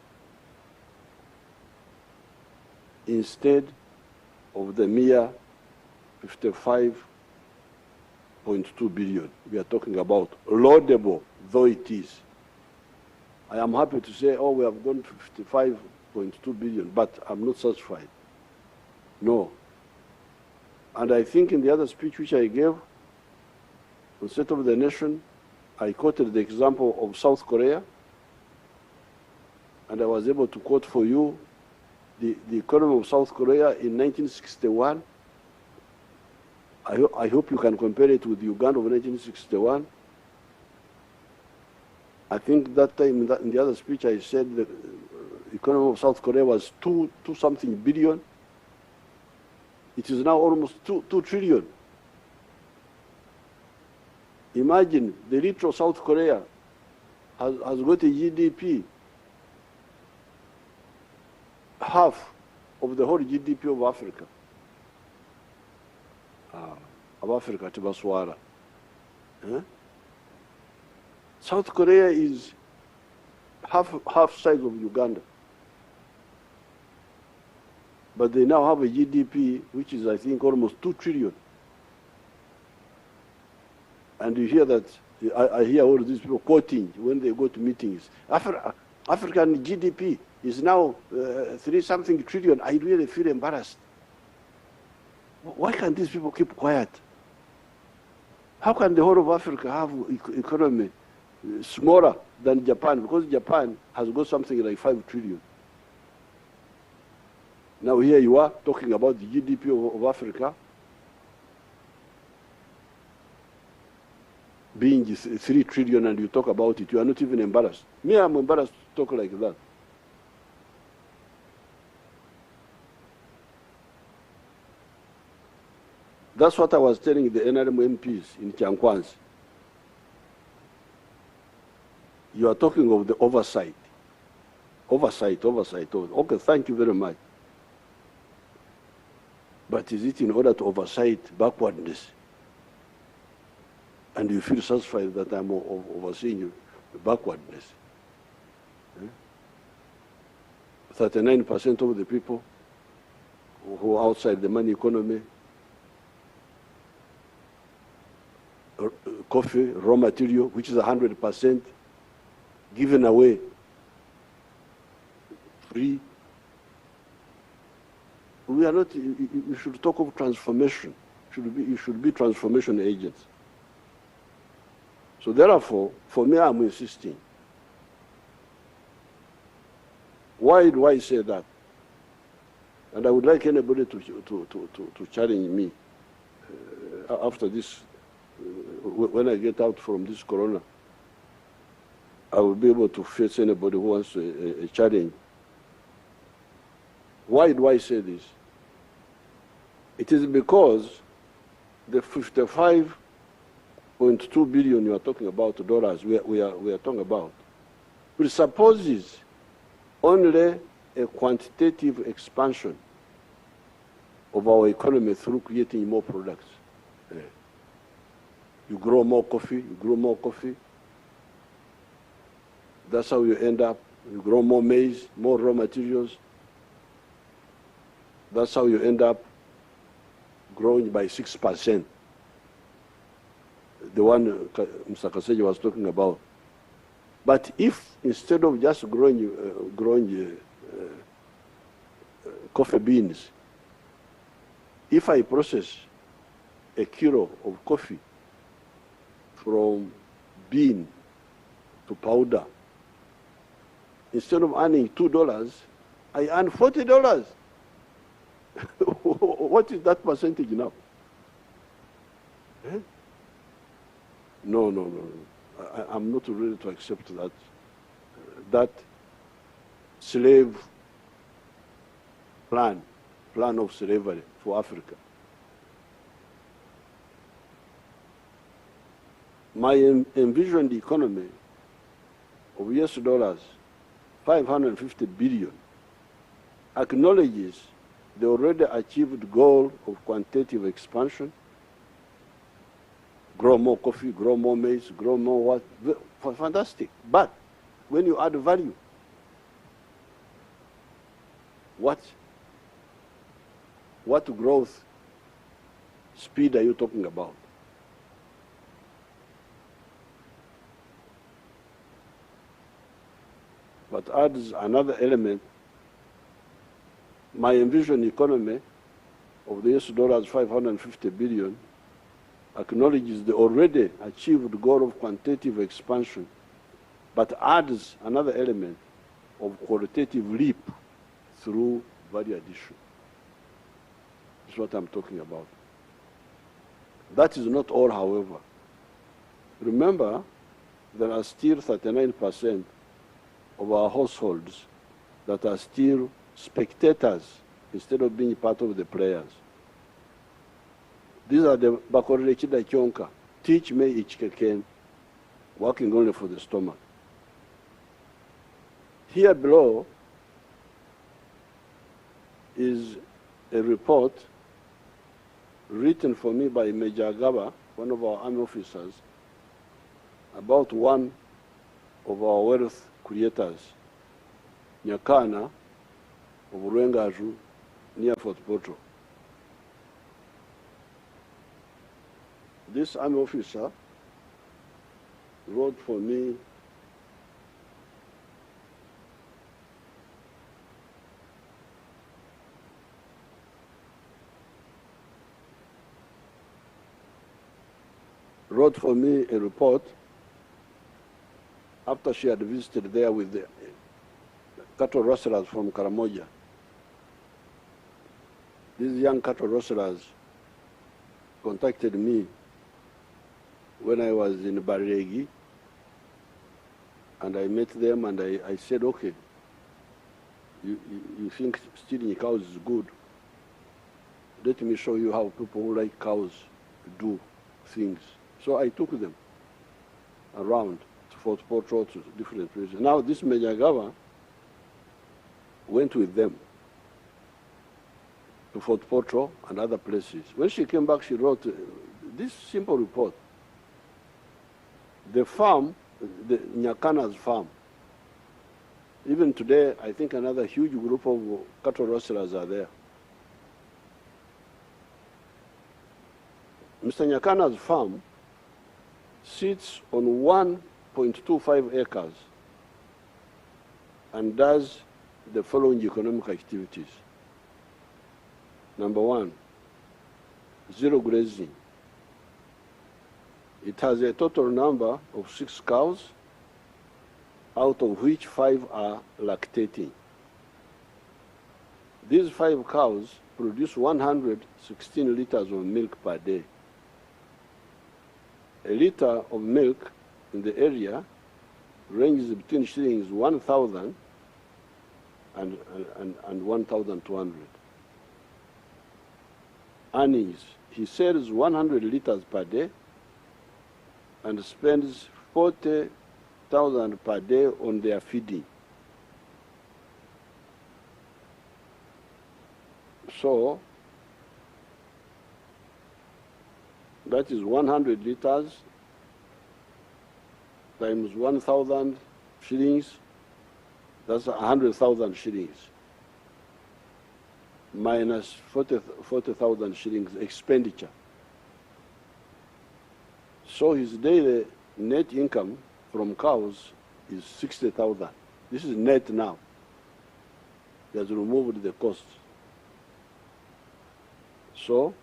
instead of the mere 55.2 billion we are talking about, laudable though it is. I am happy to say, oh, we have gone to 55.2 billion, but I'm not satisfied. No. And I think in the other speech which I gave, on State of the Nation, I quoted the example of South Korea, and I was able to quote for you the economy of South Korea in 1961. I hope you can compare it with Uganda of 1961. I think that time in the other speech I said the economy of South Korea was two something billion. It is now almost 2 trillion. Imagine the little South Korea has got a GDP half of the whole GDP of Africa. Of Africa, Tibaswara. South Korea is half size of Uganda. But they now have a GDP which is, I think, almost 2 trillion. And you hear that, I hear all these people quoting when they go to meetings. African GDP is now 3-something trillion. I really feel embarrassed. Why can't these people keep quiet? How can the whole of Africa have economy smaller than Japan? Because Japan has got something like 5 trillion. Now here you are talking about the GDP of Africa being 3 trillion and you talk about it. You are not even embarrassed. Me, I'm embarrassed to talk like that. That's what I was telling the NRM MPs in Chankwanzi. You are talking of the oversight. Oversight. Okay, thank you very much. But is it in order to oversight backwardness? And you feel satisfied that I'm overseeing backwardness? 39% of the people who are outside the money economy, coffee, raw material, which is 100% given away, free. We are not, you should talk of transformation. You should be transformation agents. So therefore, for me, I'm insisting. Why do I say that? And I would like anybody to challenge me after this, when I get out from this corona. I will be able to face anybody who wants a challenge. Why do I say this? It is because the 55.2 billion you are talking about dollars we are talking about presupposes only a quantitative expansion of our economy through creating more products. You grow more coffee, you grow more coffee. That's how you end up. You grow more maize, more raw materials. That's how you end up growing by 6%. The one Mr. Kaseja was talking about. But if instead of just growing coffee beans, if I process a kilo of coffee from bean to powder, instead of earning $2, I earn $40. What is that percentage now? Eh? No. I'm not ready to accept that. That slave plan of slavery for Africa. My envisioned economy of US dollars, 550 billion, acknowledges the already achieved goal of quantitative expansion. Grow more coffee, grow more maize, grow more what? Fantastic. But when you add value, what growth speed are you talking about? But adds another element. My envisioned economy of the US dollars 550 billion acknowledges the already achieved goal of quantitative expansion, but adds another element of qualitative leap through value addition. That's what I'm talking about. That is not all, however. Remember, there are still 39% of our households that are still spectators instead of being part of the players. These are the Bakorele Chida Chonka, teach me Ichkeken, working only for the stomach. Here below is a report written for me by Major Gaba, one of our army officers, about one of our wealth creators, Nyakana of Rwengaju, near Fort Portal. This army officer wrote for me a report after she had visited there with the cattle rustlers from Karamoja. These young cattle rustlers contacted me when I was in Baregi, and I met them and I said, okay, you think stealing cows is good? Let me show you how people who like cows do things. So I took them around to Fort Portal, to different places. Now this Major Gava went with them to Fort Portal and other places. When she came back, she wrote this simple report. The farm, the Nyakana's farm, even today, I think another huge group of cattle rustlers are there. Mr. Nyakana's farm sits on 1.25 acres and does the following economic activities. Number one, zero grazing. It has a total number of 6 cows, out of which 5 are lactating. These 5 cows produce 116 liters of milk per day. A liter of milk in the area ranges between shillings 1,000 and 1,200. Earnings, he sells 100 liters per day and spends 40,000 per day on their feeding. So that is 100 liters times 1,000 shillings, that's 100,000 shillings, minus 40,000 shillings expenditure. So his daily net income from cows is 60,000. This is net now. He has removed the cost. So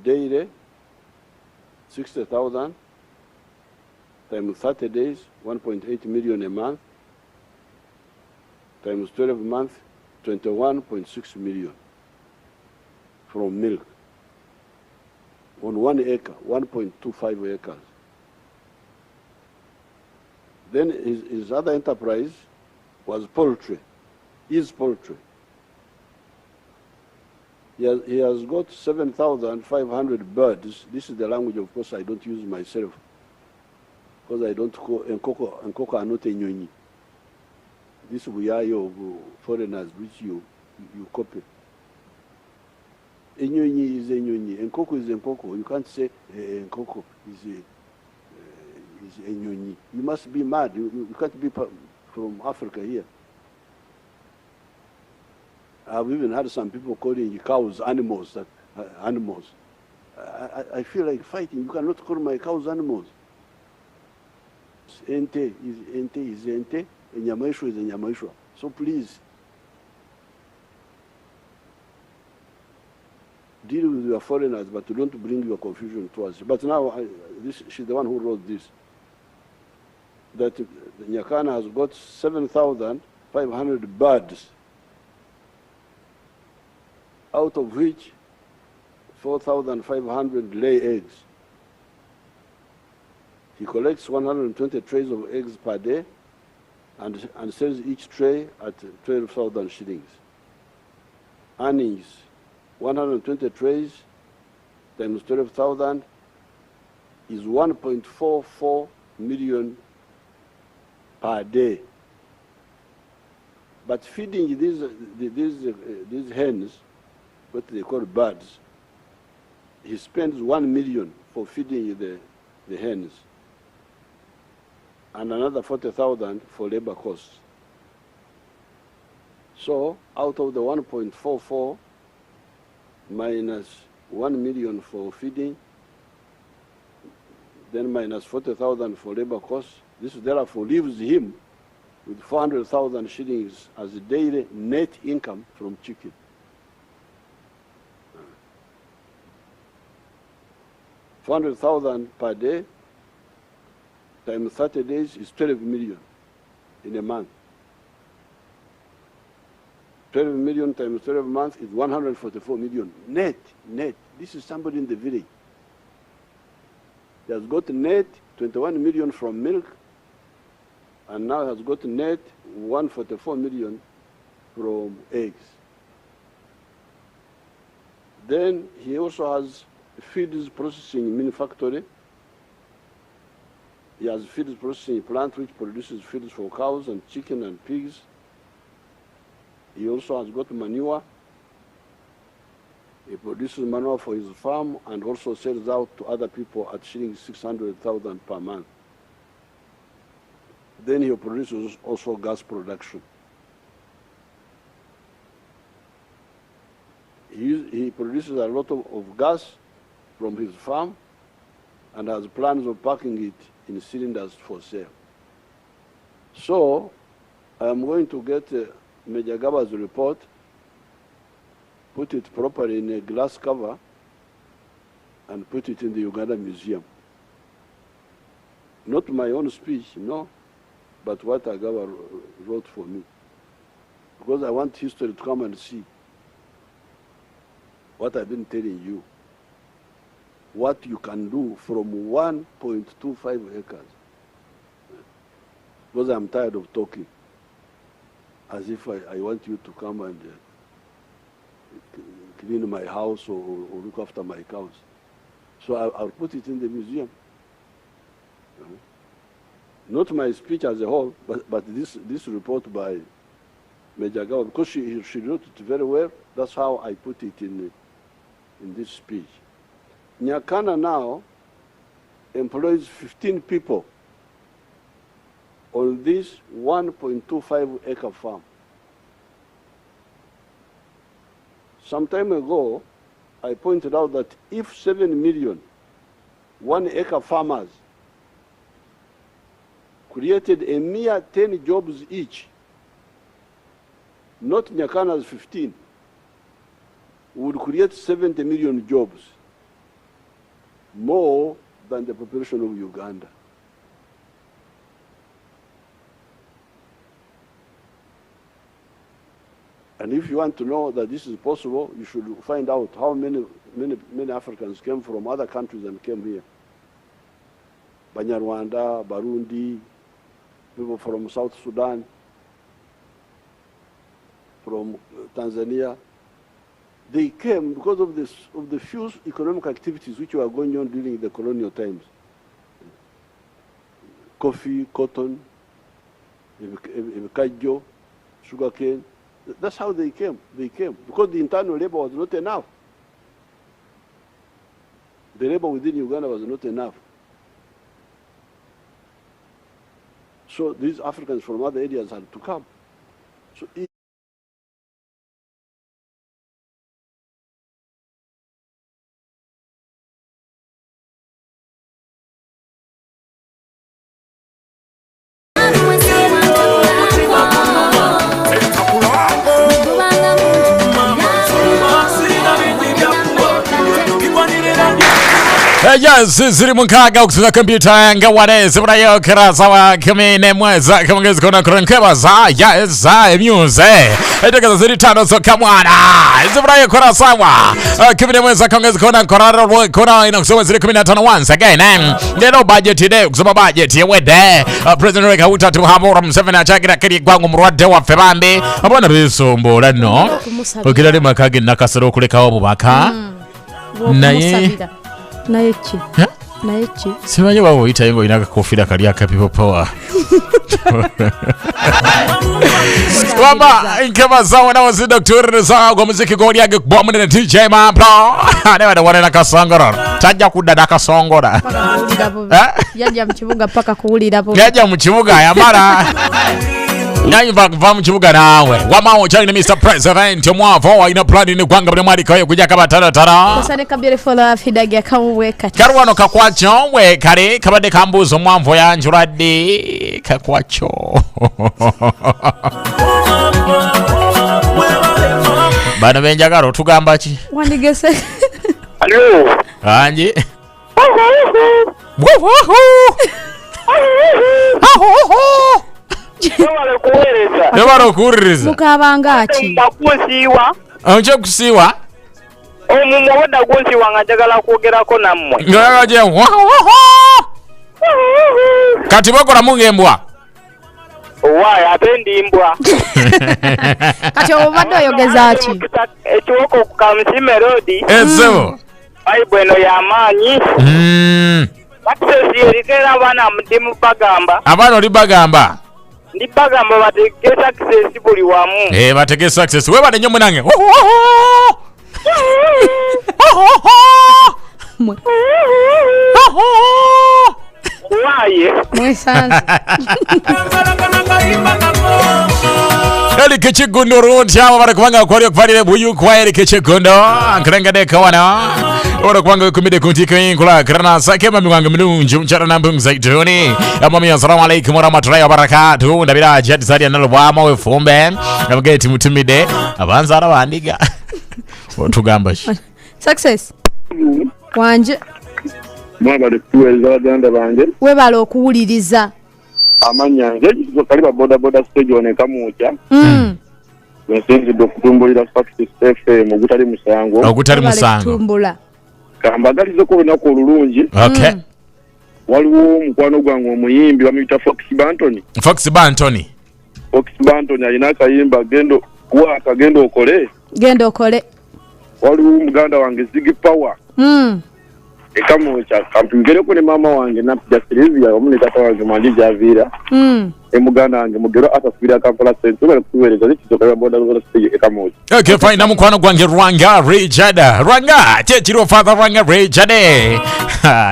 daily 60,000 times 30 days, 1.8 million a month, times 12 months, 21.6 million from milk on 1 acre, 1.25 acres. Then his other enterprise was poultry, is poultry. He has got 7,500 birds. This is the language, of course, I don't use myself, because I don't call enkoko are not enyonyi. This we are your foreigners which you copy. Enyonyi is enyonyi, enkoko is enkoko. You can't say enkoko is enyonyi. You must be mad. You can't be from Africa here. I've even had some people calling cows animals. Animals. I feel like fighting. You cannot call my cows animals. Ente is ente. Enyamaishwa is enyamaishwa. So please, deal with your foreigners, but don't bring your confusion to us. But now, she's the one who wrote this. That Nyakana has got 7,500 birds, out of which 4,500 lay eggs. He collects 120 trays of eggs per day and sells each tray at 12,000 shillings. Earnings, 120 trays times 12,000 is 1.44 million per day. But feeding these hens, what they call birds, he spends 1 million for feeding the hens, and another 40,000 for labor costs. So out of the 1.44 minus 1 million for feeding, then minus 40,000 for labor costs, this therefore leaves him with 400,000 shillings as a daily net income from chicken. $400,000 per day times 30 days is 12 million in a month. 12 million times 12 months is 144 million net. This is somebody in the village. He has got net 21 million from milk, and now has got net 144 million from eggs. Then he also has feeds processing mini factory. He has feeds processing plant which produces feeds for cows and chicken and pigs. He also has got manure. He produces manure for his farm and also sells out to other people at shillings 600,000 per month. Then he produces also gas production. He produces a lot of gas from his farm and has plans of packing it in cylinders for sale. So I am going to get Major Gaba's report, put it properly in a glass cover, and put it in the Uganda Museum. Not my own speech, no, but what Agaba wrote for me. Because I want history to come and see what I've been telling you, what you can do from 1.25 acres. because I'm tired of talking as if I want you to come and clean my house or look after my cows. So I'll put it in the museum. Not my speech as a whole, but this report by Major Gawa, because she wrote it very well. That's how I put it in this speech. Nyakana now employs 15 people on this 1.25 acre farm. Some time ago, I pointed out that if 7 million 1 acre farmers created a mere 10 jobs each, not Nyakana's 15, would create 70 million jobs, more than the population of Uganda. And if you want to know that this is possible, you should find out how many Africans came from other countries and came here. Banyarwanda, Burundi, people from South Sudan, from Tanzania. They came because of the few economic activities which were going on during the colonial times. Coffee, cotton, kajo, sugarcane. That's how they came. They came because the internal labor was not enough. The labor within Uganda was not enough. So these Africans from other areas had to come. So Yes, ziri munkaga okusunga computer nga waneze burayo kirasa wa kimine mweza kamungezi kona kurenkeba za yes za emyuze eteka ziri tano so kamwana ziburayo kirasa wa kimine mweza kamungezi kona koraro kona inakusoma ziri 15 once again ngeno budget ide kusoma budget yewede president Reka utatu hamura Museveni achagira kiri gwangu murwade wa febambe abona bisombola no okirale makage nakasero kuleka obubaka naye Naechi. Naechi. Simanyi bawo ita yengo inaka kofira kali aka people power. Wamba inkeba zawo na wazi Dr. Zawo kwa muziki goli yake kwa mwene DJ Mapro. Anewa da wane nakasongora. Tajja kudada kasongora. Yaja mchibuga paka kuulira po. Yaja mchibuga ya mara. Nyanyi va mchibuga nawe. Wama chani Mr. President mwavo ina plani ni kwanga bne mwali kawe kujaka batara. Kusane kabire fola fidagia kamweka. Karwano kakwacho we kare kabade kambuzo mwavo ya njuradi kakwacho. Bana benjagaro tugamba ki? Wandigese. Hello. Anji. Nebaro kuwuliriza. Mukabanga ki? Kusiiwa. Onje kusiiwa? Omumoda kusiiwa nga njagala kwogerako nammwe. Njagala je. Kati bakola mungembwa. Why ate ndimbwa. Kati obadde oyogeza ki? Ekiwoko ku Kamusime Road. Ezo. Bible eno y'amaanyi. Access yerikera abaana ndi mu bagamba. Abaana oli bagamba. Ndi bagamba bategesa access buli wamu. Bategesa access. Weba ne nyomo nange. Why? Mwesanze. Eli kichigundo rundi hama bara kubanga kwa liyo kufarire buyu kwa eli kichigundo Nkrenga deka wana Ora kubanga kumide kuntiko inkula Karana sake mami wanga minunju mchara nambung zaituni Mami assalamu alaikum warahmatullahi wabarakatuh Ndabira jati zari analubwama we fumbe Namgeti mutumide Abanza arabandiga Tugambashi Success Wanje Mwabale kuweza wadanda banje Webala okuwuliriza Amanyange kaliba boda stage oneka mucha. Nsenzi dokutumbulira Sucessfm ogutali musango. Ogutali musango. Tumbula. Kambagalizo ko nako olulungi. Okay. waliwo omukwano gwange omuyimbi bamuyita Fox Bantony. Fox Bantony alina akayimba genda okole. Waliwo omuganda wange Ziggy Power. Ekamwocha kampingereko ne mama wange Napja Silvia omu ne tata wange Mandija Avira. Emuganda wange mugero atasubira Kampala Central kuweereza kisoka boda stage ekamwocha. Okay, fine. Namukwano gwange Rwanga Rejada. Rwanga chechiro father Rwanga Rejade.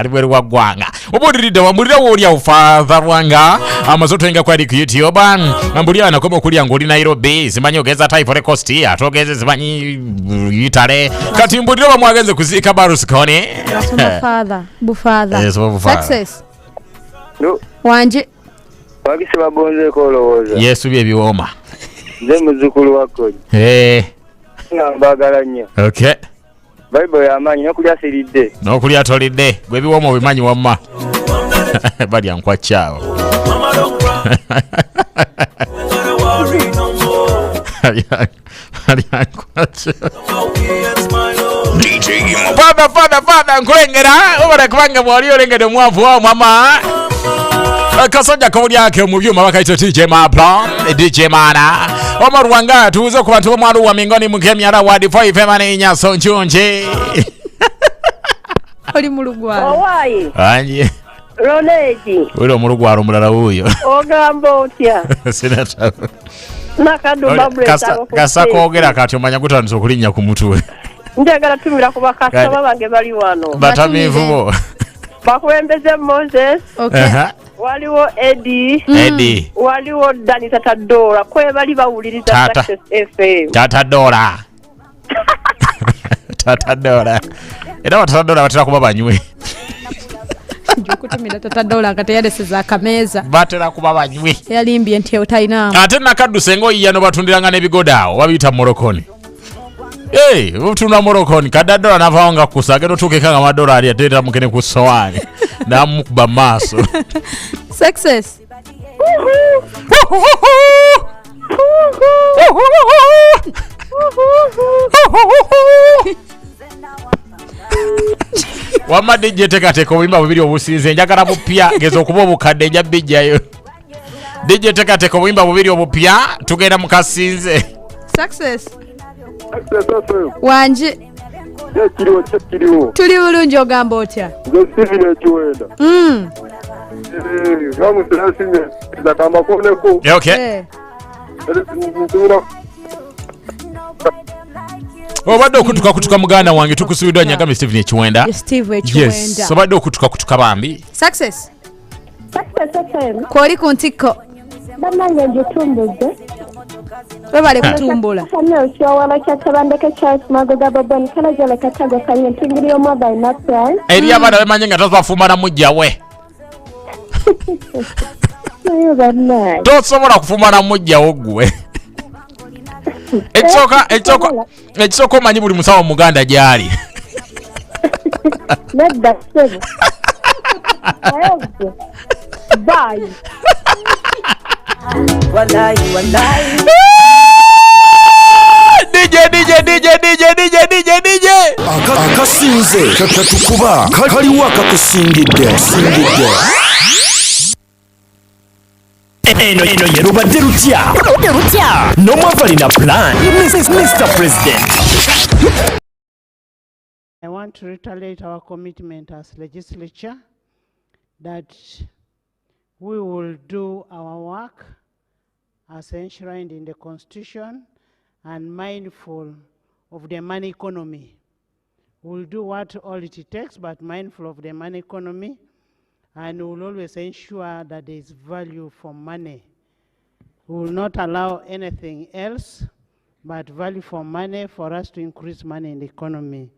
Ribweri wa gwanga. Obudirida wamurira woli father Rwanga. Amazoto inga kwa ku YouTube. Nambuliana komo kuli ngoli Nairobi. Zimanyi ogeza type cost atogeze zimanyi yitale. Kati mbudira bamwagenze kuzika barusikone. Bufadha. Yes, bufadha. Success. No. Wanje. Wakisi babonze kolowooza. Yesu bye biwoma. Nze muzukulu wako. Mbagala nnyo. Okay. Bible yamanyi nokulya siridde. Nokulya tolidde. Gwe biwoma obimanyi wamma. Bali ankwa chao. Fada nkulengera obara kubanga mwali olengede mwavu wa mama kasoja kawuli yake mu byuma bakaito DJ Mapla DJ Mana Rwanga tuuze ku bantu bomwalu wa mingoni mu Kemyara wadi 5 enya sonchunje oli mu lugwaro owaye anje Roleji wero mu lugwaro mulala uyo ogamba otya sinata nakadumba breta kasa koogera kati omanya gutandise okulinnya ku mutwe njagala tumira ku bakasaba bange bali wano batamivubo bakulembeze Moses waliwo Eddie waliwo Dani Tatadora kwe bali bawuliriza Success FM Tatadora era Tatadora batera kuba banywe njukutumira Tatadora akateyadeseza akameza batera kuba banywe yalimbye nti otayina ate nakaduse ngo yano batundiranga nebigodao babita Moroccan. Utuna Moroccan kadadora navanga kusage notuke kanga madolari ateta mukene ku sowani namukuba maso. Success. Wama DJ tekateko wimba bubiri obusinze njagala bupya gezo kuba obukadde nja bijjayo. DJ tekateko wimba bubiri obupya tugenda mukasinze. Success. Wanje kiriwo tuli bulungi ogamba otya nze sivile ekiwenda ngamusinye zakamba koneko okay obadde okutuka muganda wange tukusubiddwa nyagame Steve ekiwenda yes obadde okutuka bambi Success kwoli ku ntikko bannange ngitumbuze webale kutumbula kanyo kyowala kyatabandeke Charles Magoga Babon kana jala katago kanyo tingiri yo mobile naplan eri abana bemanye nga tazafumana mujjawe tosobola kufumana mujjawo gwe ekisooka omanyi buli musawo muganda gyali nedda sebo bye wallahi DJ akasinze katukuba kaliwo akakusingidde eno yerubadde rutya nomwavalina plan Mr. President. I want to reiterate our commitment as legislature that we will do our work as enshrined in the Constitution and mindful of the money economy. We'll do what all it takes, but mindful of the money economy, and we'll always ensure that there is value for money. We will not allow anything else but value for money for us to increase money in the economy.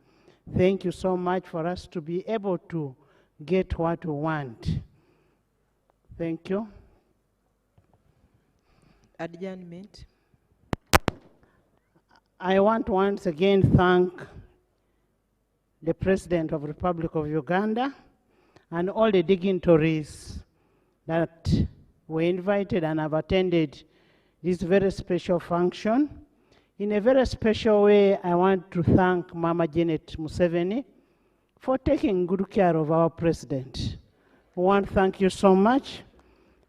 Thank you so much for us to be able to get what we want. Thank you. Adjournment. I want to once again thank the President of the Republic of Uganda and all the dignitaries that were invited and have attended this very special function. In a very special way, I want to thank Mama Janet Museveni for taking good care of our President. We want to thank you so much,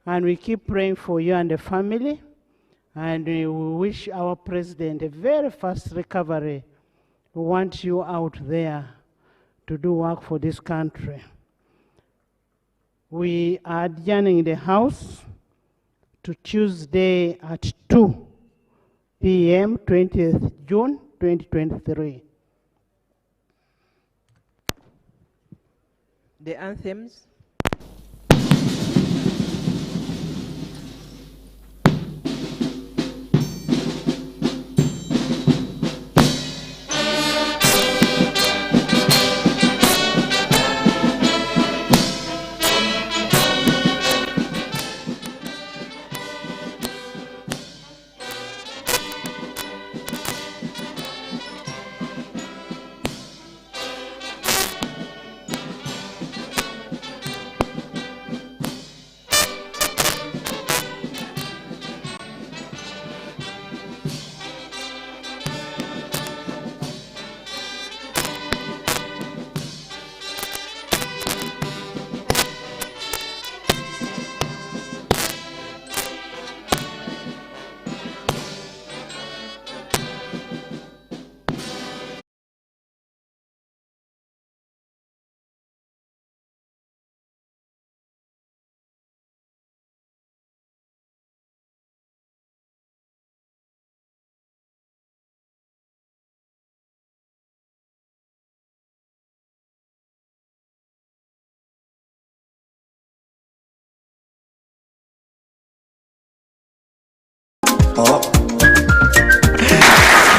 and we keep praying for you and the family, and we wish our president a very fast recovery. We want you out there to do work for this country. We are adjourning the House to Tuesday at 2 p.m. 20th June 2023. The anthems.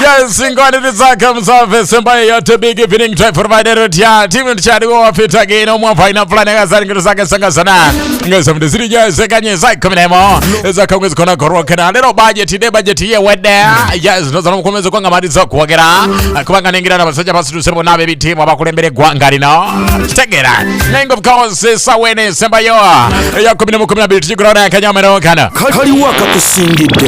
Yes, ingoaniriza kamusafe mbaye yote big evening try provided ya team chadi wa fita gino mwa final plan ya zari ngirusaka sanga sana ngeza mdiziri jase kanye zai kominemo eza kongezi kona koroka na lero budget ye wede yes ndoza mukomeze kwanga mariza kuwagera kubanga ningira na basaja basu tusemo na baby team abakulembere gwangari no tegera name of course sawene sembayo ya kominemo 12 chigorona ya kanyamero kana kali waka kusingide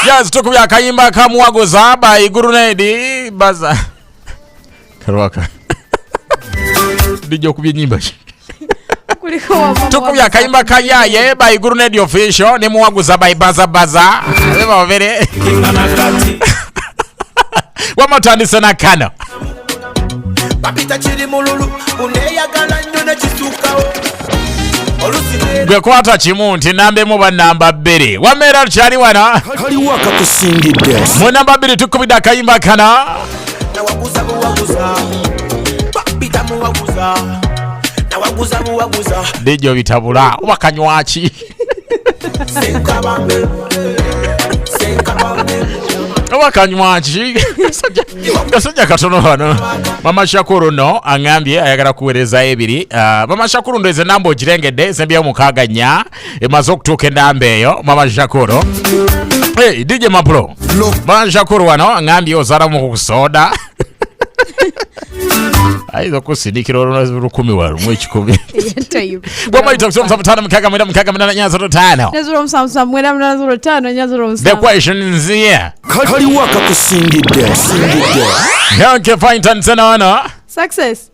yes tukubya kayimba kamwago zaba igurunedi baza karwaka dijo kubye nyimba kuliko wama tukubya kayimba kayaye ba igurunedi official ne mwago zaba ibaza beba vere wamatandisa na kana papita chiri mululu uneyagala nnyo ne kisukao gwe kwata chimunti nambe mu banamba 2 wamera chali wana kali waka kusingide mu namba 2 tukubida kayimba kana na waguza papita mu waguza na waguza dijo bitabula wakanywachi senkabambe wakanywachi gasajja katono hano mama Shakuru no angambye ayagala kuwereza ebiri mama Shakuru ndoze nambo jirengede sembya mukaganya emazo kutuka endambe eyo mama Shakuru hey DJ Mapro mama Shakuru wano angambye ozara mu kusoda aizo kusindikira olukumi walu mu 10 boma itakusoma 5 mkaga mena nyazo 5 nezuro msamsa mwera mnazuro 5 nyazo the question is here kali waka kusingide okay fine tansana wana success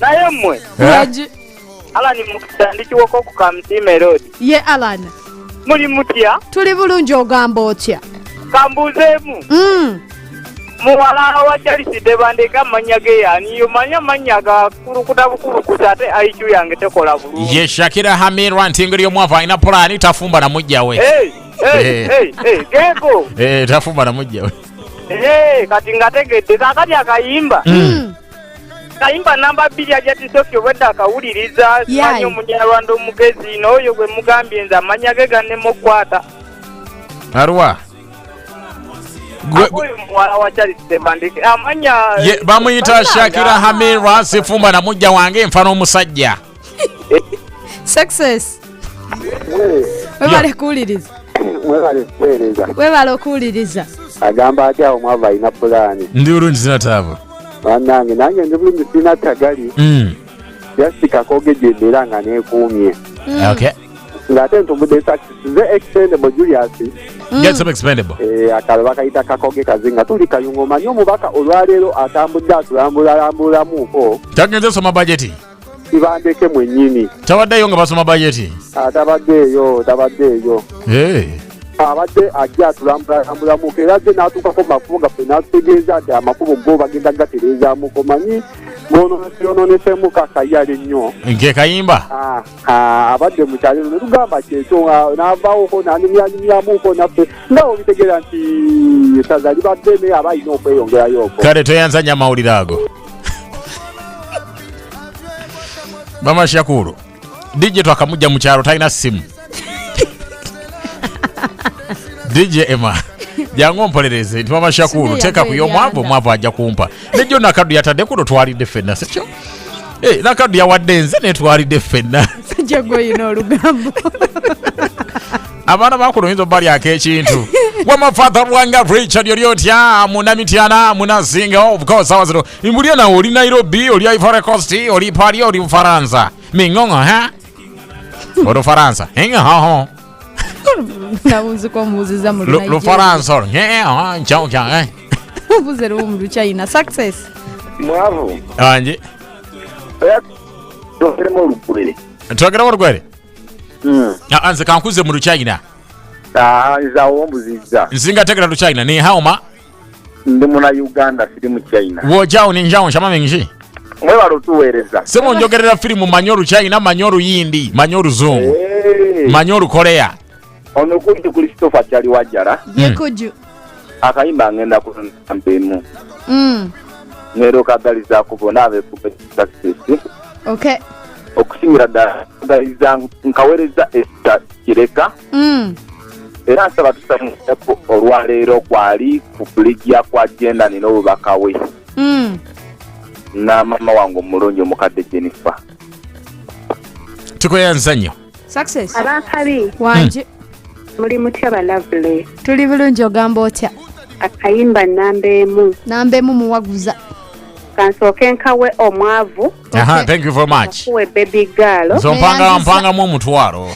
naye mmwe ala ni mukitandiki woko ku Kamsime Road ye alana muli mutya tuli bulungi ogamba otya kambuzeemu muwala wa Charles Tebandeka manyage yani yomanya manyaga kurukuta bukurukuta ate aichu yange tekola bulu ye Shakira Hamirwa ntingiri omwafa ina plan tafumba na mujjawe gego tafumba na mujjawe kati ngategedde kakati akayimba kayimba namba 2 ajati Tokyo wenda akawuliriza manyo omunyarwanda omugezi n'oyo gwe mugambye nze amanyage ganne mukwata arwa gwe mwala wa Charles Tebandeke amanya bamuyita Shakira Hamirwa sifumba na mujja wange mfano omusajja success webale kuwuliriza webale okuwuliriza agamba atya omwava alina pulaani ndi bulungi zinataabo bannange nange ndi bulungi sina tagali jasika kogejedde era nga neekuumye ngate ntumbude success ze expendable Julius get some expendable akaba kayita kakoge kazinga tuli kayungo manyo mubaka olwalero atambudde atulambula muko tagenze soma budget ibandeke mwennyini tabaddeyo nga basoma budget tabaddeyo abadde ajja atulambula muko era ze n'atuukako makubo gaffe n'atutegeeza nti amakubo go bagenda gatereeza muko manyi gononesemu kakayale nnyo nke kayimba abadde mukyalo ne tugamba kyekyo n'avaawoko n'anyumyamuuko naffe nga obitegeera nti esaza libadde naye aba alina okweyongerayoko kale toyanzanya amawulire ago mama Shakuru DJ twakamujja mu kyalo talina simu DJ Emma jangu mpolereze nti mama Shakuru teka ku mwavu ajja kumpa nejo nakadu yatadde kuno twalidde fenna sekyo nakadu yawadde nze ne twalidde fenna jago yino olugambo abana bakulonyizo bali akekintu wama father wanga Richard yolyotya munamityana munazinga of course awaziro imbulia na oli Nairobi oli Ivory Coast oli Paris oli Ufaransa mingongo ha oro Faransa enga nabuzuko muziza mu Nigeria lo Faransa chao ubuzero mu China success mwavu anje twagera mu rugwere anze kankuze mu China nza wombuziza nzinga tegera mu China ni hauma ndi mu Uganda siri mu China wojao ni njao shama mengi mwe barutuwereza semo njogerera filimu manyoru China manyoru yindi manyoru zungu manyoru Korea ono kujju Christopher kyali wajjara yekujju akayimba ngenda kunampemu nero kadaliza kubona abe kupe success okay okusimira daliza nkawereza esta kireka era nsaba tusamu olwaleero kwali kupuligia kwa agenda nino bubakawe na mama wangu mulungi omukadde Jennifer tukoyanza nnyo success abakabi wanje muri mutya ba lovely tuli bulungi ogamba otya akayimba nambemu muwaguza kansooke nkawe omwavu thank you very much kuwe baby girl mpanga mu mutwaro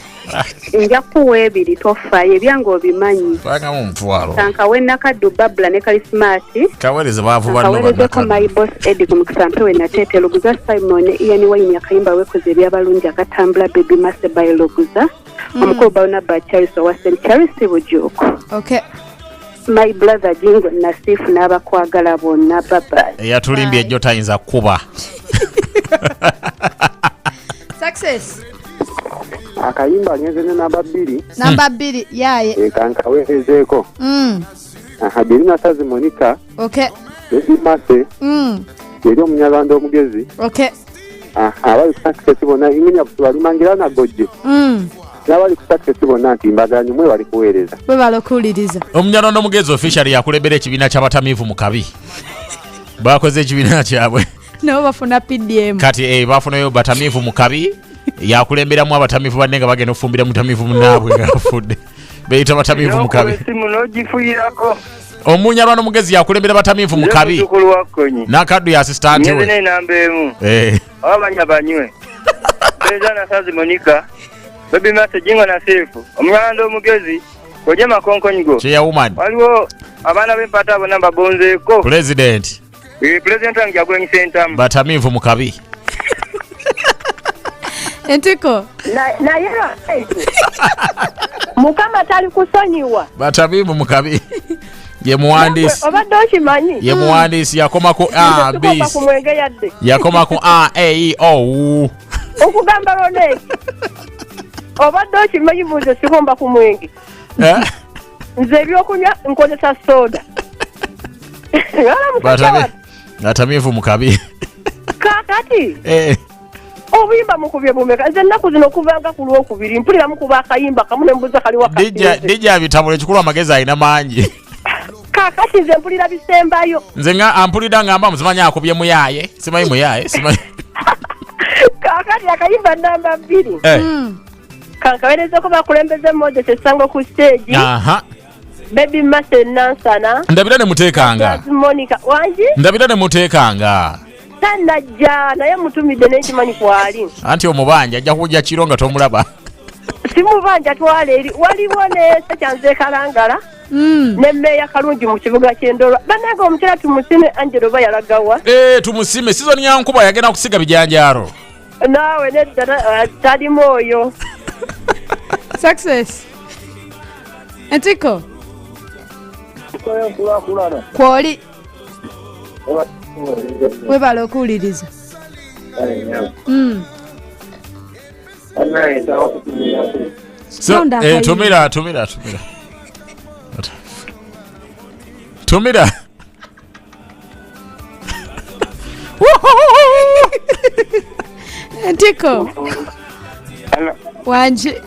nja kuwa ebiri tofayo ebyange obimanyi mpanga mu mutwaro kankawe nakaddu babula ne kalismati kawereze baavu kawerezeko my boss Eddie kumukisa mpewe nateete luguza Simon Ian Wayne akayimba wekoze ebyabalungi akatambula baby masse by luguza omukulu baona ba Charles wa St. Charles Bujuko okay my brother Jingo Nasifu n'abakwagala bonna baba yatulimbye ejjo tayinza kuba success akayimba ngeze namba 2 yaye kankawerezeeko Adelina Sazi Monica okay Baby Masse yeri omunyarwanda omugezi okay abali success bona ingenya kutwali mangirana gojje n'abali success bona nti mbaganye mwe bali kuweereza bwe balokuliriza omunyarwanda omugezi officially yakulembera ekibiina ky'abatamiivu mu kabi bakoze ekibiina kyabwe nabo bafuna PDM kati bafunayo batamiivu mu kabi yakulemberamu abatamiivu banne nga bagenda ofumbira mutamiivu munnaabwe ng'afudde beyita batamiivu mu kabi omunyarwanda omugezi yakulembera batamiivu mu kabi n'akaddu ya assistant we abanya banywe Bezana Sazi Monica Baby Master Jingo Nasifu omunyarwanda omugezi koje makonkonyigo Cheya woman waliwo abana b'empata abo namba bonzeko president president wange yakwenyisa entamu batamiivu mu kabi entiko na yero mukama tali kusonyiwa batamiivu mu kabi ye muhandisi obadde okimanyi ye muhandisi yakomako bis yakomako o okugamba lone obadde okimanyi buze sikomba ku mwenge nze ebyokunywa nkozesa soda batamiivu mu kabi kakati obuyimba mukubye bumeka nze ennaku zino okuvanga ku lwokubiri mpulira mukuba akayimba kamu nembuza kali wakati dija bitabula ekikulu amagezi alina mangi kakati nze mpulira bisembayo nze nga ampulira ngamba muzimanyi akubye muyaye simanyi muyaye simanyi kakati akayimba namba 2 kankawerezeko bakulembeze Moses Esango ku stage Baby Masse Nansana ndabira ne mutekanga Monica wanji ndabira ne mutekanga tanajja naye mutumide n'ekimanyi kwali anti omubanja ajja kujja kiro nga tomulaba simubanja twale eri waliwo ne Sekyanze Kalangala ne Meya Kalungi mu kibuga ky'Endolo bananga omukyala tumusime Angelo bayalagawa tumusime season yankuba yagenda kusiga bijanjaro nawe nedda tali moyo Success Entiko kwoli webala okuwuliriza so tumira Entiko wanje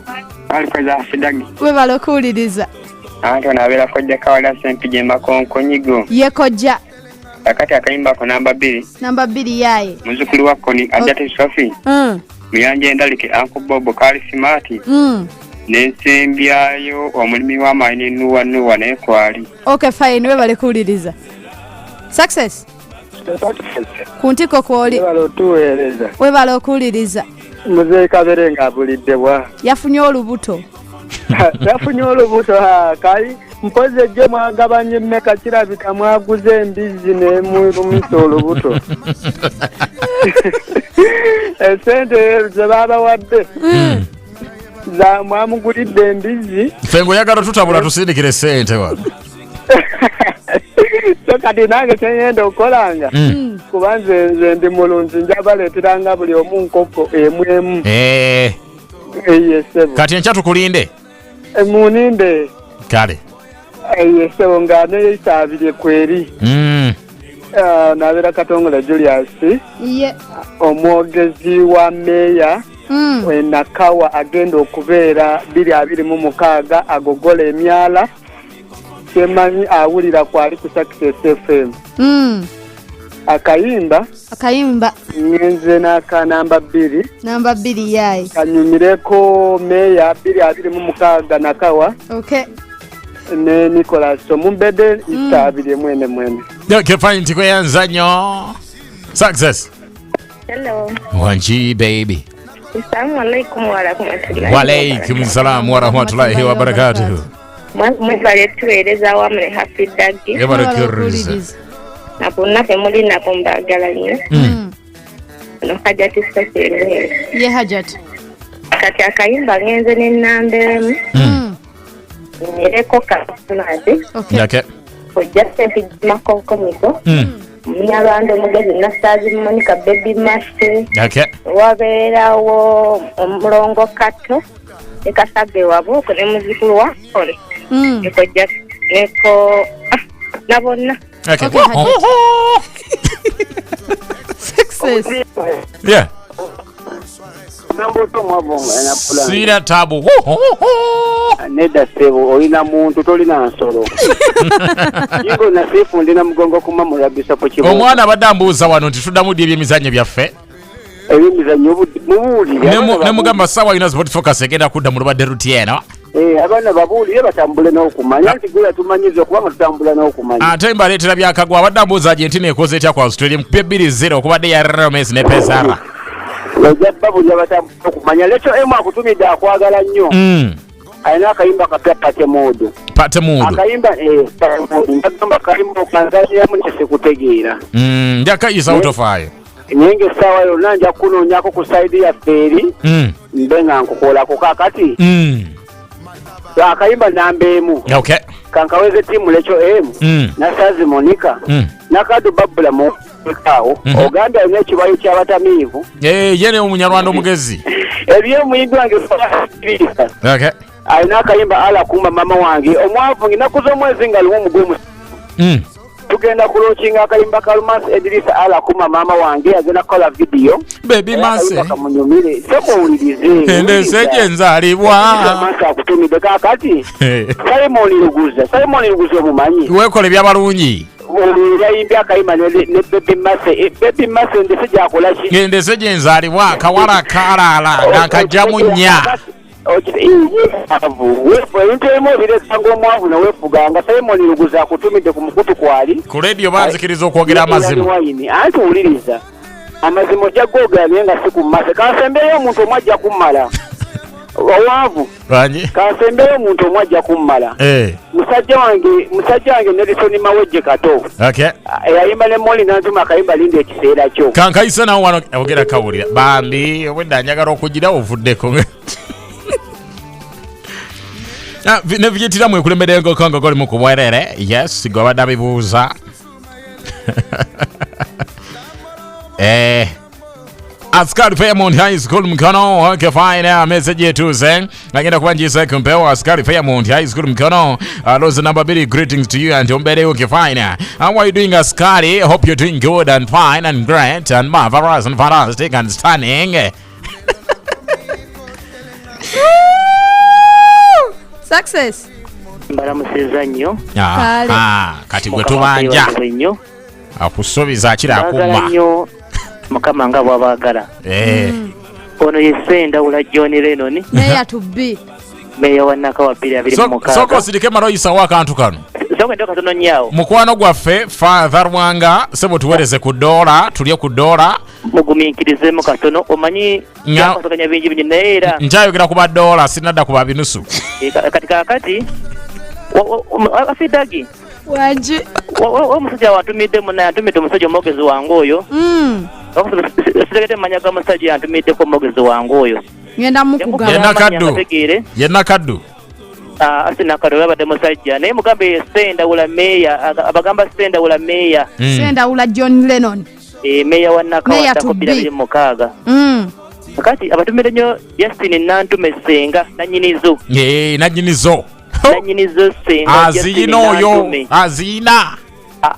alikoza fidagi webala okuwuliriza abantu nabera kojja kawala sempije makonko nyigo yekojja akati akayimba ko namba 2 yaye muzukulu wako ni Ajate Sofi muyanje ndalike Uncle Bobo kali simati nensembyayo omulimi wa maine nuwa ne kwali okay fine webale kuwuliriza Success kuntiko kwoli webale okuwuliriza Muzee Kaberenga abuliddebwa yafunye olubuto kali mpoze je mwagabanye mmeka kirabika mwaguze embizi ne mumisa olubuto esente ze baba wadde za mwamugulidde embizi fengo yagala tutabula tusindikire sente wano so kati nange kyengenda okolanga kubanze nze ndi mulunzi njabaleeteranga buli omu nkoko emu eyesebo kati enkya tukulinde muninde kale eyesebo nga neyisaabirye kweri nabeera Katongole Julius omwogezi wa meya Nakawa agenda okubeera 2026 agogola emyala semanyi awulira kwali ku Sucessfm akayimba ngenze n'aka namba 2 yaye kanyumireko meya 2026 Nakawa ne Nicholas Omumbede isabire mwene okay fine tiko yanzanyo Success hello wanji baby assalamu alaikum wa rahmatullahi wa alaikum assalam wa rahmatullahi wa barakatuh mwebale tuweereza wamu ne happy dagi ebarakiriza naponna femuli nakumbagala nnyo no Hajati Sofi ye Hajati kati akayimba ngenze n'ennamba emu nereko kafunade ojja makonkomiko Munyalwanda omugezi Nasazi Monica Baby Master wabeerawo omulongo Kato ekasage waboko ne muzikulu wa ole ekojja neko nabonna Success yeah sira tabu neda sebo olina muntu tolina nsolo jingo na sifu ndina mugongo kumamu yabisa po kibo omwana badambuza wano ntituddamu ddi ebyemizannyo byaffe ebyemizannyo mubuulire ne mugamba sawa ina sport focus egenda kudda mu lubadde rutieno abaana babuulire batambule n'okumanya nti gwe yatumanyiza okubanga tutambula n'okumanya ate mbaleetera byakagwa abadambuza Argentina ekoze etya ku Australia mu 2-0 okubadde ya Ramos ne Pesara ojjabba buli abatambula okumanya lekyo emu akutumidde akwagala nnyo alina akayimba kapya patemuudu akayimba agamba kayimba okanzaniramu nesikutegeera njakayisa utofaayo naye ng'essaawa yonna nja kunoonyako ku saidi yaffe eri mbe nga nkukolako kakati akayimba namba emu kankaweze tiimu lekyo emu Nasazi Monica nakadu Babula mu awo ogambye alina ekibayo ky'abatamiivu yene omunyarwanda omugezi ebyomuyimbi wange alina akayimba alakumba mama wange omwavu nginakuza omwezi nga lumu mugomu tugenda kulookinga akayimba ka Lumansi Edirisa alakuma mama wange agenda kukola vidiyo baby mase kamunyumire sokuwulirize endese gye nzaalibwa mase akutumidde kakati Simon Luguza omumanyi weekola ebyabalungi yayimbye akayimba ne baby mase endese gyakola ki endese gye nzaalibwa akawala kaalaala ng'akajjamu nnya entemu ebiresanga omwavu newefuganga Simon Luguza akutumidde ku mukutu kwali ku leediyo banzikiriza okwogera amazima anti wuliriza amazima ojja googera naye nga si ku mmase kansembeeyo omuntu omu ajja kummala Wawavu. Banji. Kasembere omuntu omwajja kummala. Musajja wange Nelson Mawejje Kato. Okay. Yayimba ne Molly Nanzuma akayimba linde ekiseera kyo. Kankayisa nawo wano ogera kawulira. Bambi obwedda njagala okugira ovuddeko. Ne vyetira mwe kulemberengo kanga goli mu kubwerere. Yes, go abadde abibuuza. Askari Fairmont High School Mkono. Okay, fine. Message yetuze. Nagenda kubanjisa kumpewa Askari Fairmont High School Mkono. Those number big greetings to you and Ombere. Okay, fine. How are you doing, Askari? Hope you're doing good and fine and great and marvelous and fantastic and stunning. Success. Mbaramuseza nnyo. Kati gwe tubanja. Akusubiza akira akuma. Mukama nga bw'abaagala. Ono ye Sendawula John Lennon. Meya tubbi. Meya wa Nakawa 2026. Soko sidike maroyisa wa kantu kano. Soko ndo katono nyaawo. Mukwano gwaffe Father Wanga sebo tuwereze ku dola, tulye ku dola. Mugumiikirizemu katono omanyi yakosoganya bingi bingi neera. Njayogera ku badola sinadda ku babinusu. Kati afidagi. Waje. Omusajja watumidde munaye atumidde omusajja omwogezi wange oyo. Sitegete manya ga musajja antumidde ko omwogezi wange oyo. Ngenda mukugaba. Yenna kaddu. Asina kaddu yabadde musajja naye mugambe Sendawula Meya abagamba Sendawula Meya. Sendawula John Lennon. Meya wa Nakawa 2026. Kati abatumidde nnyo Justin Nantume Senga nannyinizo. Nannyinizo. Nannyinizo Senga. Azina oyo. Azina.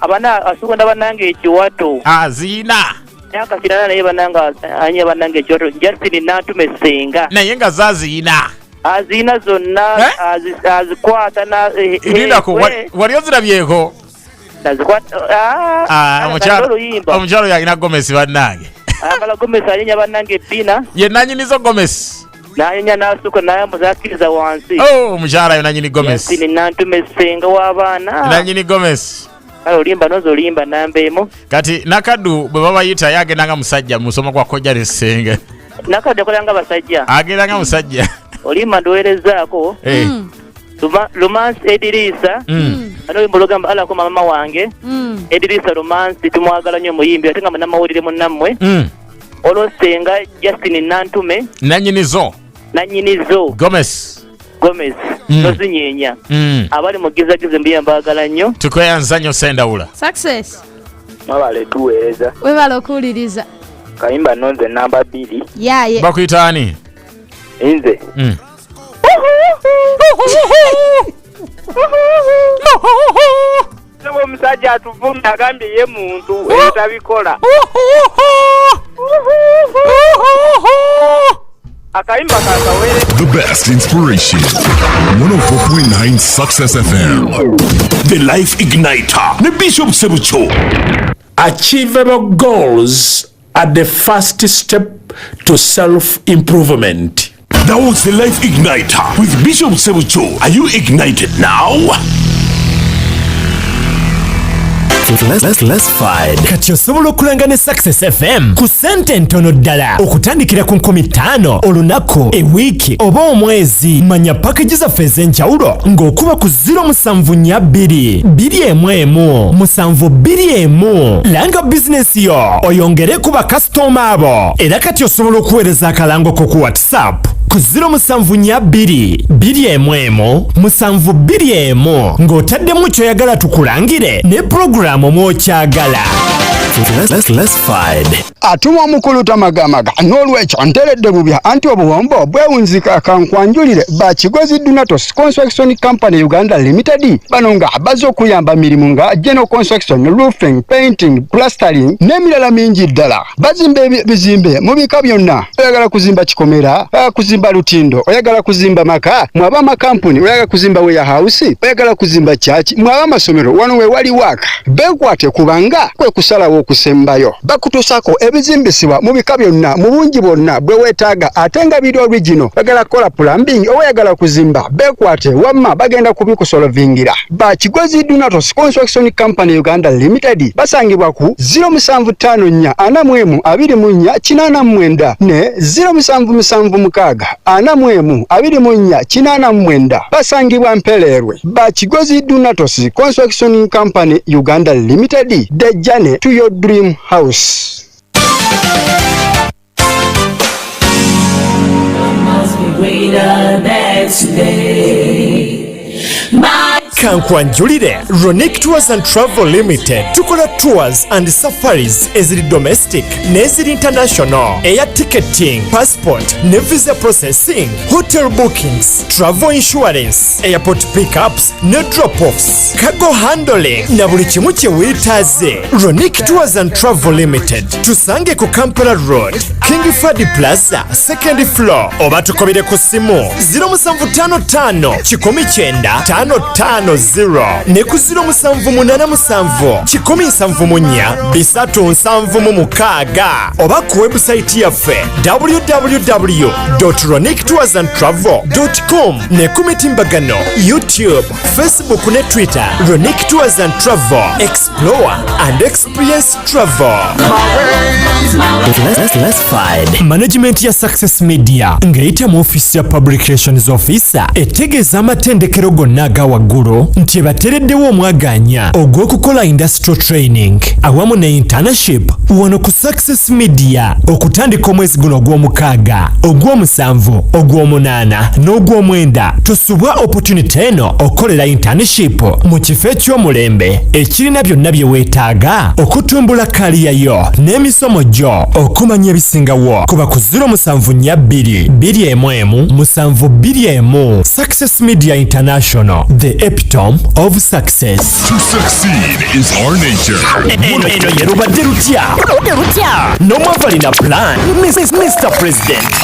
Abana asukunda banange ekiwato. Azina. Yakakirana naye bananga anya banange ekiwato Justin Nantume Senga. Naye nga zazina. Azina zonna azikwata na Irina ko wali ozirabyeko. Nazikwata omukyalo yalina Gomesi bannange. Abala Gomesi alinya bannange bina. Ye nannyinizo Gomesi. Nanya nasuka naye muzakiriza wansi. Omukyala yo nannyini Gomesi. Justin Nantume Senga w'abaana. Nannyini Gomesi. Olimba nozolimba nambeemu. Kati Nakaddu bwe babayita yagendanga musajja musoma kwa kojja ne Senga. Nakaddu akolanga basajja. Agendanga musajja. Olimba ndowerezaako. Romance Edirisa. Ano imbulogamba ala ko mama wange. Edirisa Romance tumwagala nnyo muyimbi ate nga namawulire munnammwe. Olo Senga Justin Nantume. Nannyinizo. Gomesi. Nozinyeenya. Abali mugizagize mbiya mbagala nnyo. Tukweyanza nnyo Sendawula. Success. Mabale tuweereza. Webala okuwuliriza. Kayimba nonze namba 2. Yaye. Bakuyitaani? Nze. Sebo omusajja atuvumye agambye ye muntu ebitabikola. Akayimba kakawere. The best inspiration. 104.9 Success FM. The Life Igniter. Ne Bishop Sebucho. Achievable goals are the first step to self-improvement. That was the Life Igniter with Bishop Sebucho. Are you ignited now? Let's fight. Kati osobola okulanga ne Success FM ku sente ntono ddala okutandikira ku 15 olunaku ewiiki oba omwezi. Manya package zaffe ez'enjawulo ng'okuba ku 0742 211 721. Langa bizinesi yo oyongere ku bakasitoma abo. Era kati osobola okuweereza akalango ko ku WhatsApp ku 0742 211 721 ng'otaddemu kyoyagala tukulangire ne program omwokyagala. Let's fight. Atuma omukulu tamagamaga n'olwekyo nteredde bubya anti obuwombo bwewunzika kankwanjulire bakigozi Dunatos Construction Company Uganda Limited bano nga bazze okuyamba mirimu nga general construction, roofing, painting, plastering n'emirala mingi ddala. Bazimba bizimbe mu bika byonna. Oyagala kuzimba kikomera, kuzimba lutindo, oyagala kuzimba maka, mwaba amakampuni, oyagala kuzimba warehouse, oyagala kuzimba church, mwaba amasomero wano we wali waka. Bekwate kubanga kwe kusalawo okusembayo bakutusako ebizimbisibwa mu bika byonna mu bungi bwonna bwe weetaaga ate nga biri original bagala kola plumbing oyagala kuzimba bekwate wamma bagenda kubikusolvingira Bakigozi Dunatos Construction Company Uganda Limited basangibwa ku 0754 anamwemu 24 ne 0776 anamwemu 24 basangibwa Mpelerwe Bakigozi Dunatos Construction Company Uganda Limited, the journey to your dream house. Must be greater than today. Kankwanjulire Ronic Tours and Travel Limited tukola tours and safaris eziri domestic neziri international air ticketing passport ne visa processing hotel bookings travel insurance airport pickups ne drop-offs cargo handling na buli kimu kye weetaaze. Ronic Tours and Travel Limited tusange ku Kampala Road King Fahd Plaza second floor oba tukobere ku simu 0755 19 0 ne ku 0787 107 oba ku website yaffe www.ronictoursandtravel.com ne ku mitimbagano YouTube, Facebook ne Twitter. Ronic Tours and Travel, explore and experience travel. Let's find management ya Success Media ngeyita mu office ya publications officer etegeza amatendekero gonna aga waggulu nti batereddewo omwaganya ogw'okukola industrial training awamu ne internship wano ku Success Media okutandika omwezi guno ogw'omukaaga ogw'omusanvu ogw'omunaana n'ogw'omwenda tosubwa opportunity eno okolera internship mu kifo eky'omulembe ekirina byonna bye weetaaga okutumbula kaliya yo n'emisomo gyo okumanya ebisingawo kuba ku 0722 Success Media International, the epitome of success. To succeed is our nature. No more in a plan, Mr. President.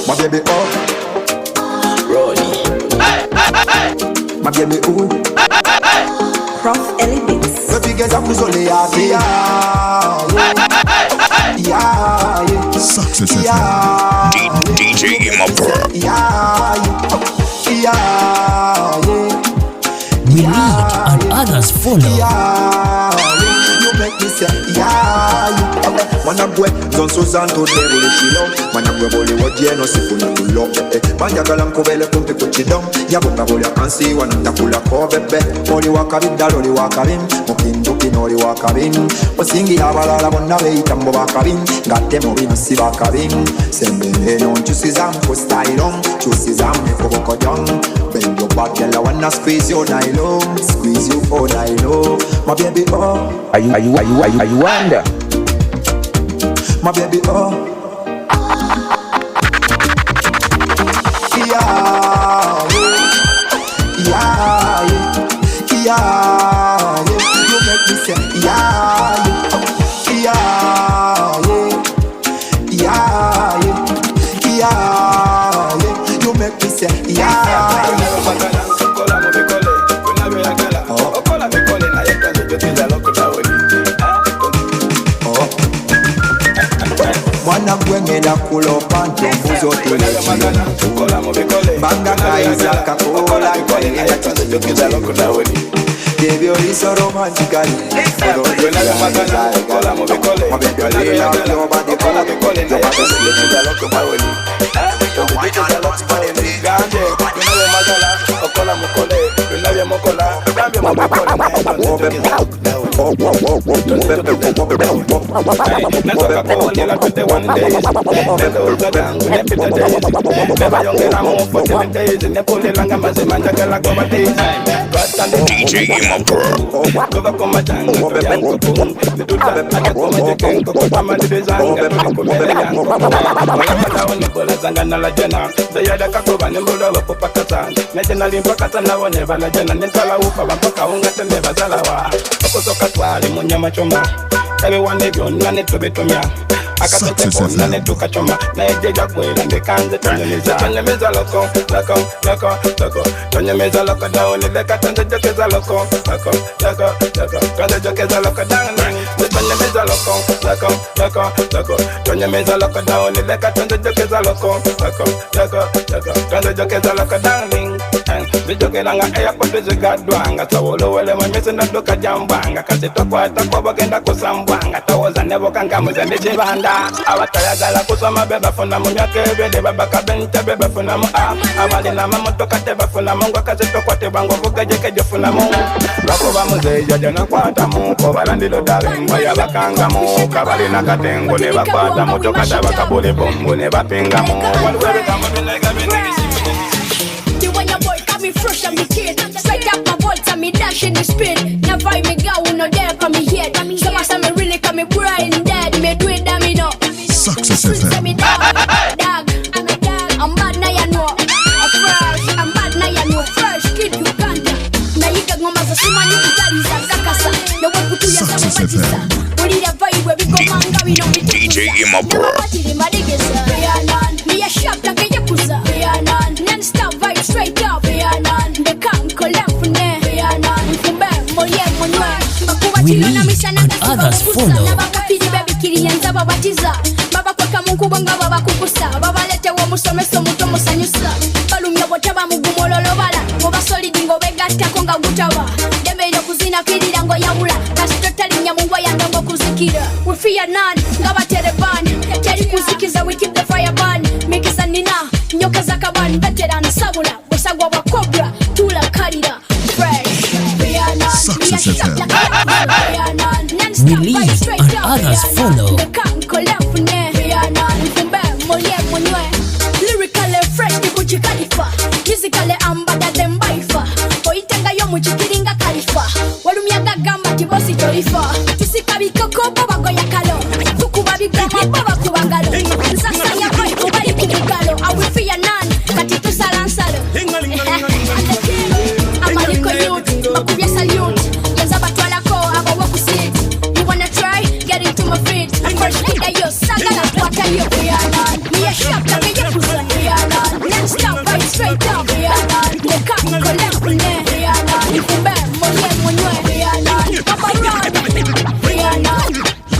My baby up, Ronnie. My baby ooh, Prof Elements. the biggest of us only Sucessfm. DJ Imapur. We lead and others follow. You make me say Mana bwe zonso zanto debole chilo Mana bwe bole wajeno sifuna kulo Banja kala mkobele kumpi kuchidom Yabunga bole ansi wanandakula kobebe Oli wakabida loli wakabim Mukinduki noli wakabim Osingi abalala bonna beitambo bakabim Ngate mubino si bakabim Sembe non chusizam for stylom Chusizam nekoboko jong Bend your back girl I wanna squeeze you nylon Squeeze you for nylon My baby oh Are you under? My baby, oh yeah. You make me say, yeah. You make me say, Mwana gwengeda kulopa ntombuzo tulechilo Banga kaiza kakola kwenye tukiza Debyo liso romantically DJ Imapur. akatoke kona ne tukachoma na ejeja kwela ndekanze tonyemeza loko tonyemeza loko down ndeka tande jokeza loko tande jokeza loko down tonyemeza loko tonyemeza loko down ndeka tande jokeza loko tande jokeza loko down bijogelanga airport zigadwanga tawolo wele mwemese ndadoka jambanga kasi tokwata kwa bagenda kusambwanga tawoza nebo kangamuze ndechibanda abatayagala kusoma beba funa munyake bede babaka bente beba funa mu abali na mamotoka teba funa mungu kasi tokwate bango vugeje jefuna mu bakuba muzeja jana kwata mu kobalandilo dalimba yabakanga mu kabali na katengo ne bakwata motoka tabakabule bombo ne bapinga mu walwele kama binega me fresh and me kid. Straight up my volts and me dash in the speed. Never me go no dare come me head. So much me really come me brain dead. Me do it that me know. Sucessfm. Me dog, I'm a dog. I'm bad now you know. I'm bad now you know. Fresh kid Uganda. Na yiga ngoma za suma ni kitari za kakasa. Na wewe kutu ya sawa batisa. Uli ya vibe we go manga we know me. DJ Imabro. Me a shop like a yakuza. Non-stop vibe straight up. The come collect from there. We lead and others follow. Baba kwa mungu banga baba kukusa baba lete wo musomeso muto musanyusa balumya botaba mugumololo bala ngoba solid ngo begatta konga gutaba dembeyo kuzina kirira ngo yabula kasitotali nyamungu yanga ngo kuzikira we fear none ngaba teleban teri kuzikiza we keep the fire burn mikisa nina nyoka zakaban veteran sabula bosagwa wa cobra tula karira fresh Sucessfm. We lead and others follow. Lyrically fresh, the Gucci Khalifa. Musically, I'm better than Baifa. Oitenga yo muchikiringa Khalifa. Walumyaga gamba tibosi tolifa. Tusikabi koko baba goya kalo. Tukubabi gama baba kubangalo. Sasa ya koi kubali kubigalo. I will fear none. Katitu salansalo. Amaliko youth, makubya salute. Yenza batwala ko aba wakusit. You wanna try? Get into my feet. First kida yo sagala kwata yo kuyana. Me a shop like a yakuza kuyana. Non-stop right straight up kuyana. The cup collect from there kuyana. Ifumbe monye monywe kuyana. Papa run kuyana.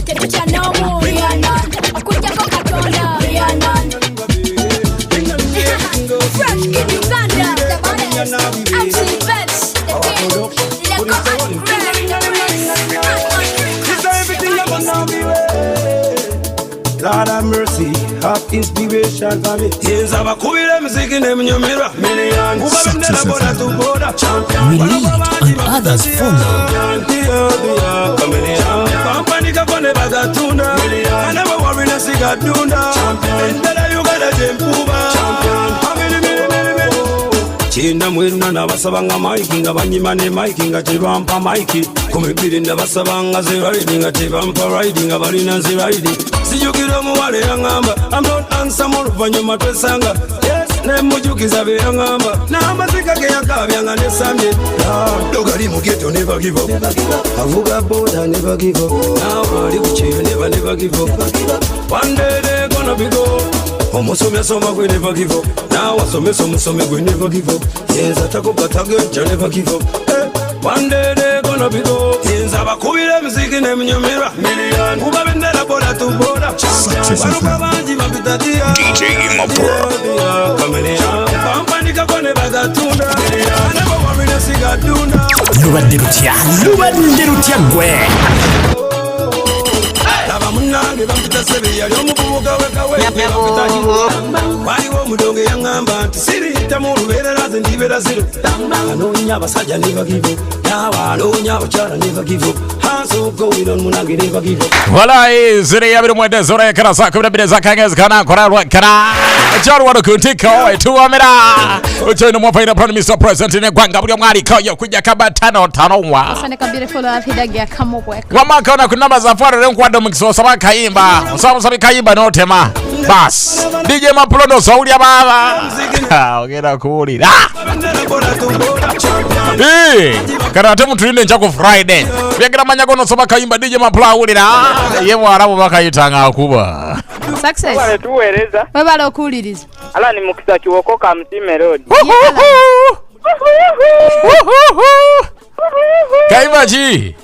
Tepicha nomo kuyana. Akuja ko katonda kuyana. Fresh kid Uganda. The bananas. Absolute vets. The king. Lord have mercy, have inspiration for me. Yes, I'm a cool music in the mirror. Million, who have never bought to border champion. We lead and others follow. Company can never got tuna. I never worry to see God tuna. And then you got a jump Chinda mwina na basabanga maiki nga banyimane maiki nga chibampa maiki kumibiri na basabanga riding nga chibampa riding nga balina riding sijukira muwale yangamba I'm not handsome oluvanyuma twesanga yes nemujukiza be yangamba n'amazika ge yakabyanga nesamye dogali mu ghetto never give up avuga boda never give up now ali kuchiyo never give up one day they gonna be go Omusome soma we never give up. Now asome we never give up. Yes, atakuka target never give up. One day they gonna be go. Yes, abakubira muziki ne mnyomera. Million. Kubabendera boda to boda. Warukabanji mabitatia. DJ Imabro. Kamera. Company kakone bagatunda. Never worry to see God tunda. Lubande rutia gwe. Munange bamputa sebe yali omububuga wekawe waliwo mudonge yangamba nti siriyita mu lubeerera ze ndibeera ziro anoonya abasajja never give up nawa anoonya abakyala never give up hanso going on munange never give up Walai zire ya biru mwende zore kana sa kubira bide za kangez kana kora kana jaru wano kuntiko tuwamera uchoino mwapaina prime minister president ne gwanga buli mwali koyo kujja kaba tano wa asane kabire fola afidagia kamobwe wamaka na kunamba za fara renkwado mkiso saba kayimba sababu sabi kayimba no tema Bas DJ Maplondo Saulia baba ogera kuulira karate mutulinde nchako Friday byagera manyagono soba kayimba DJ Maplawulira yebo arabo bakayitanga kuba Success wale tuwereza webale okuliriza ala ni mukisa kiwokoka Msime Road Kayimba ji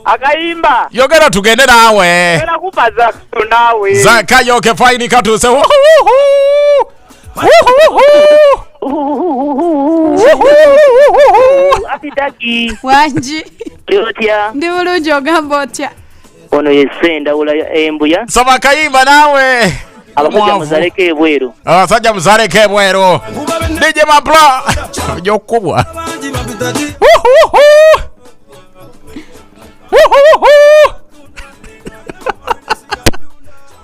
akayimba yogera tugende nawe era kupa Zaka nawe Zaka yoke fine katuse Apitaki wanji Yotia ndi bulungi ogamba otya ono yesenda ula embuya saba kayimba nawe abasajja muzaleke ebweru abasajja muzaleke ebweru DJ Mapla yokubwa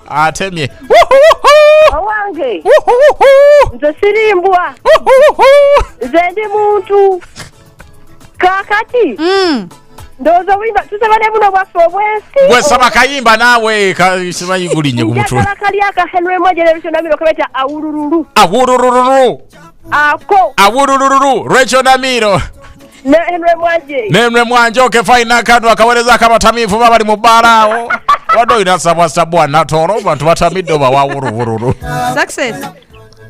atemye awange nze sirimbwa nze muntu kakati ndoza wimba tusabane buno bwaffe obwensi we saba kayimba nawe kasibayigulinye ku mutwe kali aka Henry generation nabiro kabeta awurururu ako awurururu Rachel Namiro ne Henry Mwanje okay fine akadu akawereza akabatamivu baba mu barao wado inasabwa sabwa natoro bantu batamido ba wawurururu Success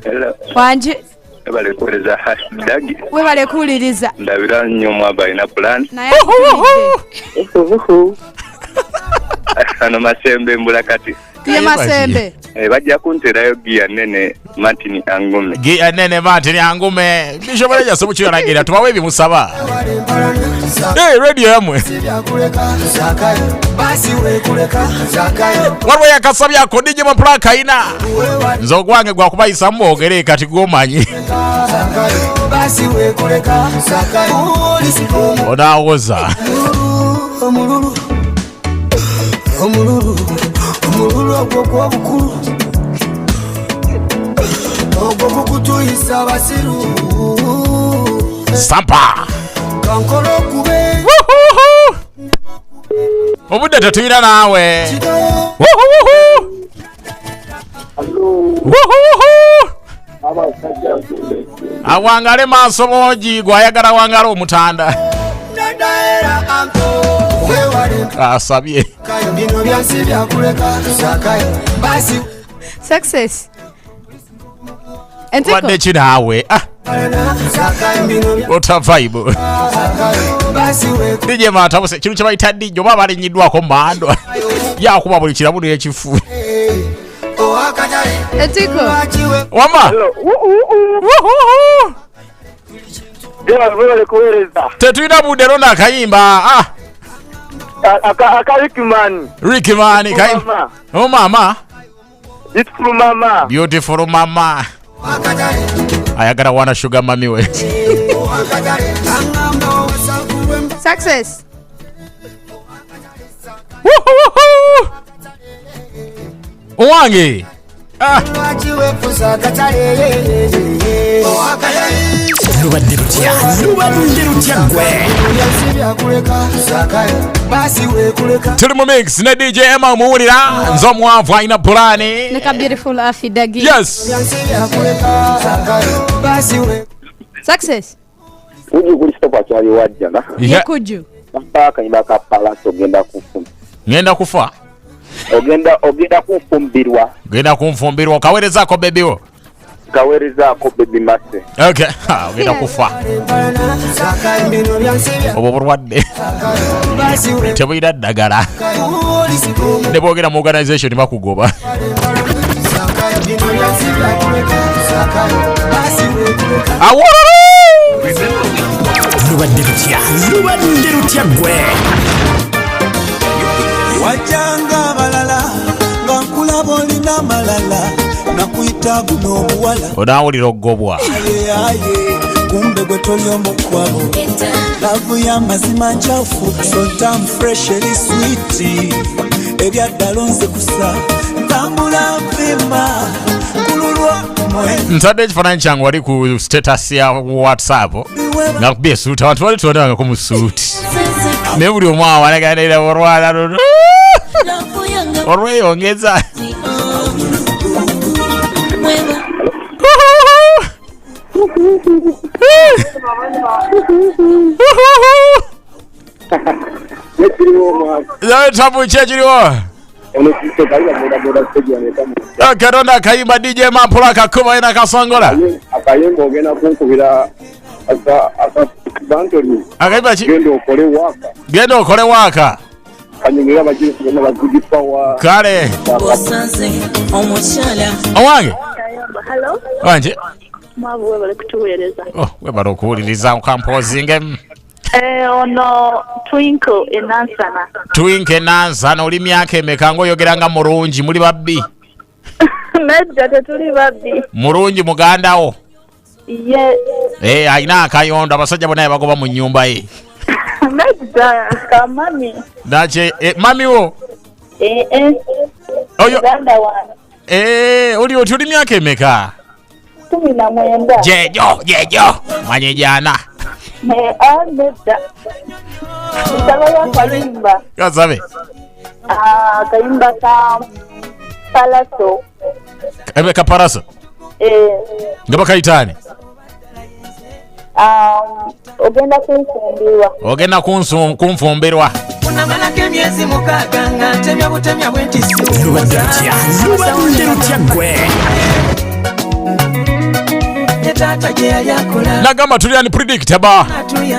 hello wanje webale kuweleza hashtag webale kuliriza ndabira nnyo mwaba ina plan naye ano masembe mbula kati tiye masembe bajja kunterayo gia nene Martin Angume bishoboleja sobu kyalagira tubawe bimusaba radio yamwe warwe yakasabya ko DJ Mapla kaina nzogwange gwa kubayisa mbogere kati gomanyi odawoza omululu ogwo bukulu ogwo bukutuyisa basiru sampa kankolo kube obudde tetuyira naawe awangale maaso moji gwayagala wangala omutanda asabye Success wadde kinawe ota vibe DJ Matabuse kinu kyabayita DJ oba balinyiddwako mando yakuba buli kiramu n'ekifu Etiko wama tetuyina budde lona akayimba aka Rickman kayimba oh mama beautiful mama ayagala wana sugar mami we Success owange tuli mu mix ne DJ Emma muwulira nzomwavu ayina pulani neka beautiful afidagi yes Success uji kuli stopa kyali wajjana yekuju mpaka nyibaka palaso ngenda kufa ogenda kunfumbirwa kawerezako bebiwo kawerezaako baby masse okay ogenda kufa obwo bulwadde tebuyina ddagala ne boogera mu organization bakugoba lubadde lutya gwe wajjanga balala nga nkulaba olina malala nakuyita guno obuwala onaawulira ogobwa kumbe gwe toli omukwabo lavu y'amazima nchafu sotamu fresh eri switi ebyaddalo nze kusa ntambula mpima kululwa ntadde ekifaananyi kyange wali ku status ya WhatsApp nga kubye suuti abantu bali tubonebangako mu suuti naye buli omu awalaganira olwala luno olweyongeza Tabu chechiriwo. Karonda kayimba DJ Mampula kakuma ina kasongola. Akayimba ogenda kunkubira aka bantoli. Akayimba chi? Gendo okole waka. Kanyumira abajisi bonna bagudi power. Kale. Owange. Hello. Wanje. Mabu webale kutuweereza. Webale okuwuliriza ukampozinge. Ono Twinkle enansana. Twinkle enansana oli myaka emeka ngoyogeranga mulungi muli babbi. Nedda tetuli babbi. Mulungi mugandawo. Ye. Ayina akayondo abasajja bonna bagoba mu nnyumba ye. Nedda kamami. Nache mami wo. Oyo. Ganda wana. Oli otuli myaka emeka? 19. Jejo. Manye jana. Nedda. Nsaba kayimba. Kazabe. Kayimba ka Palaso. Emeka Palaso. Ngaba kayitani. Ogenda kunfumbirwa. Unamalako emyezi mukaaga nga ntemya butemya bwentisi. Nagamba tuli ani predictable.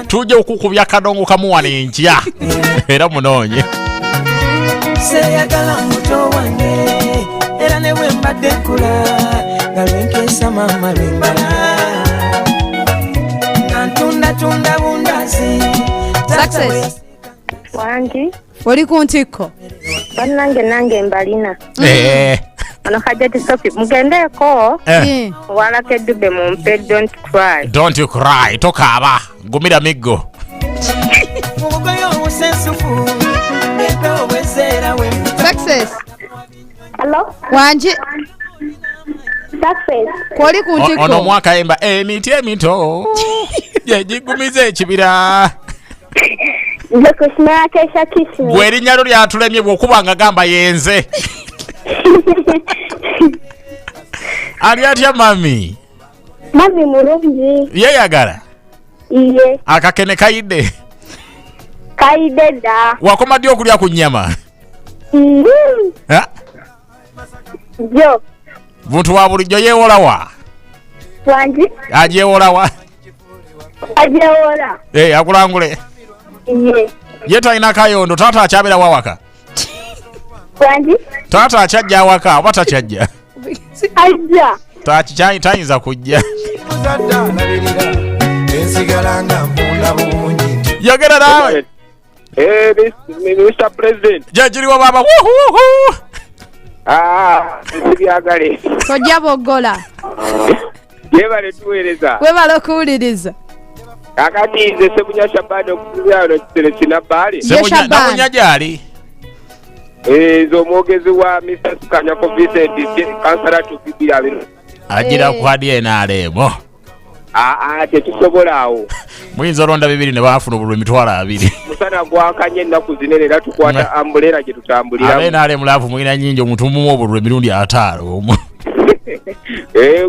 Tuje okukubya kadongo kamuwa n'enkya. Era munonye. Seyagala muto wange era ne bwe mbadde nkula nga lwenkesa mama lwembala nantunda bundazi. Success. Wangi. Oli ku ntikko. Nange mbalina. Ono Hajati Sophie mugendeeko. Walako eddube mumpe don't cry. Don't you cry. Tokaaba. Gumira miggo. Success. Hello? Wanje. Success. Kwoli ku ntikko. Ono mwaka emba emiti emito. Jigumize ekibira. Nze kusimera kesha kisimi. Gwe erinnya lyatulemye bw'okubanga gamba yenze. Ali atya mami? Mami mulungi. Yeyagala? Iye. Akakene kayidde? Kayidde dda. Wakoma ddi okulya ku nnyama? Jo. Muntu wa bulijjo yeewolawa? Wanji? Ajeewolawa? Ajeewola. Akulangule? Iye. Ye talina kayondo, taata akyabera wawaka? Wanji? Taata akyajja awaka oba takyajja? Ajja. Tayinza kujja. Yogera naawe. Mr. President. Jajiriwo baba. Sibyagale. Tojja boggola. Yebale tuweereza. Webale okuwuliriza. Kakati nze Sebunya Shabani okubyalo kitele kinabali. Sebunya gyali. Ezo mwogezi wa Mr. Sukanyako Vincent kansala tukibira bino. Agira ku hadiye naalemo. Tetusobola awo. Muyinza olonda bibiri ne baafuna obululu emitwalo 2. Musana gwakanye ennaku zinene era tukwata ambulera gye tutambulira. Abe naale mulaavu mulina nnyingi omuntu mumu obululu emirundi 5 omwo.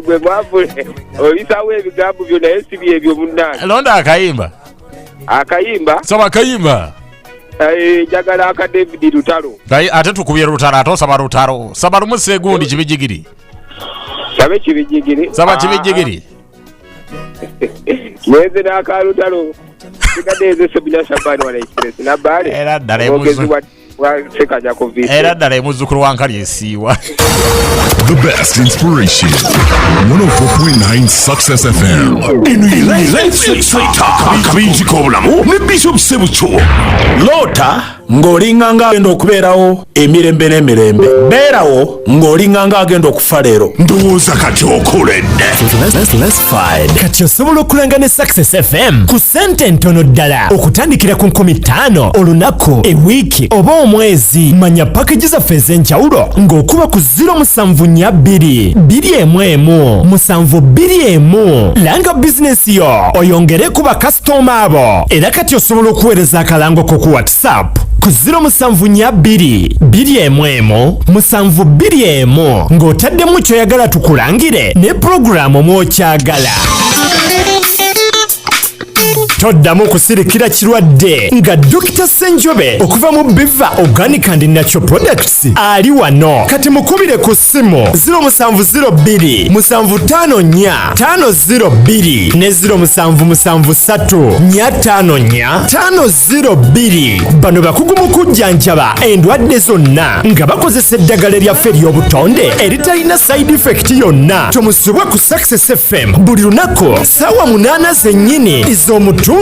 Gwe mwavule obisawo ebigambo byo naye si byebyo munnange. Londa akayimba. Akayimba? Saba akayimba. Njagala aka David Lutalo. Ate tukubye Lutalo ate osaba Lutalo. Saba lumu segundi kibijigiri. Sabe kibijigiri? Saba kibijigiri. Yeze n'aka Lutalo. Sikadeze Sebunya Shabani wala Express nabale. Era ddala emuzu. Era ddala emuzzukulu wa nkali esiiwa. The best inspiration. 104.9 Success FM. Kabinji k'obulamu ne Bishop Sebucho. Lota ng'olinganga agenda okubeerawo emirembe n'emirembe. Beerawo ng'olinganga agenda okufa leero. Ndowooza kati okoledde. Let's find. Kati osobola okulanga ne Success FM ku ssente ntono ddala okutandikira ku 15 olunaku ewiiki oba omwezi. Manya package zaffe ez'enjawulo ng'okuba ku 0742 211 721. Langa bizinesi yo oyongere ku bakasitoma abo. Era kati osobola okuweereza akalango ko ku WhatsApp ku 0742 211 721 ng'otaddemu ky'oyagala tukulangire ne pulogulaamu mw'okyagala. toddamu kusirikira kirwadde nga Dr. Senjobe okuva mu Biva Organic and Natural Products ali wano. Kati mukubire ku ssimu 0702 754 502 ne 0773 454 502. Bano bakugu mu kujjanjaba endwadde zonna nga bakozesa eddagala lyaffe ery'obutonde eritalina side effect yonna. Tomusubwe ku Success FM buli lunaku ssaawa 8 zennyini ez'omutuntu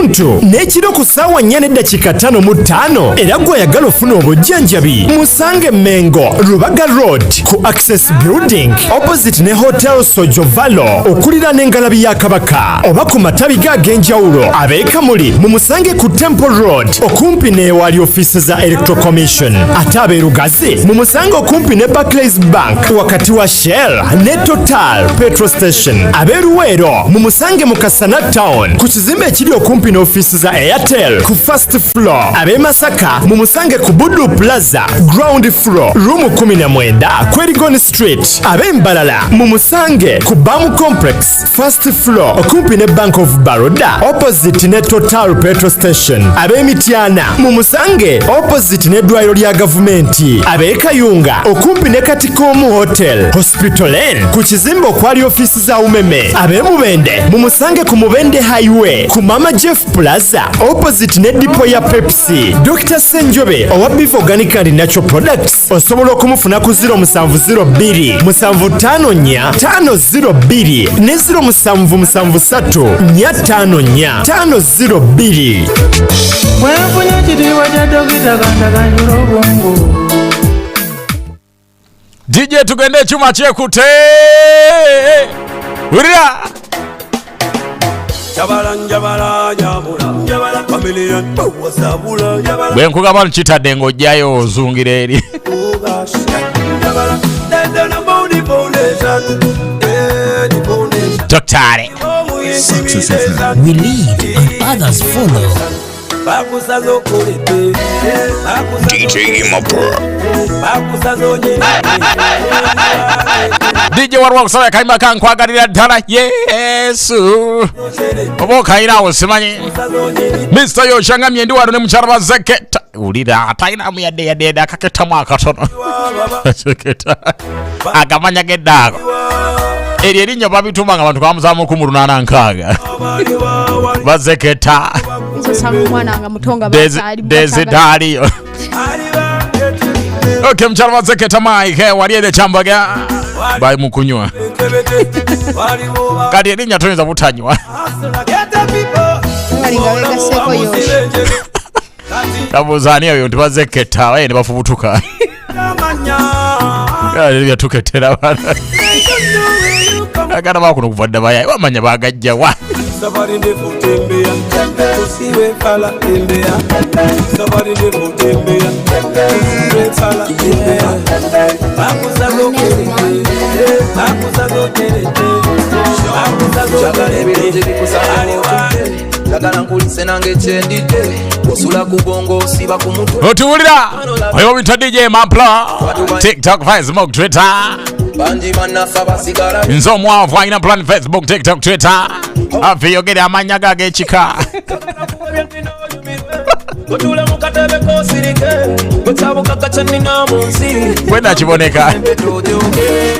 n'ekiro ku ssaawa 4:55. Era gw'ayagala ofuna obujjanjabi musange Mengo Rubaga Road ku Access Building opposite ne Hotel Sojovalo okulira n'engalabi ya Kabaka, oba ku matabi g'ag'enjawulo abeekamuli mumusange ku Temple Road okumpi n'ewali ofiisi za Electoral Commission. Ate abeerugazi mumusange okumpi ne Barclays Bank wakati wa Shell ne Total Petrol Station. Abeeruweero mumusange mu Kasana Town ku kizimbe ekiri okumpi n'ofiisi za Airtel ku first floor. Ab'e Masaka mumusange ku Budu Plaza ground floor room 19 Kwerigon Street. Ab'e Mbalala mumusange ku Bamu Complex first floor okumpi ne Bank of Baroda opposite ne Total Petrol Station. Ab'e Mityana mumusange opposite ne ddwaliro lya gavumenti. Ab'e Kayunga okumpi ne Katikomu Hotel Hospital Inn ku kizimbe okwali ofiisi za Umeme. Ab'e Mubende mumusange ku Mubende Highway ku Mama Jeff Plaza opposite ne dipo ya Pepsi. Dr. Senjobe owa Beef Organic and Natural Products osobola okumufuna ku 0702 754 502 ne 0773 454 502. Mwenfunya kitiibwa kya Dokita Kandaganyula obwongo. DJ tugende ekyuma kyekute. Urira. Bwe nkugamba nkitadde ng'ojjayo ozungira eri. Doctor. We lead and others follow. DJ Imapur. DJ warwa kusaba kaima kankwagalira ddala Yesu. Obo kaina osimanyi. Mr. Yoshangamye ndi wano ne mukyala bazeketa. Ulira ataina mu yadde akaketa mu akatono. Seketa. Agamanya geddaako. Eri erinnya babituma nga abantu kwamuzaamu 186. Bazeketa. Desidari. Okay, mchana wazeketa Mike wali ede chambaga bai mukunywa kadi erinya toneza butanywa tabuzani eyo ntibazeketa waye ne bafubutuka kadi byatuketera bana agana bakuno kuvadda bayaye bamanya bagajja wa Somebody de futembea, tusiwe fala tembea. Somebody de futembea, tusiwe fala tembea. Akusago kerete, akusago kerete, akusago kerete. Jagala nkulise nange chendide, osula kubongo siba kumutwe. Otuwulira, oyo bita DJ Mampla, TikTok, Facebook, Twitter. Nzo mwavu alina plan Facebook, TikTok, Twitter. Afiyogere amanya gage ekika. Kwenda kiboneka.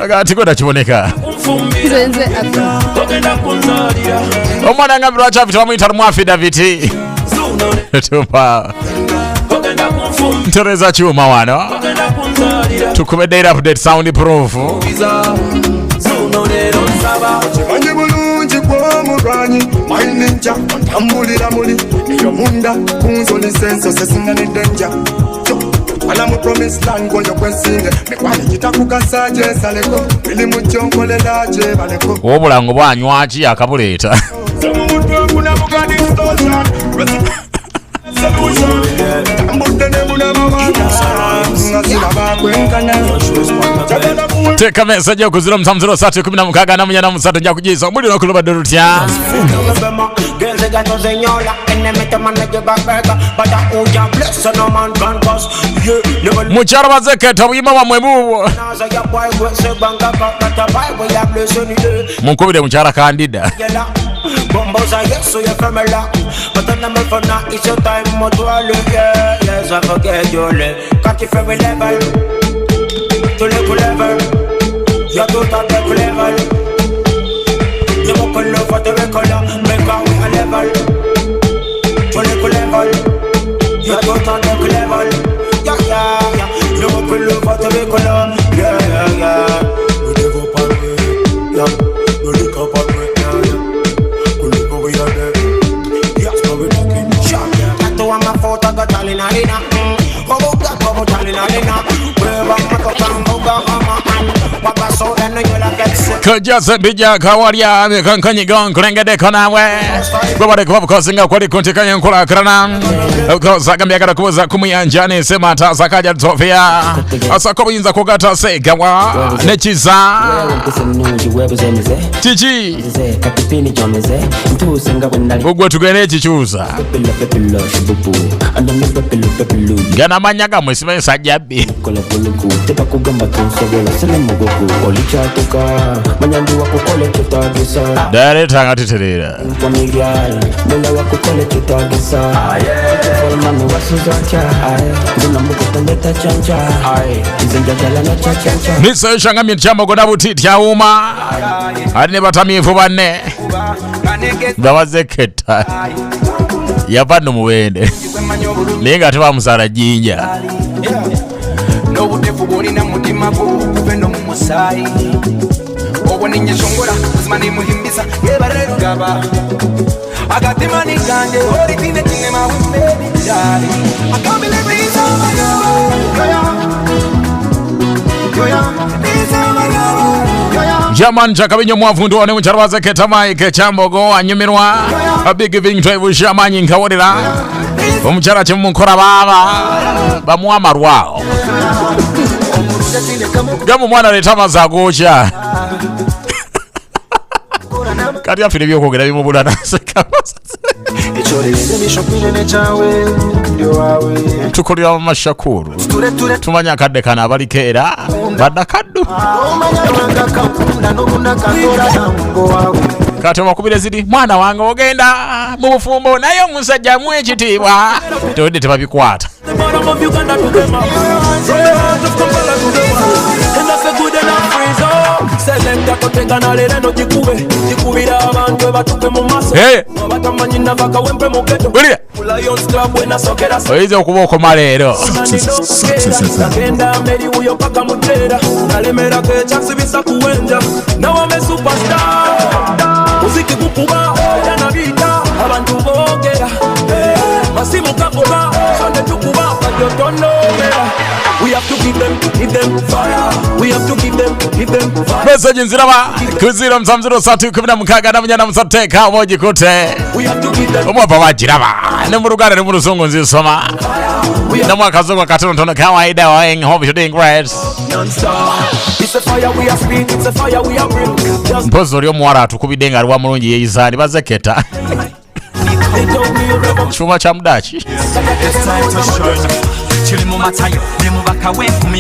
Agati kwenda kiboneka. Omwana nga lwaki afite bamuyita Mwafi Daviti. Tupa. Ntereza kyuma wano. Tukube date update sound proof. Chimanye bulungi kwa mugranyi maininja ntambulira muli iyo munda kunzo lisenso sesinga ne danger ana mu promise land goyo kwensinge mekwali kitakugasa je saleko ili muchonkolela je baleko obulango bwanywachi akabuleeta kuna mugani solution Teka message yo ku 0703 nja kujiza omuliro okuloba dorutya mukyala bazeketa buyima bwamwe buubwo munkubire mukyala Kandida Bombos I get so you're familiar. But the number for now is your time more to all yeah. Yes, I forget your live. Cut it from a level to level. You're to top level. You walk all over the color. Make out a level to level. You're to top level. Yeah. You walk all over the color. Yeah. You live up on me. Yeah. You look up on me. Kujasa bija kawaria kankanyi gon kurengede konawe Gwabade kwa kukosinga kwa dikuntika yankula krana Kusagambia kada kuweza kumuyanjani sema tasakaja tofia Asa kubinza kugata segawa Nechiza Chichi Gugwa tugene chichuza Gana manyaga mwesime sajabi Dare tanga titerera Nisa shanga michamo gona butiti ya uma Adine batamifu bane Bawazeketa Yapano muwende Linga tuwa musara jinja No butefu bori na mutima ko kuveno mu musai Obone nyeshongora uzmani muhimbisa yebarero gaba Agatima ni kanje ori tine mawimbe dali I can't believe it's over Jaman chakabinyo mwafundu wane mcharwaza ketamai kechambogo anyumirwa A big giving drive shamanyi nkawadila Umchara chimukora baba Bamuama rwao Gamu mwana letama za gocha Kati ya filibio kogera bimu bula naseka Tukulira mashakuru Tumanya kade kana balikera Badakadu Kati wakubile zidi Mwana wangu ogenda Mufumbo na yo musajja mwechitibwa Tuwede tebabikwata Oize okuboko malero Uziki kukuba yanabita abantu bogera masimu kakuba sonde tukuba kajotonogera We have to give them fire. We have to give them fire. Message nziraba kuzira msamziro satu kubina mkaga na mnyana msateka moji kute Umwapa wajiraba Nemurugare nemuruzungu nzisoma Nemwaka zungu katono tono kawaida waing Hope you're doing great It's a fire we have speed, it's a fire we have bring Mpozo liyo mwara tukubidenga aruwa murungi yeizani bazeketa Chuma cha mdachi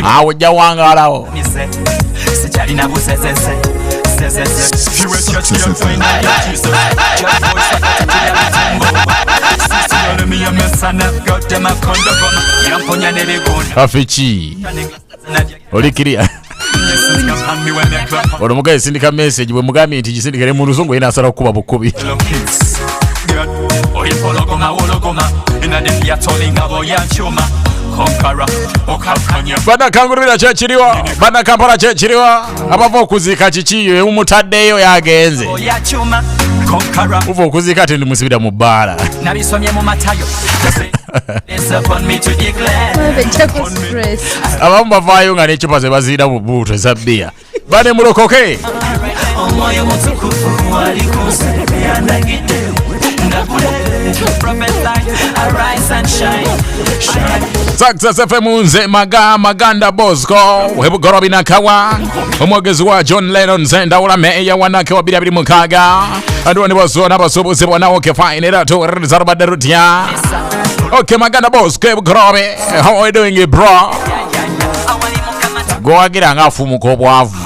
Awe jawanga alao Afichi Olikiria Olomuga isindika message bwe mugami nti gisindikere mu luzungu ina asala kuba bukubi Bana kangurira chechiriwa Bana kampala chechiriwa Abavo kuzika chichiyo umutaddeyo yagenze Uvo kuzika tendi musibida mubara Nabisomye mu matayo Upon me to declare Abamu bavayo nga nechupa ze bazira mu buto ezabia Bane mulokoke Omoyo mutukufu wali kusebe yandagite Sucessfm nze maganda Bosco Webugorobi nakawa Omwogezi wa John Lennon Zenda ula meya wanake wa 226 Anduwa ni wazo na basubuzi wana oke fine Rato rizarabada rutia Okay maganda Bosco Webugorobi How are you doing bro? Go agira ngafu mukobwavu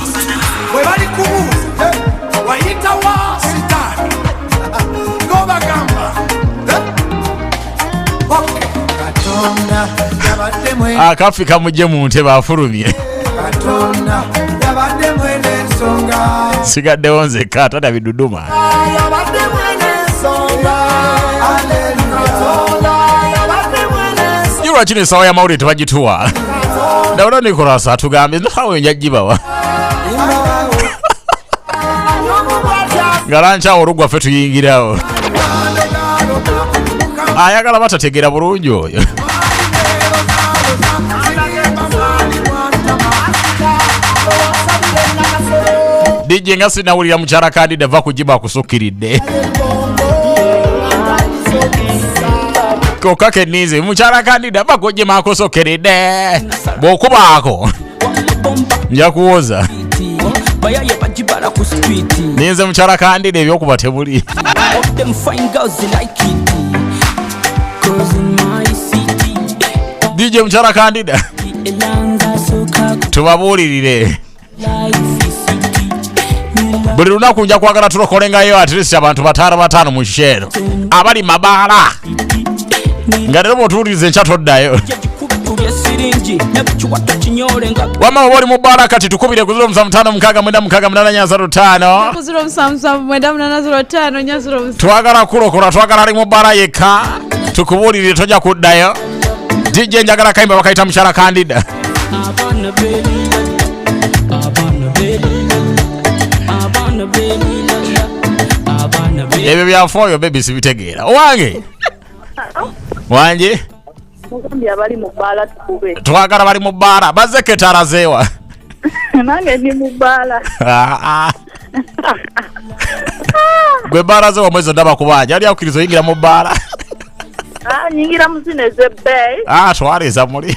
Akafika muje mu ntebe afulumye. Sigadde onze kata da biduduma. Yura chini sawa ya mauri tubajituwa. Daula Nicholas atugambe nhawe njajibawa. Ngalancha orugwa fetu yingirawo. Ayagala batategera bulungi oyo. DJ ngasi nawulira mukyala kandi dava kujiba kusukiridde. Kokake nize mukyala kandi dava kujima kusukiridde. Bokubaako. Nja kuwoza. Nize mukyala kandi ebyokuba tebuli. DJ mukyala kandida tubabuulirire buli lunaku nja kwagala tulokolengayo at least abantu batano mu kishero abali mabaala nga lero botuwuliriza enkya toddayo wama oba oli mu bbaala kati tukubire ku 075685 twagala kulokola twagala ali mu bbaala yekka tukubuulirire tojja kuddayo DJ njagala kayimba bakayita mukyala kandida ebyo byafooyo bebi sibitegeera owange wanje twagala bali mu bbaala bazeke tarazeewa nange ndi mu bbaala gwe bbaala zewa mwezi ndaba kubanja ali akukiriza oyingira mu bbaala nyingira muzineze bay twaleza muli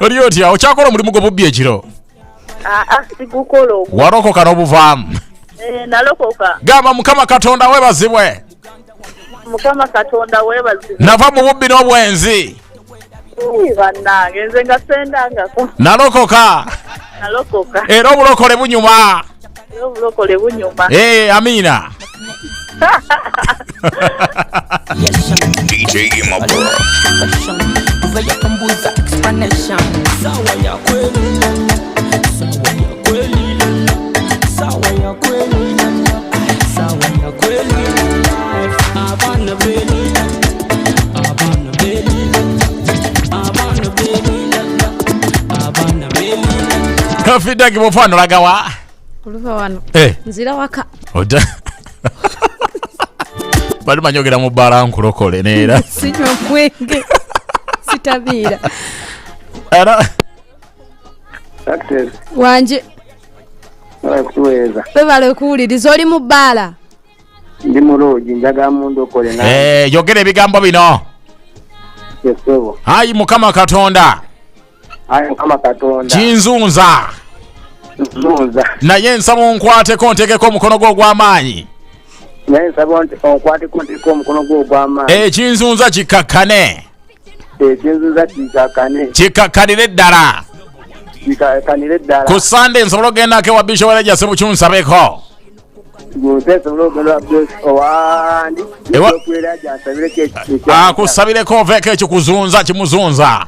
oli otya okyakola omulimu gwo bubbi ekiro sigukola ogwo warokoka n'obuvaamu nalokoka gamba mukama katonda webazibwe mukama katonda webazibwe nava mu bubbi n'obwenzi bannange nze nga sendangako nalokoka era obulokole bunyuma amiina DJ Imabura. Kafidaki mufano lagawa oluva wano nzira waka oda bali manyogera mu bbala nkulokole neera sinywa mwenge sitabiira era wanje bebale kuwuliriza oli mu bbaala ndi muloogi njagala mundu okole yogera ebigambo bino ayi mukama katonda kinzunza naye nsaba onkwateko ntegeko omukono gwo ogw'amaanyi ekinzunza kikakkane kikakkanire ddala ku sande nsobola ogendako ewa bisho wera jase bukyunsabeko akusabireko oveeko ekikuzunza kimuzunza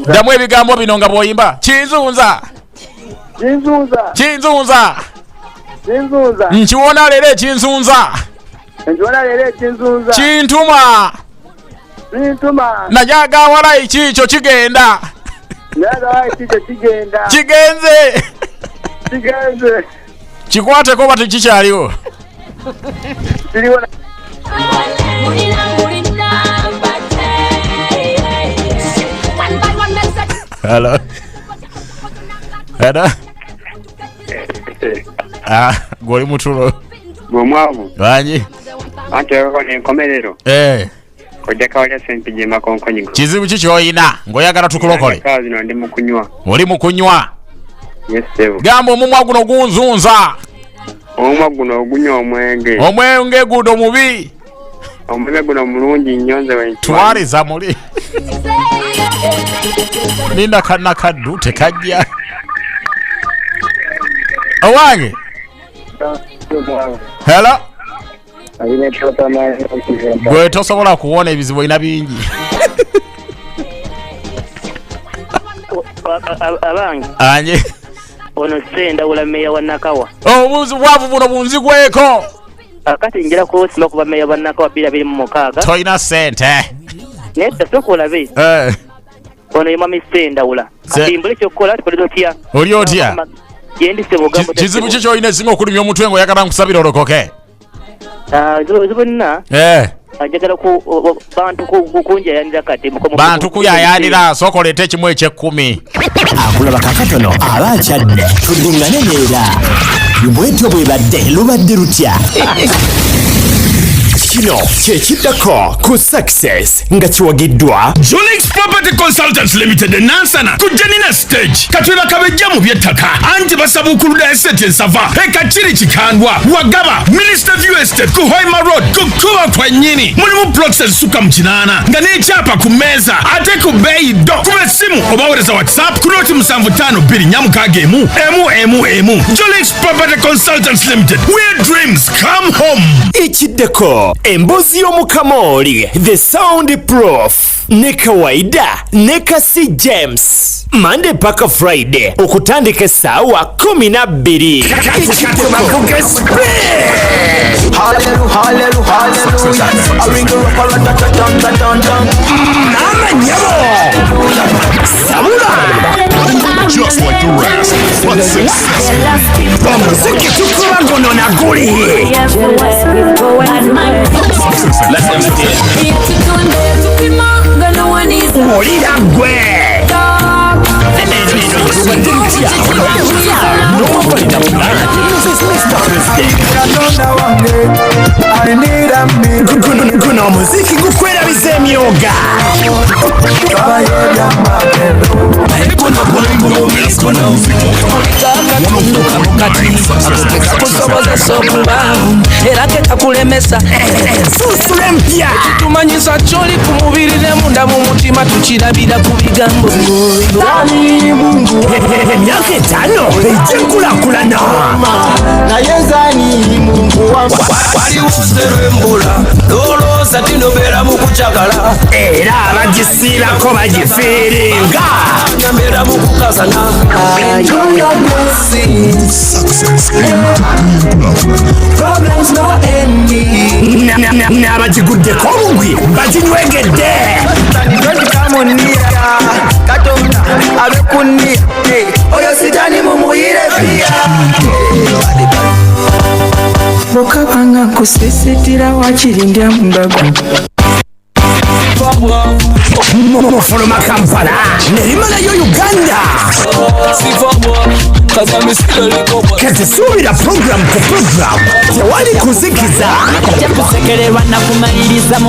ddamu ebigambo bino nga bw'oyimba kinzunza nkiwona leero ekinzunza kintuma najaga walayi kiikyo kigenda kigenze kikwateko oba tekikyaliwo hello gwoli mutulo gwomwavu banyi anteko nenkomerero ojja kawalya sente gyemakonkonyigo kizibu ki kyoyina ng'oyagala tukulokole zino ndi mukunywa oli mukunywa yesebu gamba omumwa guno gunzunza omumwa guno ogunywa omwenge guno mubi omwenge guno mulungi nnyo nze twaliza muli ninda kanna kaddu tekajja owange hello Gwe tosobola kuwona ebizibu ina bingi. Abange. Anje. Ono senda ula meya wa Nakawa. Obuzi bwavu buno bunzigweko. Akati njira ko sima kuba meya wa Nakawa bila bili mu kaga. Toina sente. Nesta sokola be. Ono yima senda ula. Akimbule chokola tukoledotia. Oli otia. Yendi sebogambo. Kizibu chicho ine singo kulimya omutwe ngo yakala nkusabira olokoke. Zibonna. Ajagala ku bantu kunja yanira kati mukomo. Bantu kuyayanira sokolete kimwe ekye10. Akulaba kakatono abakyadde tudingane neera bwetyo bwe badde lubadde lutya. Kino kyekiddako ku Success nga kiwagiddwa Jonix Property Consultants Limited Nansana kujanina stage katwera kabejja mu byettaka anti basaba okuluda estate ensava ekakiri kikandwa wagaba Minister View Estate ku Hoima Road kukuba kwa nyini mulimu plots ezisuka mu kinana nga n'ekyapa ku mmeeza ate ku bbeeyi ddo kuba essimu obaweereza WhatsApp ku nooti 7525 Jonix Property Consultants Limited where dreams come home. Ekiddako embuzi y'omukamooli the soundproof ne kawaida ne kasi James Monday paka Friday okutandika essaawa 12. Just like the rest, but successful. Omuziki tukuba gono na guli. Olira gwe. Guno omuziki gukwerabiza emyoga. era kekakulemesa susula tumanyisa kyoli ku mubiri ne munda mu mutima tukirabira ku bigambo emyaka 5 ejjenkulakulana naye nzani mungu waliwuserembula lolooza tinobeera mu kukyagala era abagisiirako bagifiiringa nyambeera mu kukazana n'abagiguddeko obugwi baginywegedde katonda abekunia oyo sitani mumuyire pia bokabanga nkusisitira wakirindya mundago mufuluma Kampala nerimalayo Uganda kati suubira program ku program tewali kuzikiza kusekererwa na kumaliriza